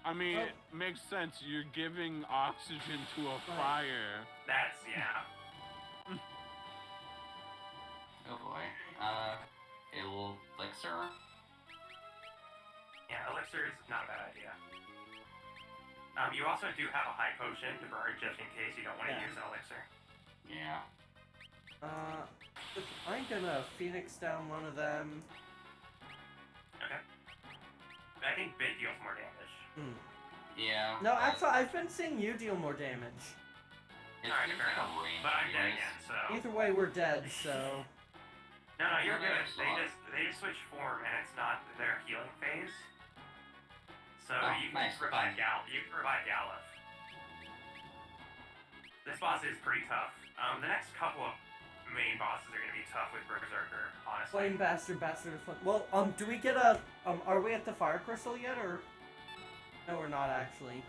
I mean, Oh. it makes sense. You're giving oxygen to a fire. that's yeah. Oh boy. Elixir? Yeah, elixir is not a bad idea. You also do have a high potion to burn just in case you don't want to Yeah. use an elixir. Yeah. I'm gonna Phoenix down one of them. Okay. I think bit deals more damage. Yeah. No, actually, I've been seeing you deal more damage. It Alright, seems fair like a enough. range But I'm dead anyways. again, so. Either way, we're dead, so... No, you're Yeah, good. there's They a lot. just switch form, and it's not their healing phase. So Oh, you can nice, provide fine. You can provide Galuf. This boss is pretty tough. The next couple of main bosses are gonna be tough with Berserker, honestly. Flame Bastard, Bastard of Flame. Well, do we get a, are we at the Fire Crystal yet, or? No, we're not actually.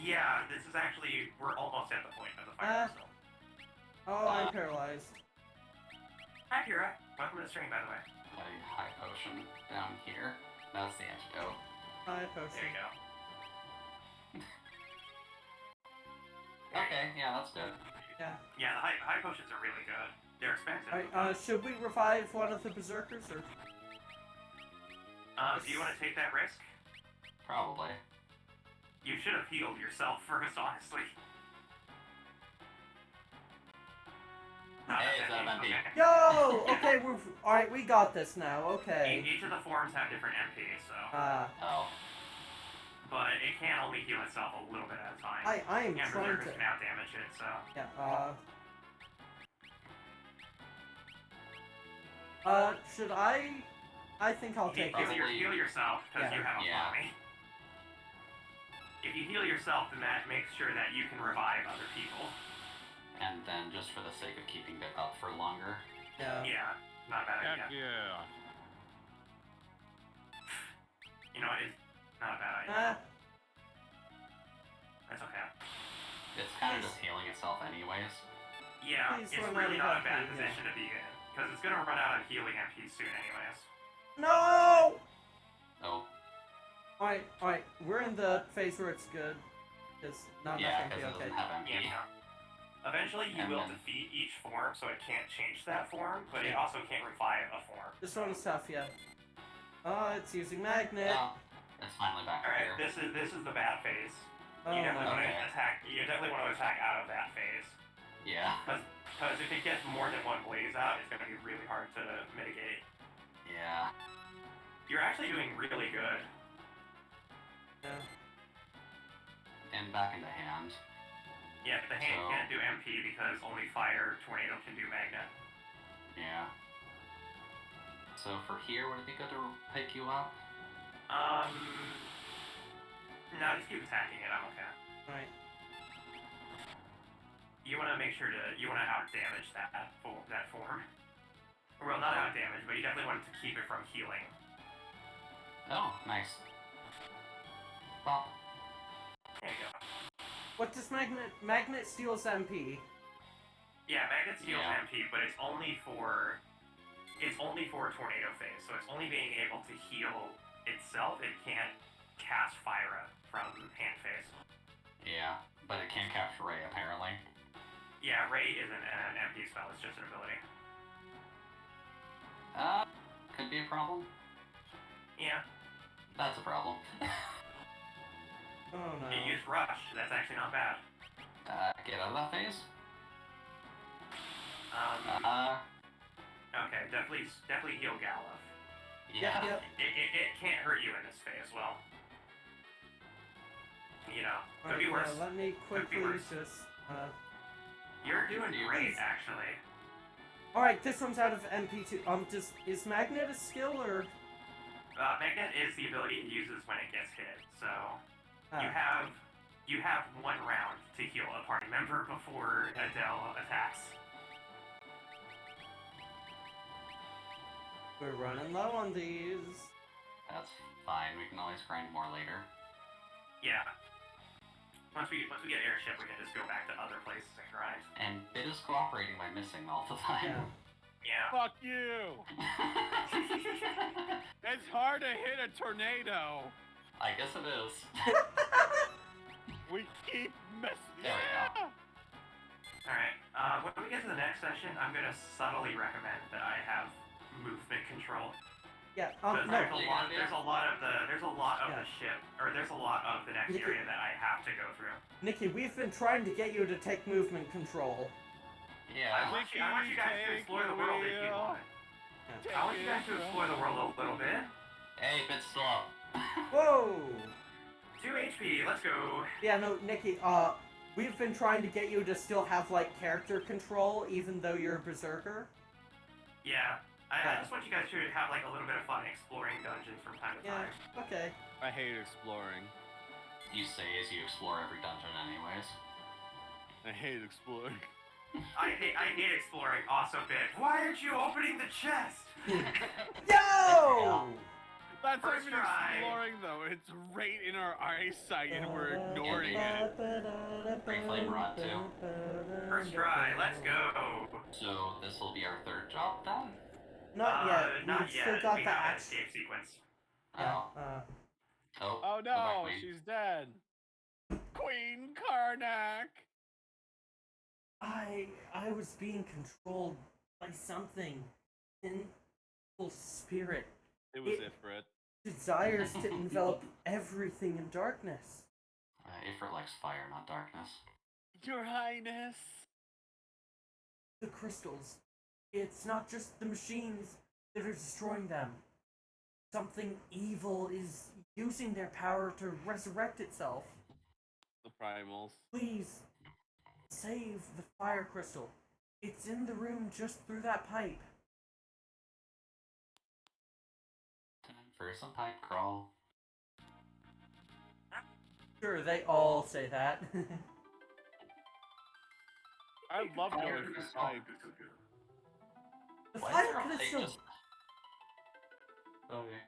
Yeah, this is actually, we're almost at the point of the Fire Crystal. Oh, I'm paralyzed. Hi, Kira. Welcome to the stream, by the way. A high potion down here. That's the antidote. High potion. There you go. Okay, yeah, that's good. Yeah, the high potions are really good. They're expensive. Alright, should we revive one of the Berserkers, or? Do you want to take that risk? Probably. You should have healed yourself first, honestly. Hey, it's MMP. Okay. Yo! Okay, alright, we got this now, okay. Each of the forms have different MPs, so... Oh. But it can only heal itself a little bit at a time. I am and trying Berserkers to... can out-damage it, so... Yeah, should I think I'll take this. Heal yourself, because you have autonomy. If you heal yourself, then that makes sure that you can revive other people. And then just for the sake of keeping it up for longer. Yeah, not a bad idea. Yeah. You know what, it's not a bad idea. That's okay. It's kind of just healing itself anyways. Yeah, Please it's run really out of not a bad health, position to be in. Because it's gonna run out of healing MPs soon anyways. No! Oh. Alright, we're in the phase where it's good. It's not Yeah, enough because MP, it okay. doesn't have MP. Yeah. Eventually you And will then- defeat each form, so it can't change that form, but it also can't revive a form. This one's tough, yeah. Oh, it's using magnet. Oh, it's finally back Alright, here. this is the bad phase. Oh You definitely my want to Okay. attack. You definitely want to attack out of that phase, Yeah. because if it gets more than one blaze out, it's gonna be really hard to mitigate. Yeah. You're actually doing really good. Yeah. And back into hand. Yeah, but the hand So- can't do MP because only fire tornado can do magnet. Yeah. So for here, would it be good to pick you up? No, just keep attacking it. I'm okay. Alright. You want to make sure you want to out damage that form. Well, not out damage, but you definitely want to keep it from healing. Oh, nice. Well, There you go. What does magnet steals MP? Yeah, magnet steals Yeah. MP, but it's only for tornado phase, so it's only being able to heal itself. It can't cast Fyra from hand phase. yeah, but it can't capture Ray apparently. Yeah, Ray isn't an MP spell; it's just an ability. Could be a problem. Yeah, That's a problem. Oh no. you use Rush. That's actually not bad. Get out of that phase? Okay, definitely heal Galuf. Yeah. Yep. It can't hurt you in this phase. Well, you know, could Alright, be worse. let me quickly worse. just You're doing You're great, nice. actually. Alright, this one's out of MP2. Is magnet a skill or Magnet is the ability it uses when it gets hit. So ah, you have 1 round to heal a party member before Adele attacks. we're running low on these. That's fine. We can always grind more later. Yeah. Once we get airship, we can just go back to other places and grind. And Bit is cooperating by missing all the time. Yeah. Fuck you! It's hard to hit a tornado. I guess it is. We keep missing. There we go. Alright, when we get to the next session, I'm gonna subtly recommend that I have movement control. Yeah, Because no. there's a lot of Yeah. the ship, or there's a lot of the next Nikki- area that I have to go through. Nikki, we've been trying to get you to take movement control. I Yeah. want you guys to explore the world if you want. I want you guys to explore the world a little bit. Hey, Bit's still up. Whoa! 2 HP, let's go. Yeah, no, Nikki, we've been trying to get you to still have, like, character control, even though you're a berserker. Yeah, I just want you guys to have like a little bit of fun exploring dungeons from time to Yeah, time. okay. I hate exploring. You say as you explore every dungeon anyways. I hate exploring. I hate exploring. Also, bit. Why aren't you opening the chest? Yo! That's not First even try. exploring though. It's right in our eyesight and we're ignoring it. Free flame rod too. First try. Let's go. So this will be our third job then? Not yet. Not We've yet. still got we the have an axe. escape sequence. Yeah. Oh. Oh go back, no, Queen. she's dead. Queen Karnak. I was being controlled by something. Full spirit. It was Ifrit. Desires to envelop everything in darkness. Ifrit likes fire, not darkness. Your Highness. The crystals. It's not just the machines that are destroying them. Something evil is using their power to resurrect itself. The primals. Please, save the fire crystal. It's in the room just through that pipe. Time for some pipe crawl. Sure, they all say that. I love going through pipe. The Why is fire there a could have pipe still... just... Okay.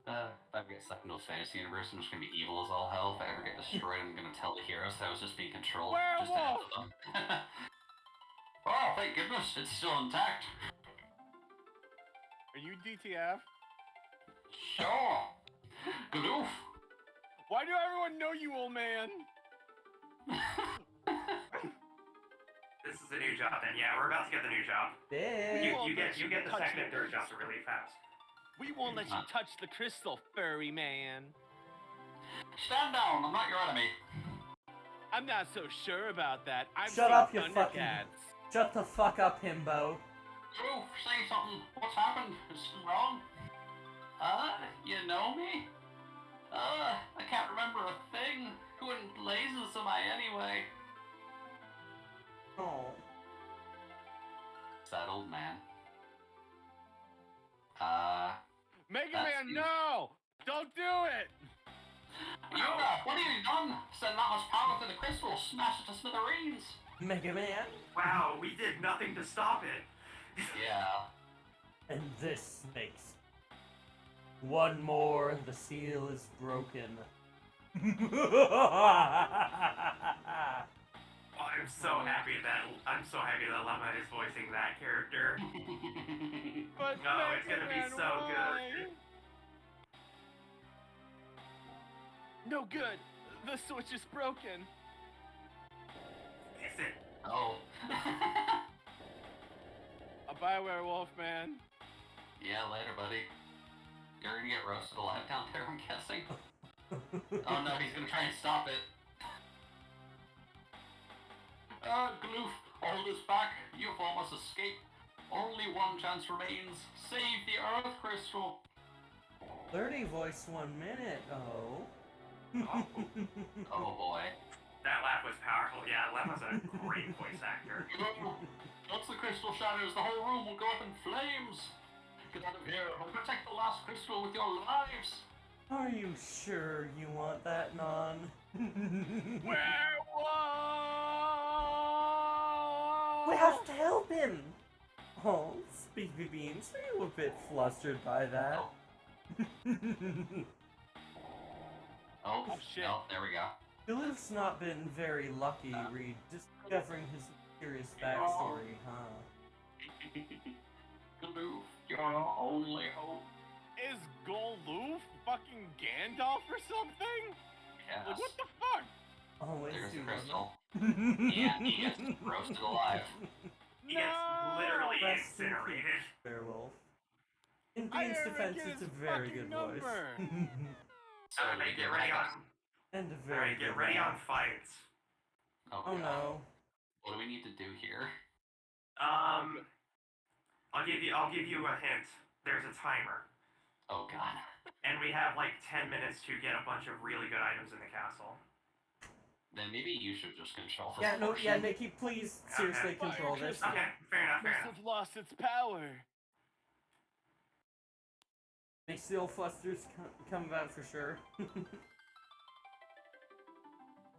If I ever get stuck into a fantasy universe, I'm just gonna be evil as all hell. If I ever get destroyed, I'm gonna tell the heroes that I was just being controlled. Just to Werewolf! help them. Oh, thank goodness, it's still intact. Are you DTF? Sure. Goof. Why do everyone know you, old man? This is the new job then. Yeah, we're about to get the new job. Yeah. You get the second and third jobs really fast. We won't let you touch the crystal, furry man. Stand down, I'm not your enemy. I'm not so sure about that. I'm Shut seeing up, you fucking... Thundercats. Shut the fuck up, himbo. Goof, say something. What's happened? Is something wrong? You know me? I can't remember a thing. Who in blazes am I anyway? Oh. Sad old man. Mega That's Man, you. no! Don't do it! Yoda, what have you done? Send that much power to the crystal, smash it to smithereens. Mega Man. Wow, we did nothing to stop it. Yeah. And this makes... One more and the seal is broken. I'm so happy that Lemma is voicing that character. But No, Mega it's gonna be Man, so why? good. No good. The switch is broken. Fix it. Oh. A werewolf, man. Yeah, later, buddy. You're gonna get roasted alive down there, I'm guessing. Oh no, he's gonna try and stop it. Gloof, hold us back. You four must escape. Only one chance remains. Save the Earth Crystal. 30 voice 1 minute, oh. Oh boy. That laugh was powerful. Yeah, Lemma's a great voice actor. Once the crystal shatters, the whole room will go up in flames. Get out of here and protect the last crystal with your lives. Are you sure you want that, Non? Werewolf! We have to help him! Oh, Speedy Beans, are you a bit flustered by that? Oh, Oh, shit. No, there we go. Gloof's not been very lucky discovering his mysterious backstory, huh? Gloof, you're our only hope. Is Goloof fucking Gandalf or something? Yes. Like, what the fuck? Always There's the do, crystal. Lemma. Yeah, he gets roasted alive. He gets literally Rest in incinerated. peace, Werewolf. In I Bean's never defense, get it's a his very fucking good number. voice. So Alright, get ready on. And a very Alright, get good ready one. on fights. Oh, Oh God. no. What do we need to do here? I'll give you a hint. There's a timer. Oh God. And we have like 10 minutes to get a bunch of really good items in the castle. Then maybe you should just control this. Yeah, no, portion. yeah, Nikki, please seriously Okay. control this. Okay, fair enough, fair Must enough. have lost its power. Make steel flusters come about for sure.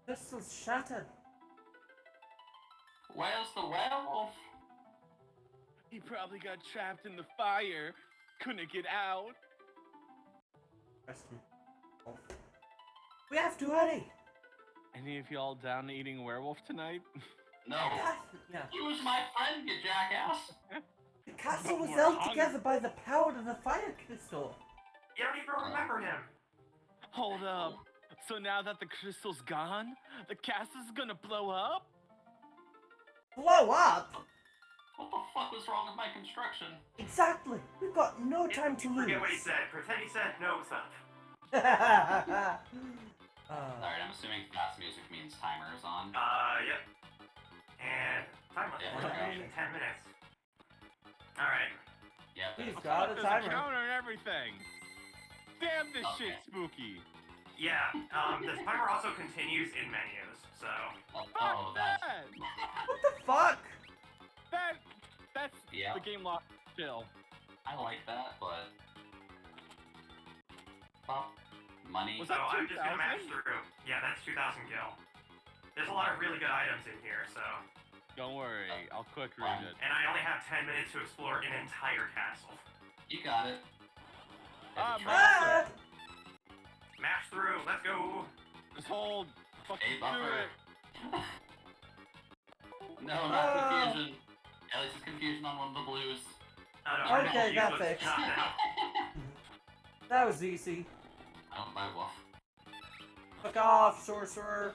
Crystal's shattered. Where's the werewolf? He probably got trapped in the fire. Couldn't get out. We have to hurry. Any of y'all down to eating werewolf tonight? No. Yeah. He was my friend, you jackass. The castle But was we're held hungry. together by the power of the fire crystal. You don't even remember him. Hold up. So now that the crystal's gone, the castle's gonna blow up? Blow up? What the fuck was wrong with my construction? Exactly. We've got no time to lose. Forget what he said. Pretend he said nose up. Alright, I'm assuming fast music means timer is on. Yep. And time limit. Yeah, 10 minutes. Alright. Yeah, He's but- got a There's a timer. counter and everything. Damn, this Okay. shit's spooky. Yeah, the timer also continues in menus, so... Oh, Fuck that's... that! What the fuck? That's Yeah. the game lock still. I like that, but... Well, money. Was So that I'm just gonna 2,000? match through. Yeah, that's 2,000 gil. There's a lot of really good items in here, so... Don't worry, I'll quick read it. And I only have 10 minutes to explore an entire castle. You got it. Ah, It's a Ah! Mash through, let's go! Just hold. Fucking Hey, do buffer. it. No, not confusion. At least it's confusion on one of the blues. No, Okay, use that was fixed. knocked out. That was easy. I don't buy wolf. Fuck off, sorcerer.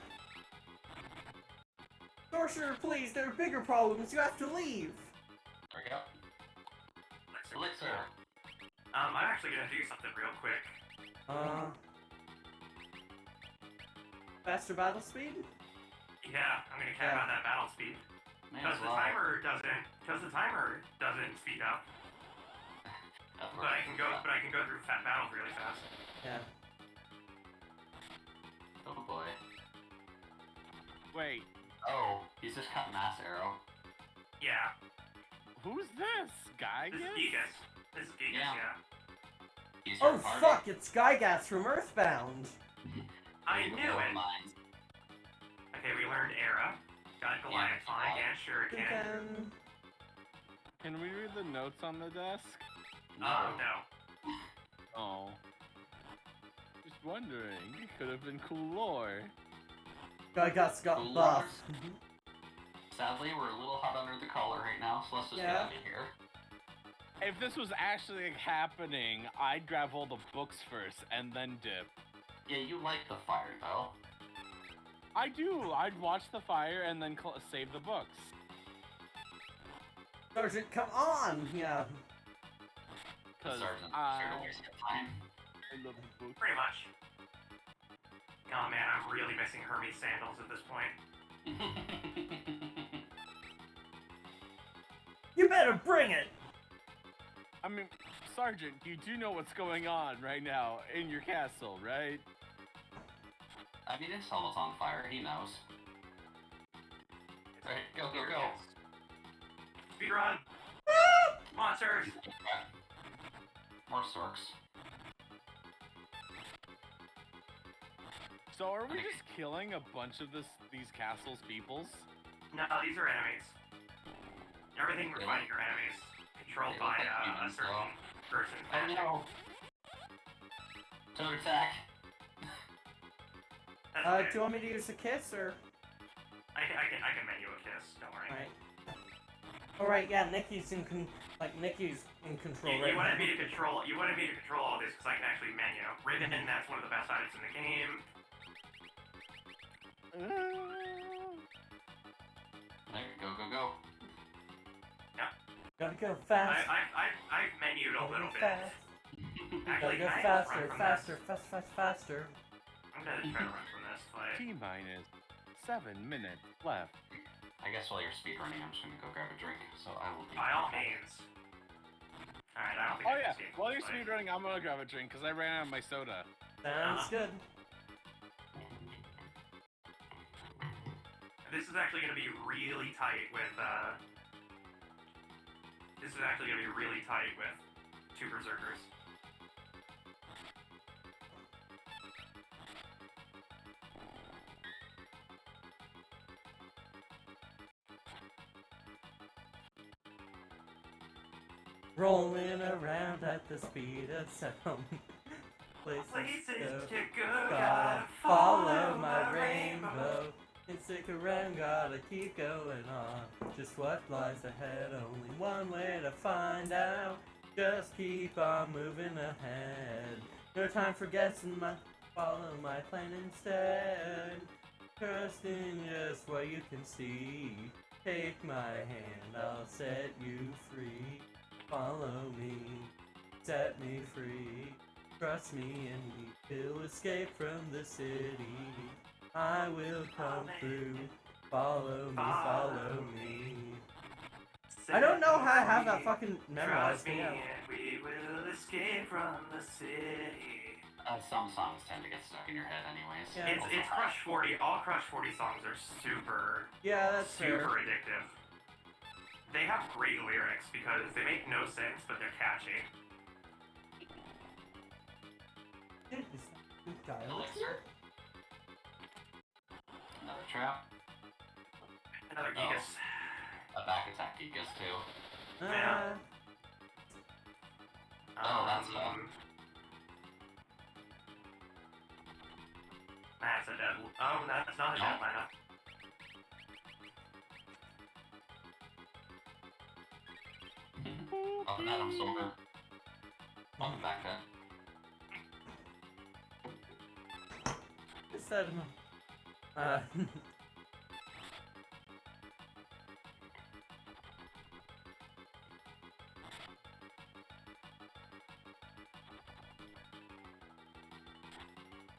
Sorcerer, please, there are bigger problems. You have to leave. There we go. Elixir. I'm actually gonna do something real quick. Faster battle speed? Yeah, I'm gonna cap out that battle speed. May Because as the well. timer doesn't speed up. That But I works. can go through fat battles really fast. Yeah. Oh boy. Wait, Oh, he's just got mass arrow. Yeah. who's this? Guy? This is Gigas. This is Gigas, Yeah. yeah. He's your Oh party. fuck, it's Skygas from Earthbound. I knew it! Mine. Okay, we learned Era. Got Goliath Tonic and Shuriken. Then... Can we read the notes on the desk? No. Oh. Just wondering. It could have been cool lore. Skygas got Cool buffed. Sadly, we're a little hot under the collar right now, so let's just get Yeah. out of here. If this was actually happening, I'd grab all the books first and then dip. Yeah, you like the fire, though. I do. I'd watch the fire and then save the books. Sergeant, come on! Yeah. Cause Sergeant, I here to waste your time. love the books. Pretty much. Oh man, I'm really missing Hermes sandals at this point. You better bring it! I mean, Sergeant, you do know what's going on right now in your castle, right? I mean, his helmet's on fire. He knows. Alright, go, go, go. Speedrun! Monsters! More sorks. So are we just killing a bunch of these castle's peoples? No, these are enemies. Everything we're fighting are enemies. Controlled They by look like a humans, certain person. Oh no! Toad attack! That's Do okay. you want me to use a kiss, or...? I can make you a kiss, don't worry. Alright. Alright, yeah, Nikki's in control right You wanted now. me to control all this because I can actually menu. Ribbon, that's one of the best items in the game. There, go, go, go. Gotta go fast. I've menued a Gotta little go bit. fast. Actually, Gotta go can I faster, run from faster, this? faster. I'm gonna try to run from this, but... T-minus 7 minutes left. I guess while you're speedrunning, I'm just gonna go grab a drink, so I will be... By all means. Alright, I don't think Oh I yeah, can escape while this you're fight. speedrunning, I'm gonna grab a drink because I ran out of my soda. Sounds good. This is actually gonna be really tight with, two berserkers. rolling around at the speed of sound. Places go. to go, Gotta follow my rainbow. And stick around, gotta keep going on. Just what lies ahead, only one way to find out. Just keep on moving ahead. No time for guessing, follow my plan instead. Trust in just what you can see. Take my hand, I'll set you free. Follow me, set me free. Trust me and we will escape from the city. I will come through. Follow me. I don't know how I have that fucking memorized. Trust me and we will escape from the city. Some songs tend to get stuck in your head anyways. Yeah. It's Crush 40. All Crush 40 songs are super fair. addictive. They have great lyrics because they make no sense, but they're catchy. Elixir. Another trap. Another Gigas. A back attack Gigas too. Yeah. That's That's a dead. Oh, that's not a dead lineup. Oh, Adam Silver. Welcome back then. Just said,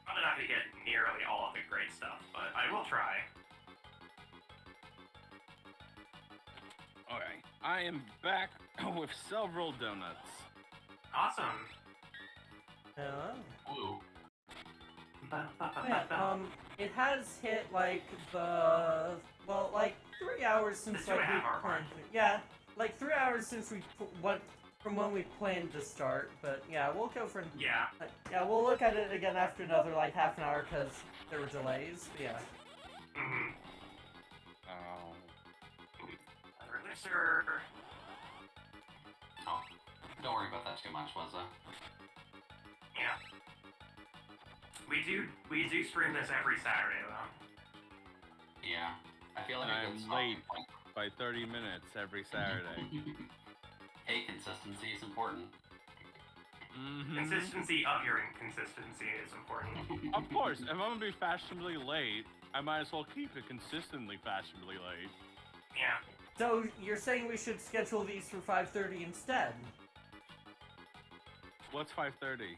I'm not gonna get nearly all of the great stuff, but I will try. Alright, I am back with several donuts. Awesome. hello. Ooh. Yeah, it has hit like 3 hours since The 2.5 hour planned. Yeah, like 3 hours since we went from when we planned to start. But yeah, we'll go for Yeah. we'll look at it again after another like half an hour because there were delays. But yeah. Mm-hmm. Oh. Elixir. Oh, don't worry about that too much, Wezza. Yeah. We do stream this every Saturday though. Yeah. I feel like I'm late by 30 minutes every Saturday. Hey, consistency is important. Consistency of your inconsistency is important. Of course, if I'm gonna be fashionably late, I might as well keep it consistently fashionably late. Yeah. So you're saying we should schedule these for 5:30 instead? What's 5:30?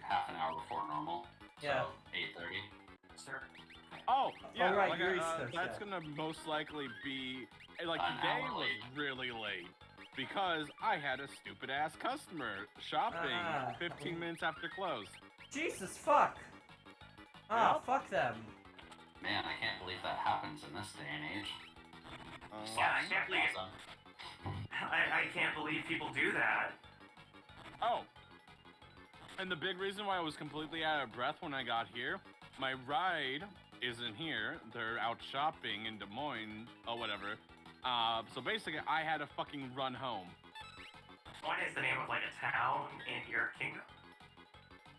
Half an hour before normal. Yeah. So 8:30. Sir. Oh, yeah, right, like, you're East Coast, that's yeah. gonna most likely be, like, An today hour was late. really late. Because I had a stupid-ass customer shopping 15 minutes after close. Jesus fuck! Ah, Yep. fuck them. Man, I can't believe that happens in this day and age. Yeah, I can't believe Awesome. I can't believe people do that. Oh. And the big reason why I was completely out of breath when I got here, my ride isn't here. They're out shopping in Des Moines or whatever. So basically, I had to fucking run home. What is the name of like a town in your kingdom?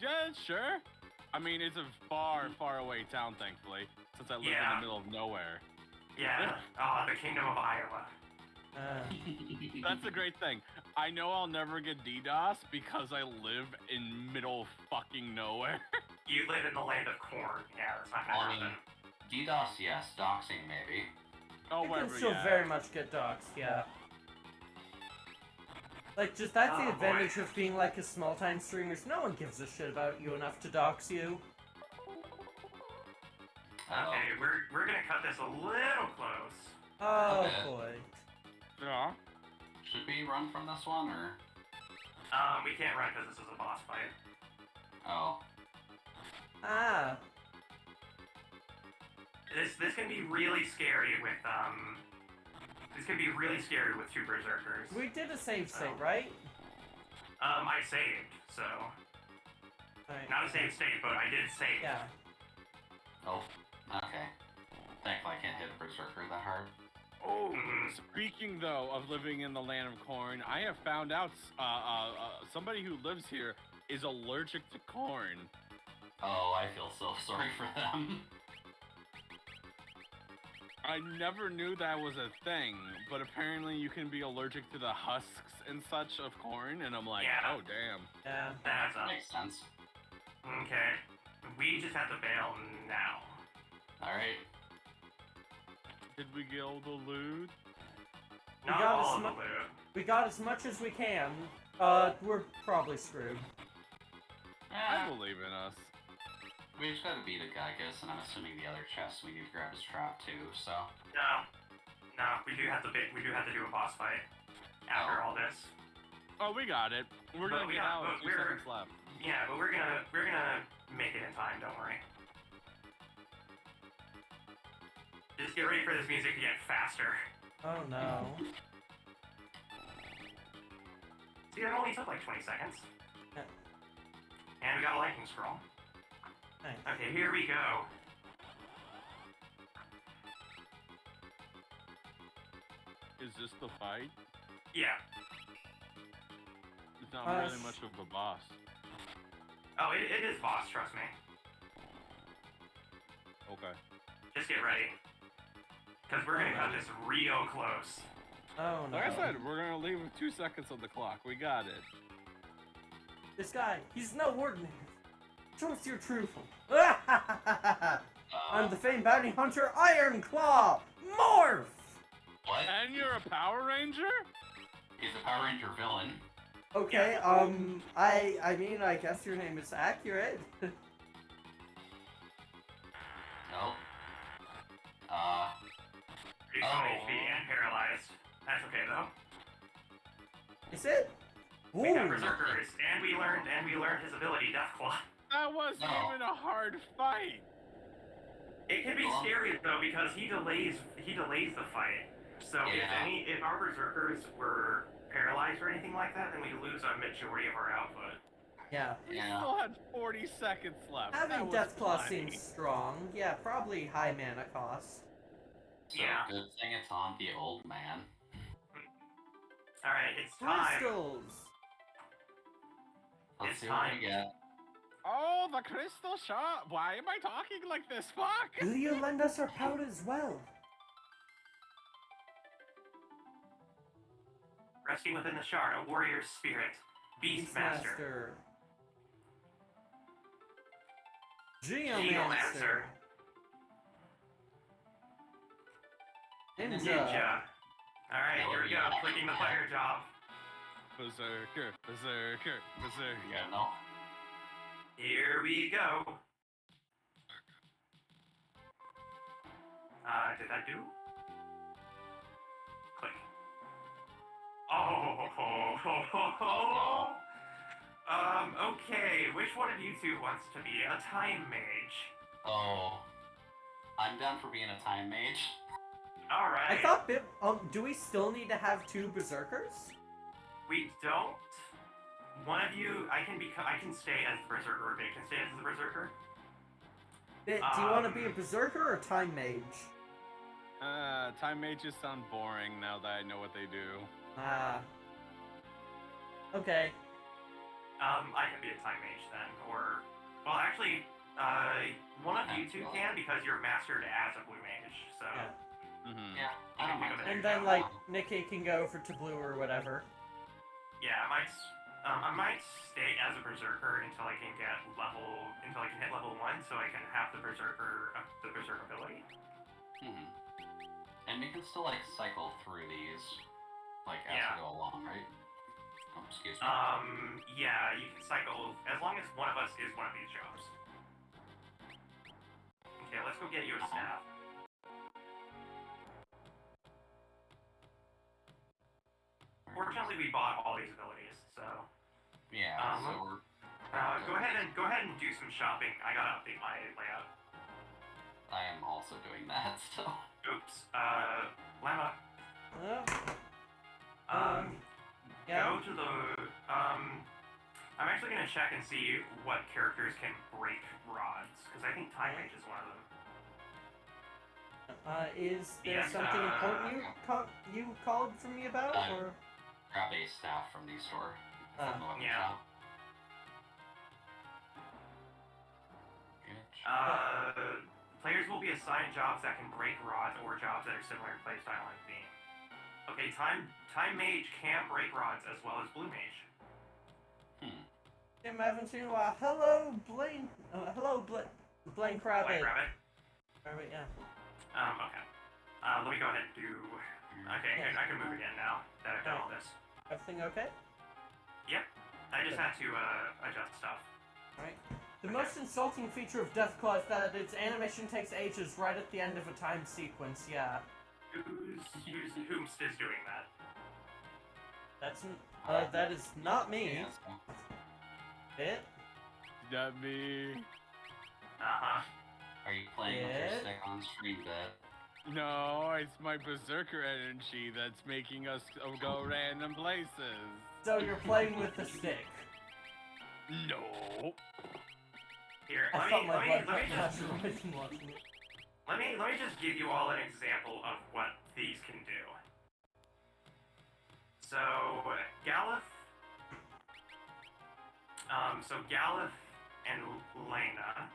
Yeah, sure. I mean, it's a far, far away town, thankfully, since I live in Yeah. the middle of nowhere. Yeah. The kingdom of Iowa. That's the great thing. I know I'll never get DDoS because I live in middle fucking nowhere. You live in the land of corn. Yeah, that's not Well, gonna I mean, happen. DDoS, yes. Doxing, maybe. Oh, You can whatever, still yeah. very much get doxxed, yeah. Like, just that's the Oh, advantage boy. of being like a small-time streamer. No one gives a shit about you enough to dox you. Okay, we're gonna cut this a little close. Oh Okay. boy. Yeah. Should we run from this one, or? We can't run because this is a boss fight. Oh. Ah. This can be really scary with This can be really scary with two berserkers. We did a save state, right? I saved, so Alright. not a save state, but I did save. Yeah. Oh. Okay. Thankfully, I can't hit a berserker that hard. Oh, speaking though of living in the land of corn, I have found out somebody who lives here is allergic to corn. Oh, I feel so sorry for them. I never knew that was a thing, but apparently you can be allergic to the husks and such of corn, and I'm like, Yeah. oh damn. Yeah. That's Makes sense. Okay. We just have to bail now. Alright. Did we get all the loot? Not got all a of the sm- loot. We got as much as we can. We're probably screwed. I Yeah, believe in us. we just gotta beat a Gaius, and I'm assuming the other chest we need to grab his trap too, so... No, we do have to do a boss fight after all this. Oh, we got it. We're But gonna we get got- out but 2 seconds left. Yeah, but we're gonna make it in time. Don't worry. Just get ready for this music to get faster. Oh no. See, that only took like 20 seconds. Yeah. And we got a lightning scroll. Nice. Okay, here we go. Is this the fight? Yeah. It's not Uh, really much of a boss. Oh, it is boss, trust me. Okay. Just get ready. Because we're gonna cut this real close. Oh no. Like I said, we're gonna leave with 2 seconds on the clock. We got it. This guy, he's no ordinary. Show us your true form. I'm the famed bounty hunter Iron Claw! Morph! What? And you're a Power Ranger? He's a Power Ranger villain. Okay, I mean, I guess your name is accurate. No. Reduce some HP and paralyzed. That's okay though. Is it? We got Ooh. berserkers, and we learned his ability, Death Claw. That wasn't No. even a hard fight. It can be Well. scary though because he delays the fight. So Yeah. if our berserkers were paralyzed or anything like that, then we lose a majority of our output. Yeah. We Yeah. still had 40 seconds left. That Having was Deathclaw plenty. seems strong. Yeah, probably high mana cost. So Yeah. good thing it's on the old man. All right, it's time. Crystals! Let's It's see what time. we get. Oh, the crystal shot. Why am I talking like this? Fuck! Will you lend us our powder as well? Resting within the shard, a warrior's spirit, Beastmaster, Geomancer, Ninja. All right, here we go. Clicking the fire job. Berserker, berserker, berserker. Yeah, no. Here we go. Did that do? Click. Oh, okay. Which one of you two wants to be a time mage? Oh. I'm down for being a time mage. All right. I thought, do we still need to have 2 berserkers? We don't. One of you, I can stay as the berserker, or Vic can stay as the berserker. Do you want to be a berserker or time mage? Time mages sound boring now that I know what they do. Okay. I can be a time mage then, or well, actually, one of you two can because you're mastered as a blue mage. So Yeah. Mm-hmm. Yeah, I don't mind that. And then, like, Nikki can go for Tableau or whatever. yeah, I might stay as a berserker until I can hit level 1, so I can have the berserker ability. Hmm. And we can still, like, cycle through these, like, as Yeah. we go along, right? Oh, excuse me. Yeah, you can cycle as long as one of us is one of these jobs. Okay, let's go get you a staff. Fortunately, we bought all these abilities, so Yeah, so we're... go ahead and do some shopping. I gotta update my layout. I am also doing that, so... Oops. Llama. Yeah. Go to the. I'm actually gonna check and see what characters can break rods, because I think Time Mage is one of them. Is there Yes, something important you called for me about, or? Grab a staff from the store. From the weapon yeah. shop. Players will be assigned jobs that can break rods or jobs that are similar in playstyle and theme. Okay, Time Mage can break rods as well as Blue Mage. Tim, I haven't seen in a while. Hello, Blaine. Hello, Blaine Crabbit. Blaine Crabbit? Crabbit, yeah. Okay. Let me go ahead and do... Okay, Yes. I can move again now that I've done all this. Everything okay? Yep. I just had to adjust stuff. Alright. The most insulting feature of Deathclaw is that its animation takes ages right at the end of a time sequence, yeah. Whomst is doing that? That is not me. Yeah, It? That me? Uh-huh. are you playing with your stick on stream, Bit? No, it's my berserker energy that's making us go random places. So you're playing with the stick. No. Here, I let felt my me blood just watching it. let me just give you all an example of what these can do. So Galif and Lena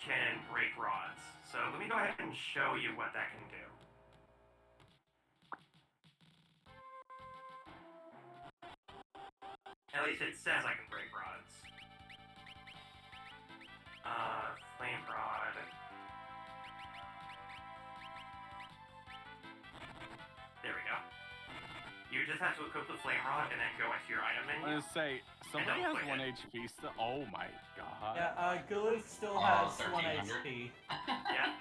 can break rods. So let me go ahead and show you what that can do. At least it says I can break rods. Flame rod. There we go. You just have to equip the flame rod and then go into your item I'm menu. gonna say, somebody has click 1 it. HP still. Oh my god. Yeah, Galoof still has 1 1300. HP. Yeah.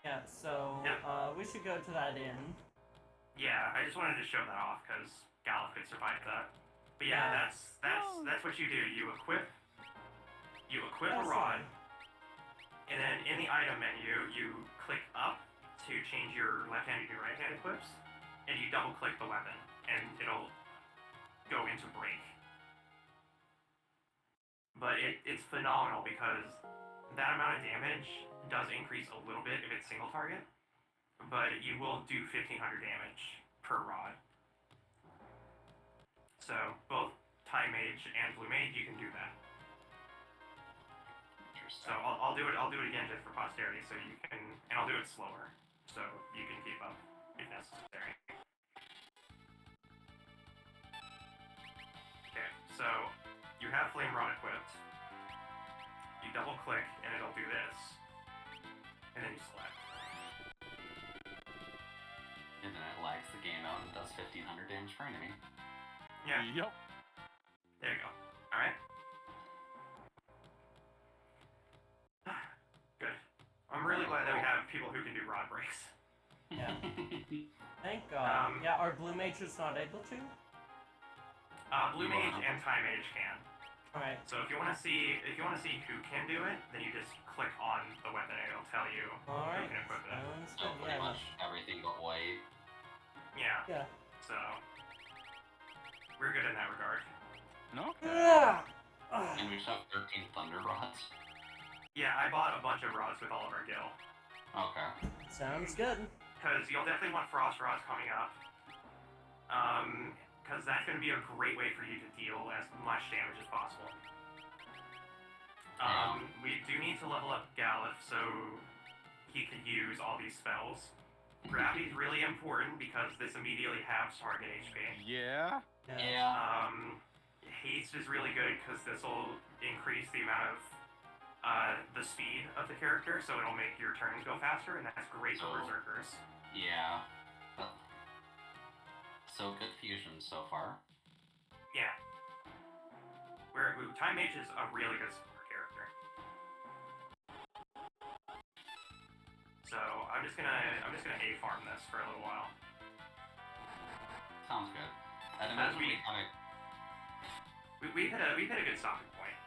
Yeah, so, Yep. we should go to that inn. Yeah, I just wanted to show that off because Gallup could survive that. But yeah, Yeah. that's what you do. You equip a That's rod, fine. and then in the item menu, you click up to change your left-handed to right-hand equips, and you double-click the weapon, and it'll go into break. But it's phenomenal because that amount of damage does increase a little bit if it's single target, but you will do 1500 damage per rod. So both Time Mage and Blue Mage, you can do that. So I'll do it again just for posterity, so you can, and I'll do it slower, so you can keep up if necessary. Okay, so you have Flame Rod equipped. You double click and it'll do this, and then you select. And then it lags the game out and does 1500 damage per enemy. Yeah. Yep. There you go. All right. Good. I'm really glad that we have people who can do rod breaks. Yeah. Thank God. Yeah, are Blue Mages not able to? Blue Mage and Time Mage can. Alright. So if you want to see who can do it, then you just click on the weapon and it'll tell you who Alright. can equip it. So pretty much everything but white. Yeah. Yeah. So we're good in that regard. No. Yeah. And we shot 13 thunder rods. Yeah, I bought a bunch of rods with all of our gil. Okay. Sounds good. Because you'll definitely want frost rods coming up. Because that's going to be a great way for you to deal as much damage as possible. We do need to level up Galif so he can use all these spells. Gravity's really important because this immediately halves target HP. Yeah. Yeah. Haste is really good because this will increase the amount of the speed of the character, so it'll make your turns go faster, and that's great for berserkers. Yeah. So good fusion so far. Yeah. Time Mage is a really good support character. So I'm just gonna A farm this for a little while. Sounds good. I'd imagine we kind of. We've hit a good stopping point.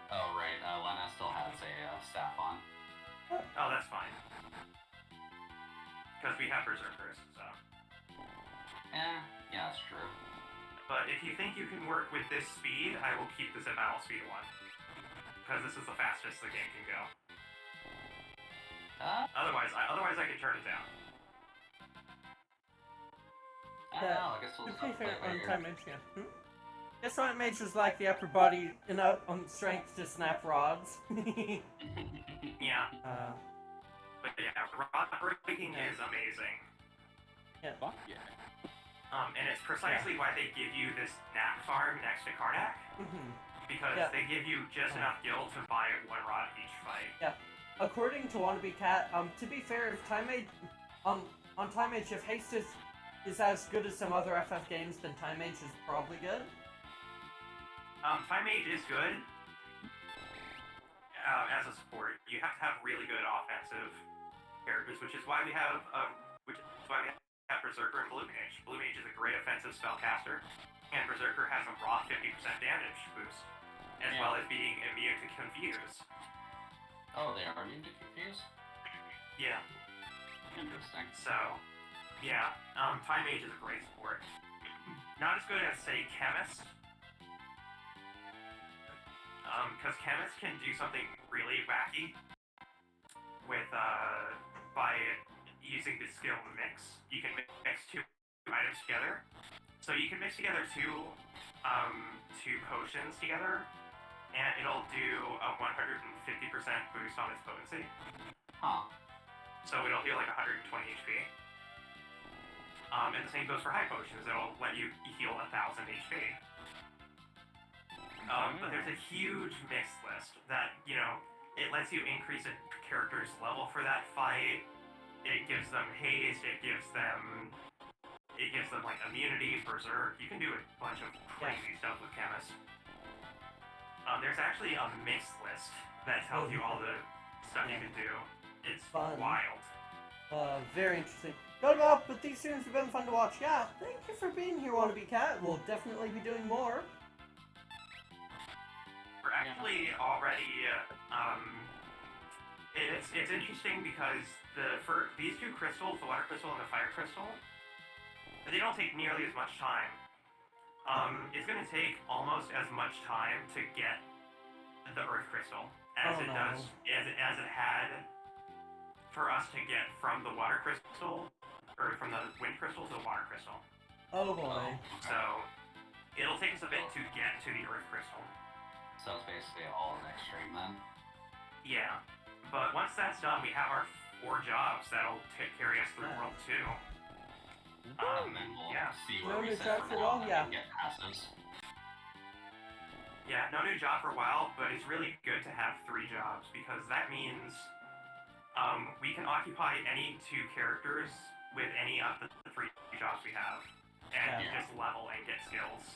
Oh right, Lena still has a staff on. Oh, that's fine. Because we have berserkers, so. Yeah, that's true. But if you think you can work with this speed, I will keep this at battle speed 1. Because this is the fastest the game can go. Otherwise I could turn it down. I don't know, I guess we'll To just be have to play fair, it by on ear. Time Mage, yeah. Guess what mage was like the upper body enough on strength to snap rods. Yeah. But yeah, rod breaking Yeah. is amazing. Yeah. Fuck yeah. And it's precisely why they give you this knack farm next to Karnak. Mhm. Because Yeah. they give you just enough gil to buy one rod each fight. Yeah. According to Wannabe Cat, to be fair, if Time Mage, on Time Mage, if haste is as good as some other FF games, then Time Mage is probably good. Time Mage is good as a support. You have to have really good offensive characters, which is why we have Berserker and Blue Mage. Blue Mage is a great offensive spellcaster, and Berserker has a raw 50% damage boost, as well as being immune to Confuse. Oh, they are immune to Confuse? Yeah. Interesting. So, yeah, Time Mage is a great support. Not as good as, say, Chemist. Because Chemist can do something really wacky with, by using the skill mix. You can mix two items together. So you can mix together two potions together, and it'll do a 150% boost on its potency. Huh. So it'll heal like 120 HP. And the same goes for high potions. It'll let you heal 1,000 HP. But there's a huge mix list that, you know, it lets you increase a character's level for that fight. It gives them haste. It gives them like immunity, berserk. You can do a bunch of crazy stuff with Chemist. There's actually a mix list that tells you all the stuff you can do. It's Fun. wild. Very interesting. Gotta go up, but these streams have been fun to watch. Yeah, thank you for being here, Wannabe Cat. We'll definitely be doing more. We're actually already, it's interesting because for these two crystals, the water crystal and the fire crystal, they don't take nearly as much time. It's going to take almost as much time to get the earth crystal as as it had for us to get from the water crystal, or from the wind crystal to the water crystal. Oh boy. So, it'll take us a bit to get to the earth crystal. So it's basically all next stream then. Yeah, but once that's done, we have our 4 jobs that'll carry us through World 2. And then we'll see where No we new sit job for for now long, and yeah. get passes. Yeah, no new job for a while, but it's really good to have 3 jobs, because that means we can occupy any 2 characters with any of the 3 jobs we have, and just level and get skills.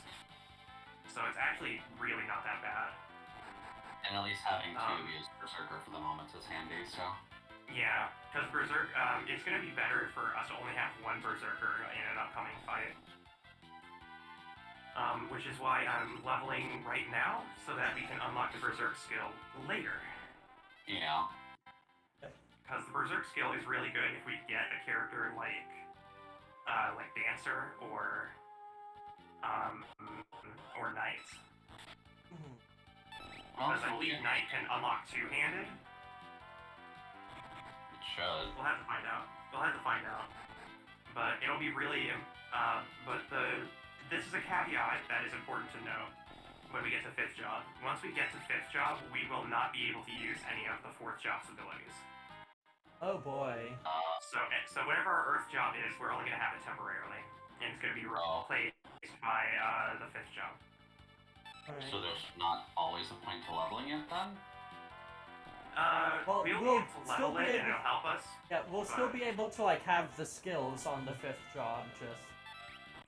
So it's actually really not that bad. And at least having 2 use Berserker for the moment is handy, so. Yeah, because Berserk, it's going to be better for us to only have 1 Berserker in an upcoming fight. Which is why I'm leveling right now, so that we can unlock the Berserk skill later. Yeah. Because the Berserk skill is really good if we get a character like Dancer or Knight. Because I believe Knight can unlock 2-handed. It should. We'll have to find out. But it'll be really, this is a caveat that is important to note when we get to 5th job. Once we get to 5th job, we will not be able to use any of the 4th job's abilities. Oh boy. So whatever our Earth job is, we're only going to have it temporarily. And it's going to be replaced by the 5th job. Right. So there's not always a point to leveling it then? We'll be able to level it and it'll help us. Yeah, we'll still be able to like have the skills on the 5th job, just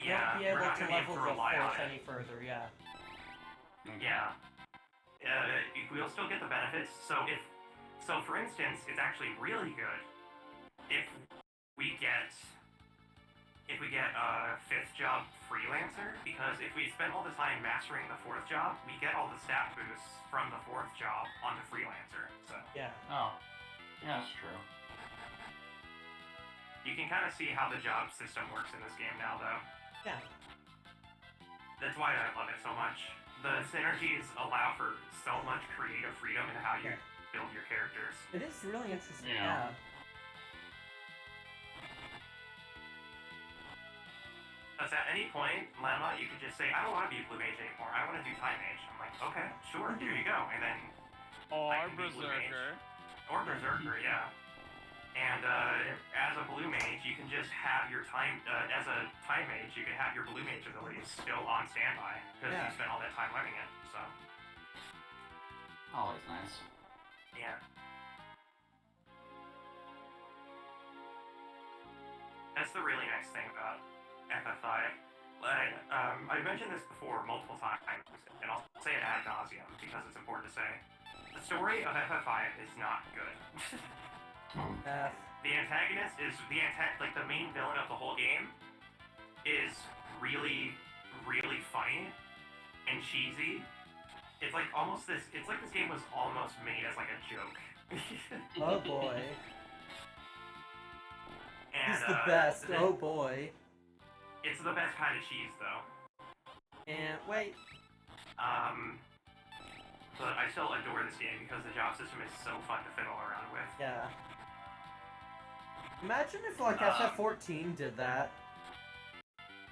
won't be able to level the 4th any further, yeah. Yeah. We'll still get the benefits. So for instance, it's actually really good if we get a 5th job freelancer, because if we spend all the time mastering the 4th job, we get all the stat boosts from the 4th job on the freelancer. So Yeah. Oh. Yeah, that's true. you can kind of see how the job system works in this game now, though. Yeah. That's why I love it so much. The synergies allow for so much creative freedom in how you build your characters. It is really interesting. Yeah. Because at any point, Lemma, you could just say, I don't want to be Blue Mage anymore. I want to do Time Mage. I'm like, okay, sure, here you go. And then Or I can be Blue Mage. Berserker. Or Berserker, yeah. And as a Blue Mage, you can just have your as a Time Mage, you can have your Blue Mage abilities still on standby because you spent all that time learning it. So Always nice. yeah. That's the really nice thing about FF5. Like, I've mentioned this before multiple times, and I'll say it ad nauseum because it's important to say. The story of FF5 is not good. The antagonist is like the main villain of the whole game is really, really funny and cheesy. It's like almost this. It's like this game was almost made as like a joke. Oh boy. And, He's the best. Oh boy. It's the best kind of cheese, though. And wait. But I still adore this game because the job system is so fun to fiddle around with. Yeah. Imagine if like FF14 did that.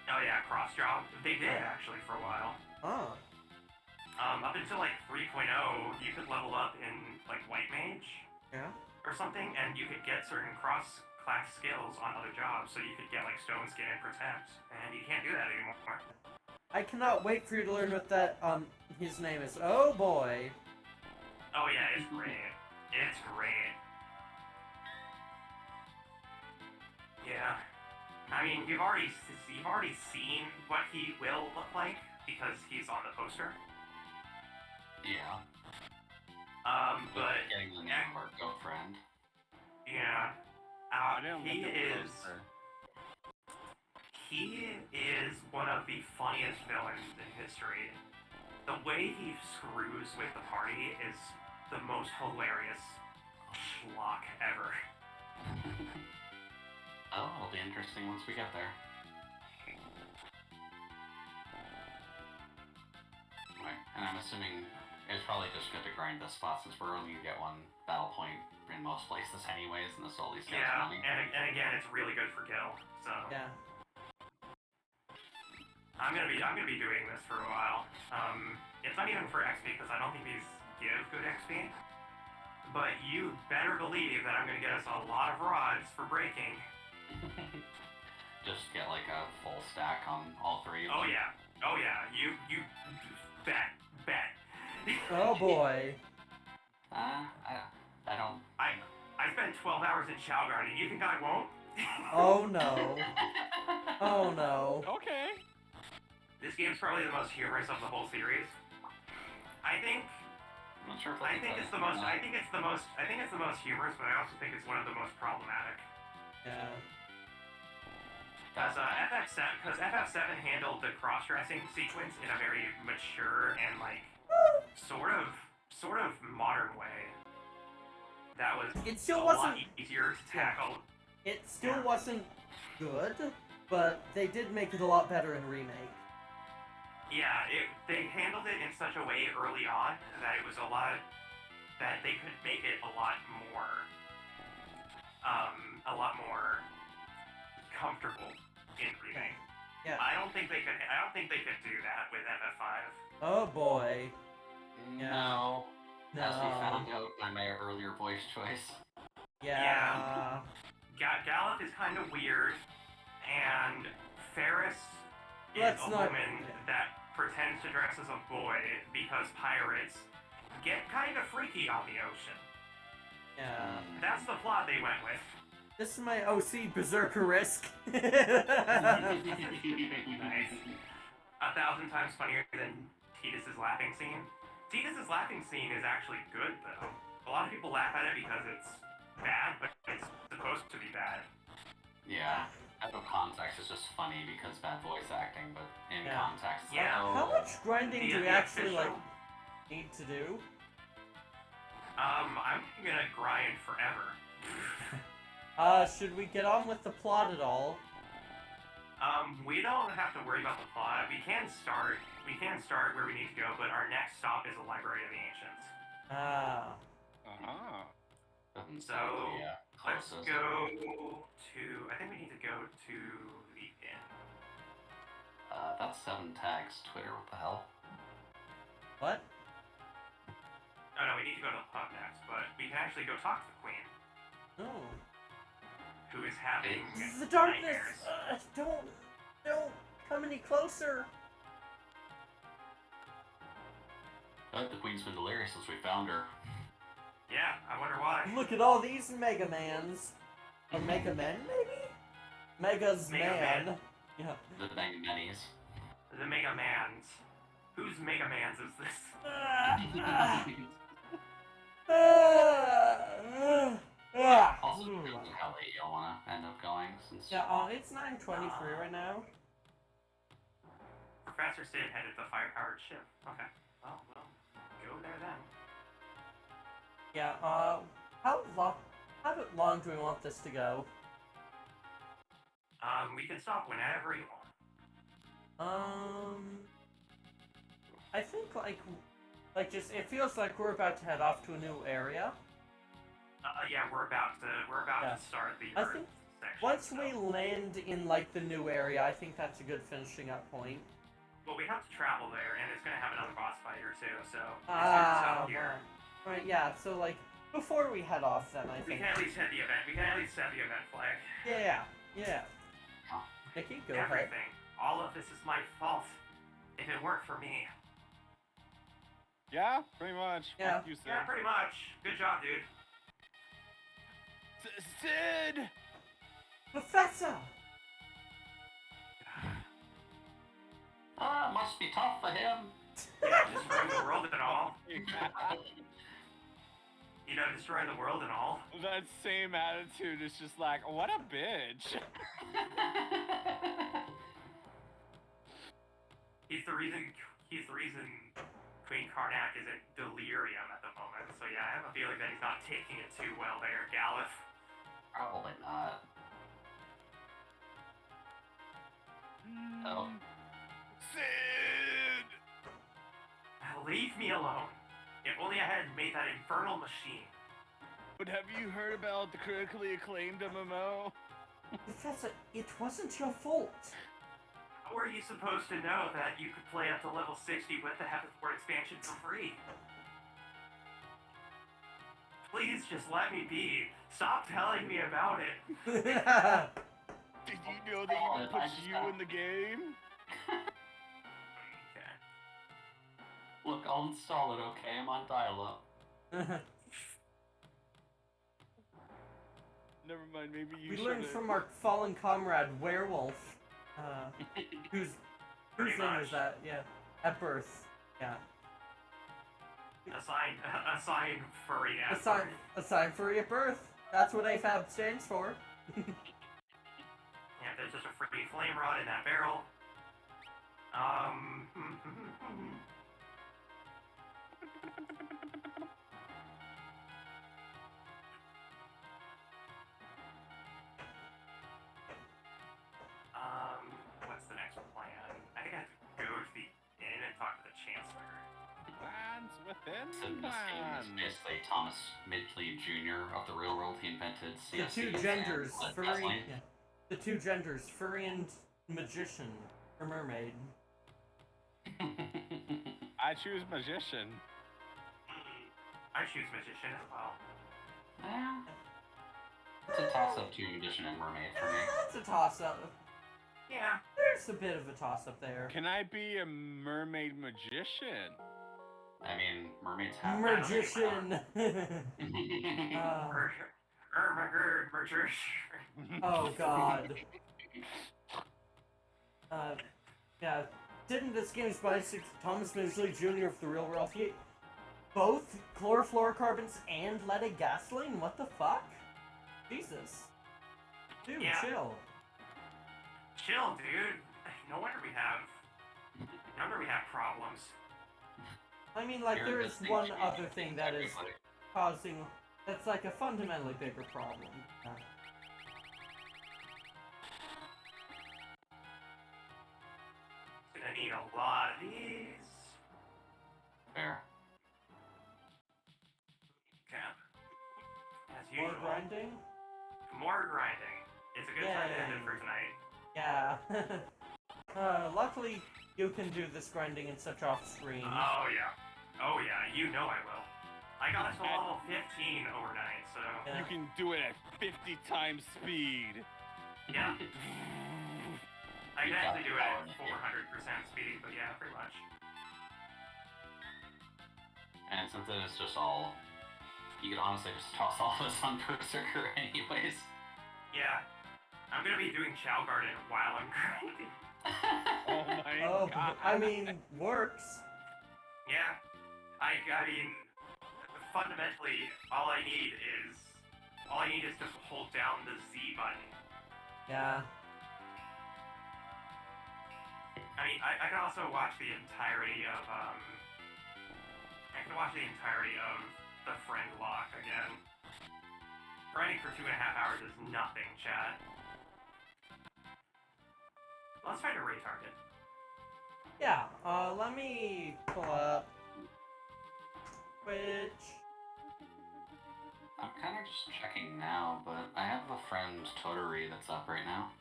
Oh yeah, cross job. They did actually for a while. Oh. Up until like 3.0, you could level up in like White Mage. Yeah. Or something, and you could get certain cross-class skills on other jobs. So you could get like Stone Skin and Protect, and you can't do that anymore. I cannot wait for you to learn what that his name is. Oh boy. Oh yeah, it's great. It's great. Yeah. I mean, you've already seen what he will look like because he's on the poster. Yeah. But getting the name of our girlfriend. yeah. I didn't He look at the is. poster. He is one of the funniest villains in history. The way he screws with the party is the most hilarious schlock ever. Oh, it'll be interesting once we get there. Right, and I'm assuming it's probably just good to grind this spot since we're only gonna get one battle point in most places anyways, and this will at least get Yeah, money. and again, it's really good for Gil. So Yeah. I'm gonna be doing this for a while. It's not even for XP because I don't think these give good XP. But you better believe that I'm gonna get us a lot of rods for breaking. Just get like a full stack on all three. Oh yeah, you bet. Oh boy. I don't. I spent 12 hours in Chow Garden. You think I won't? Oh no. Oh no. Okay. This game's probably the most humorous of the whole series. I think I'm not sure if I think it's the most humorous, but I also think it's one of the most problematic. Yeah. Because FF7 handled the cross-dressing sequence in a very mature and like sort of modern way. That was It still a wasn't. lot easier to tackle. It still wasn't good, but they did make it a lot better in remake. Yeah, they handled it in such a way early on that it was that they could make it a lot more comfortable in remake. Yeah. I don't think they could do that with FF5. Oh boy. No. No. As we found out by my earlier voice choice. Yeah. Gallup is kind of weird, and Ferris is Let's a not- woman that pretends to dress as a boy because pirates get kind of freaky on the ocean. Yeah. That's the plot they went with. This is my OC Berserker risk. Nice. 1,000 times funnier than Titus's laughing scene. Titus's laughing scene is actually good, though. A lot of people laugh at it because it's bad, but it's supposed to be bad. Yeah. Out of context, it's just funny because bad voice acting, but in Yeah. context, Yeah. How much grinding do we The actually official- need to do? I'm gonna grind forever. Should we get on with the plot at all? We don't have to worry about the plot. We can start where we need to go, but our next stop is the Library of the Ancients. Ah. Ah. Doesn't So, sound the let's closest. go to... I think we need to go to the inn. That's 7 tags. Twitter, what the hell? What? Oh no, we need to go to the pub next, but we can actually go talk to the queen, No. who is having The darkness! nightmares. Don't come any closer! The queen's been delirious since we found her. Yeah, I wonder why. Look at all these Mega Mans. Or Mega Men, maybe? Mega's Mega Man. Man. Yeah. The Mega Minis. The Mega Mans. Whose Mega Mans is this? Also, how late y'all wanna end up going since... Yeah, it's 9:23 right now. Professor Sid headed the fire-powered ship. Okay. Well, go there then. Yeah, how long do we want this to go? We can stop whenever you want. I think just it feels like we're about to head off to a new area. Yeah, we're about Yeah. to start the I Earth think section. once so. we land in like the new area, I think that's a good finishing up point. Well, we have to travel there, and it's gonna have another boss fight or two, so here. Right, yeah. So like before we head off, then I We think. can at least hit the event. We can at least set the event flag. Yeah. Nikki, go ahead. Everything. All of this is my fault. If it weren't for me. Yeah, pretty much. Yeah. Like you said. Yeah, pretty much. Good job, dude. Sid! Professor. Must be tough for him. Yeah, destroying the world and all. You know, destroying the world and all. That same attitude is just like, what a bitch. He's the reason Queen Karnak is in delirium at the moment. So yeah, I have a feeling that he's not taking it too well there, Galif. Probably not. Oh. Sid! Leave me alone. If only I hadn't made that infernal machine. But have you heard about the critically acclaimed MMO? Professor, it wasn't your fault. How were you supposed to know that you could play up to level 60 with the Heaven's Word expansion for free? Please just let me be. Stop telling me about it. Did you know that you can put you in the game? Okay. Look, I'll install it, okay? I'm on dial-up. Never mind, maybe you We should. learned from our fallen comrade Werewolf, whose name is that? Yeah, at birth. Yeah. Assign furry ass. Assign furry at birth. That's what AFAB stands for. Yeah, there's just a free flame rod in that barrel. What's the next plan? I think I have to go to the inn and talk to the Chancellor. Plans within So this game plans. is basically Thomas Midgley Jr. of the real world. He invented The CSC two genders, and furry. gasoline. Yeah. The two genders, furry and magician or mermaid. I choose magician. I choose magician as well. Yeah. It's a toss-up between magician and mermaid for me. That's a toss-up. Yeah. There's a bit of a toss-up there. Can I be a mermaid magician? I mean, mermaids have Magician. Oh God. Yeah. Didn't this game inspire Thomas Midgley Jr. of the real world? He both chlorofluorocarbons and leaded gasoline? What the fuck? Jesus. Dude, Yeah. chill. Chill, dude. No wonder we have problems. I mean, like, You're there is listening one to other thing that is everybody. causing... That's like a fundamentally bigger problem. Gonna need a lot of these. Fair. Okay. More usual. grinding? More grinding. It's a good time to end it Yay. for tonight. Yeah. Luckily, you can do this grinding in such off-screen. Oh yeah. Oh yeah, you know I will. I got to level 15 overnight, so... Yeah. You can do it at 50 times speed. Yeah. I can You actually do it at got 400% speed, but yeah, pretty much. And since it is just all, you could honestly just toss all this on Berserker anyways. Yeah. I'm gonna be doing Chow Garden while I'm grinding. Oh my Oh, god. I mean, works. Yeah. I mean, fundamentally, all I need is to hold down the Z button. Yeah. I mean, I can also watch the entirety of, The Friend Lock again. Grinding for 2.5 hours is nothing, chat. Let's find a raid target. Yeah, let me pull up Twitch. I'm kind of just checking now, but I have a friend, Toturi, that's up right now.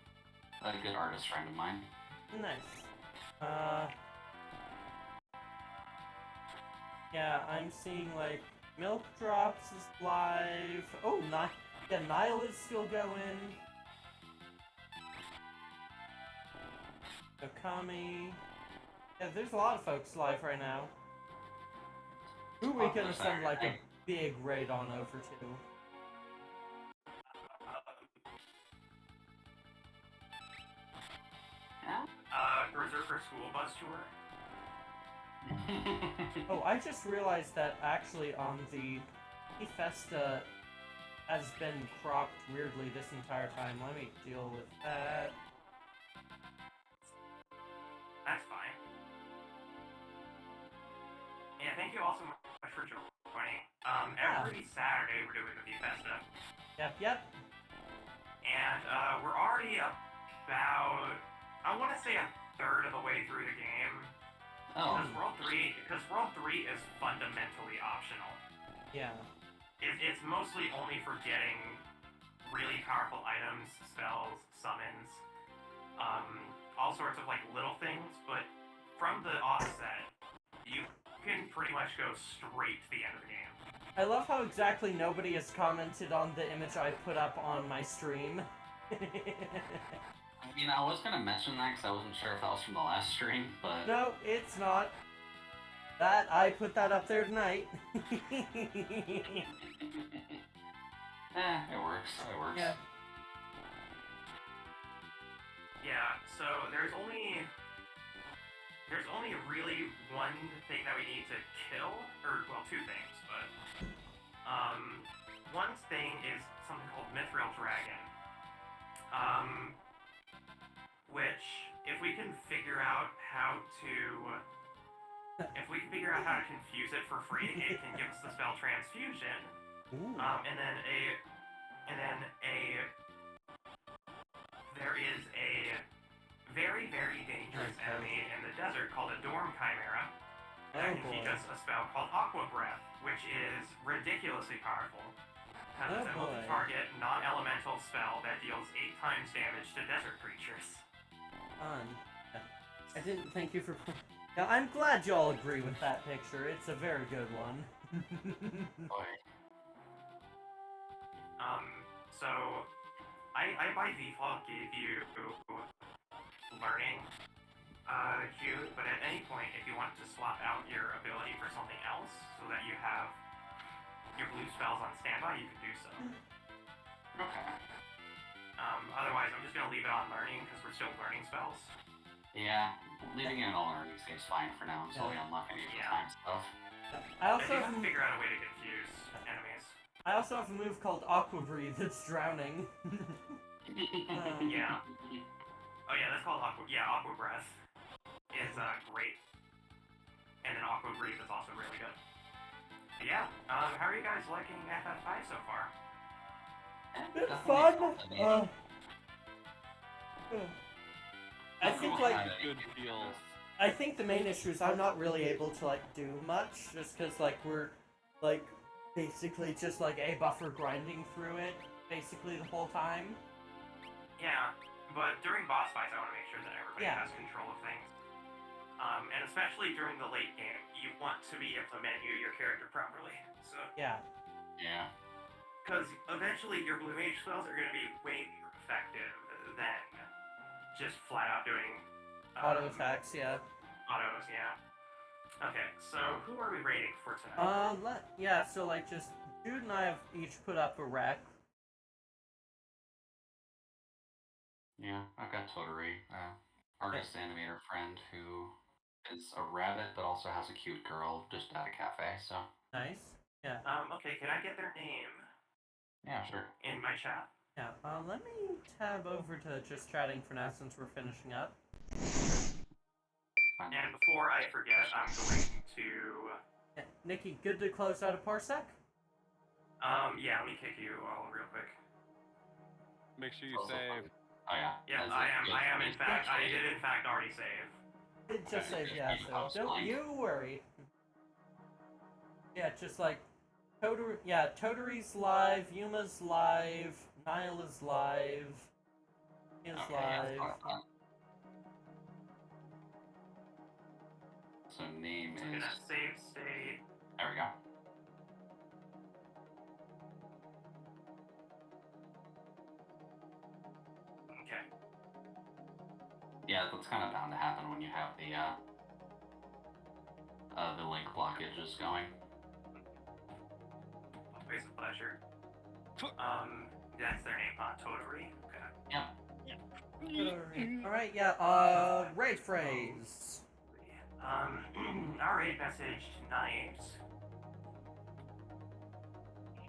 A good artist friend of mine. Nice. Yeah, I'm seeing, like, Milk Drops is live. Oh, yeah, Nile is still going. Okami. Yeah, there's a lot of folks live right now. Who we gonna send, like, a big raid on over to? Berserker School Bus Tour. Oh, I just realized that actually on the VFesta has been cropped weirdly this entire time. Let me deal with that. That's fine. Yeah, thank you all so much for joining. Every Saturday we're doing the VFesta. Yep. And we're already about, I want to say, a third of the way through the game. Oh. Because World 3 is fundamentally optional. Yeah. It's mostly only for getting really powerful items, spells, summons, all sorts of like little things, but from the offset, you can pretty much go straight to the end of the game. I love how exactly nobody has commented on the image I put up on my stream. I mean, I was gonna mention that because I wasn't sure if that was from the last stream, but... No, it's not. I put that up there tonight. it works. Yeah. Yeah, so there's only really one thing that we need to kill, or well, two things, but one thing is something called Mithril Dragon, which if we can figure out how to confuse it for free, it can give us the spell Transfusion. Ooh. There is a very, very dangerous enemy in the desert called a Dorm Chimera that can teach us a spell called Aqua Breath, which is ridiculously powerful. Because it's a multi-target, non-elemental spell that deals 8 times damage to desert creatures. Fun. I didn't thank you for... Now, I'm glad y'all agree with that picture. It's a very good one. Boy. So, I by default gave you learning, Jude, but at any point, if you want to swap out your ability for something else, so that you have your blue spells on standby, you can do so. Okay. Otherwise, I'm just gonna leave it on learning, because we're still learning spells. Yeah, leaving it all learning seems fine for now until we unlock any of the time stuff. I If also you have can figure out a way to confuse enemies. I also have a move called Aqua Breathe that's drowning. Yeah. Oh yeah, that's called Aqua Breath is great. And then Aqua Breathe is also really good. But yeah, how are you guys liking FF5 so far? It's fun. I think Good feels. I think the main issue is I'm not really able to like do much, just because like we're like basically just like a buffer grinding through it, basically the whole time. Yeah, but during boss fights, I want to make sure that everybody Yeah. has control of things. And especially during the late game, you want to be able to menu your character properly. So, Yeah. Yeah. because eventually your blue mage spells are going to be way more effective than just flat out doing Auto attacks, yeah. autos. Yeah. Okay, so who are we rating for tonight? Yeah, so like just Jude and I have each put up a rec. Yeah, I've got Toturi, artist animator friend who is a rabbit but also has a cute girl just at a cafe, so. Nice. Yeah. Okay, can I get their name Yeah, sure. in my chat? Yeah. Let me tab over to just chatting for now since we're finishing up. Fine. And before I forget, I'm going to... Yeah. Nikki, good to close out a parsec? Yeah, let me kick you all real quick. Make sure you Also save. Oh yeah. Yeah, As I it goes am from in fact, I HPHA. did in fact already save. It just Okay, says, just yeah, keep so house don't blank. you worry. Yeah, just like, Toturi's live, Yuma's live, Nile is live, is Okay, yeah, live. thought of that. So name I'm is. gonna save state. There we go. Okay. Yeah, that's kind of bound to happen when you have the link blockages going. Always a pleasure. That's their name, Toturi. Okay. Yeah. Alright, yeah, raid phrase. Our raid message tonight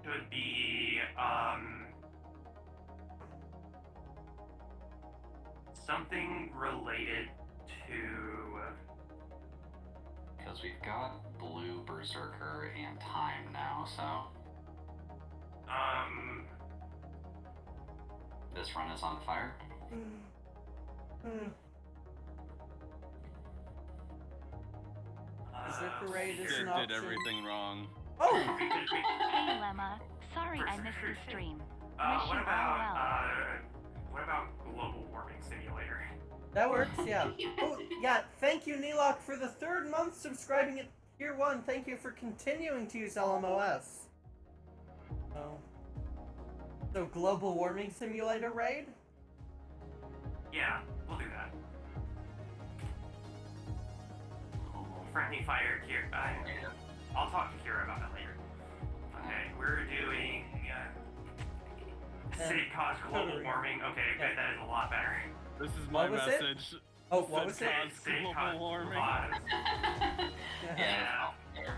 should be, something related to... Because we've got Blue Berserker and Time now, so this run is on fire. Berserker raid is an Did option. everything wrong. Oh! Hey Lemma, sorry I missed the stream. Wish what you about, all well. what about global warming simulator? That works, yeah. Oh, yeah, thank you, Nelock, for the 3rd month subscribing at Tier 1. Thank you for continuing to use LMOS. Oh. So, global warming simulator raid? Yeah, we'll do that. Friendly fire, Kira. I'll talk to Kira about that later. Okay, we're doing city caused global warming. Okay, good, that is a lot better. This is my What was it? message. Oh, what was it? City Global caused warming. Yeah.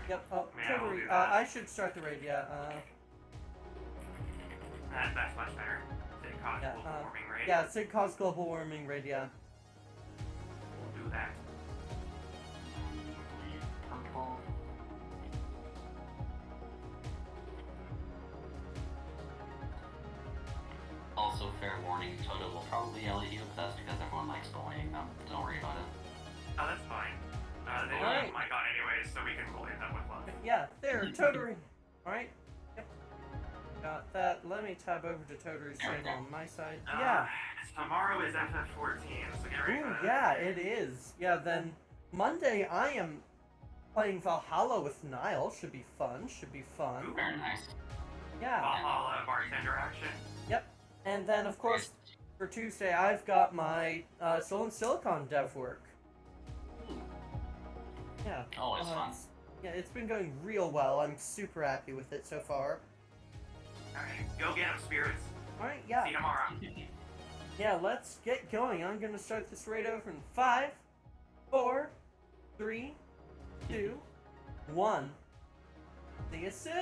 Yep, oh, Yeah, we'll Totally. do that. I should start the raid, yeah. That's much better. City caused Yeah, global warming rate. Yeah, Sid cause global warming raid, yeah. We'll do that. Purple. Also, fair warning, Toto will probably yell at you, but that's because everyone likes bullying them. Don't worry about it. Oh, that's fine. They don't Alright. have my god anyways, so we can bully them with love. Yeah, there, Toturi. Alright. Yep. Got that. Let me tab over to Toturi's There we channel go. on my side. Yeah. Tomorrow is FF14, so get ready Ooh, for that. yeah, it is. Yeah, then Monday I am playing Valhalla with Nile. Should be fun. Should be fun. Very nice. Yeah. Valhalla bartender action. Yep. And then, of course, for Tuesday, I've got my Soul and Silicon dev work. Yeah. Always fun. Yeah, it's been going real well. I'm super happy with it so far. Alright, go get them, spirits. Alright, yeah. See you tomorrow. Yeah, let's get going. I'm gonna start this raid over in 5, 4, 3, 2, 1. See you soon!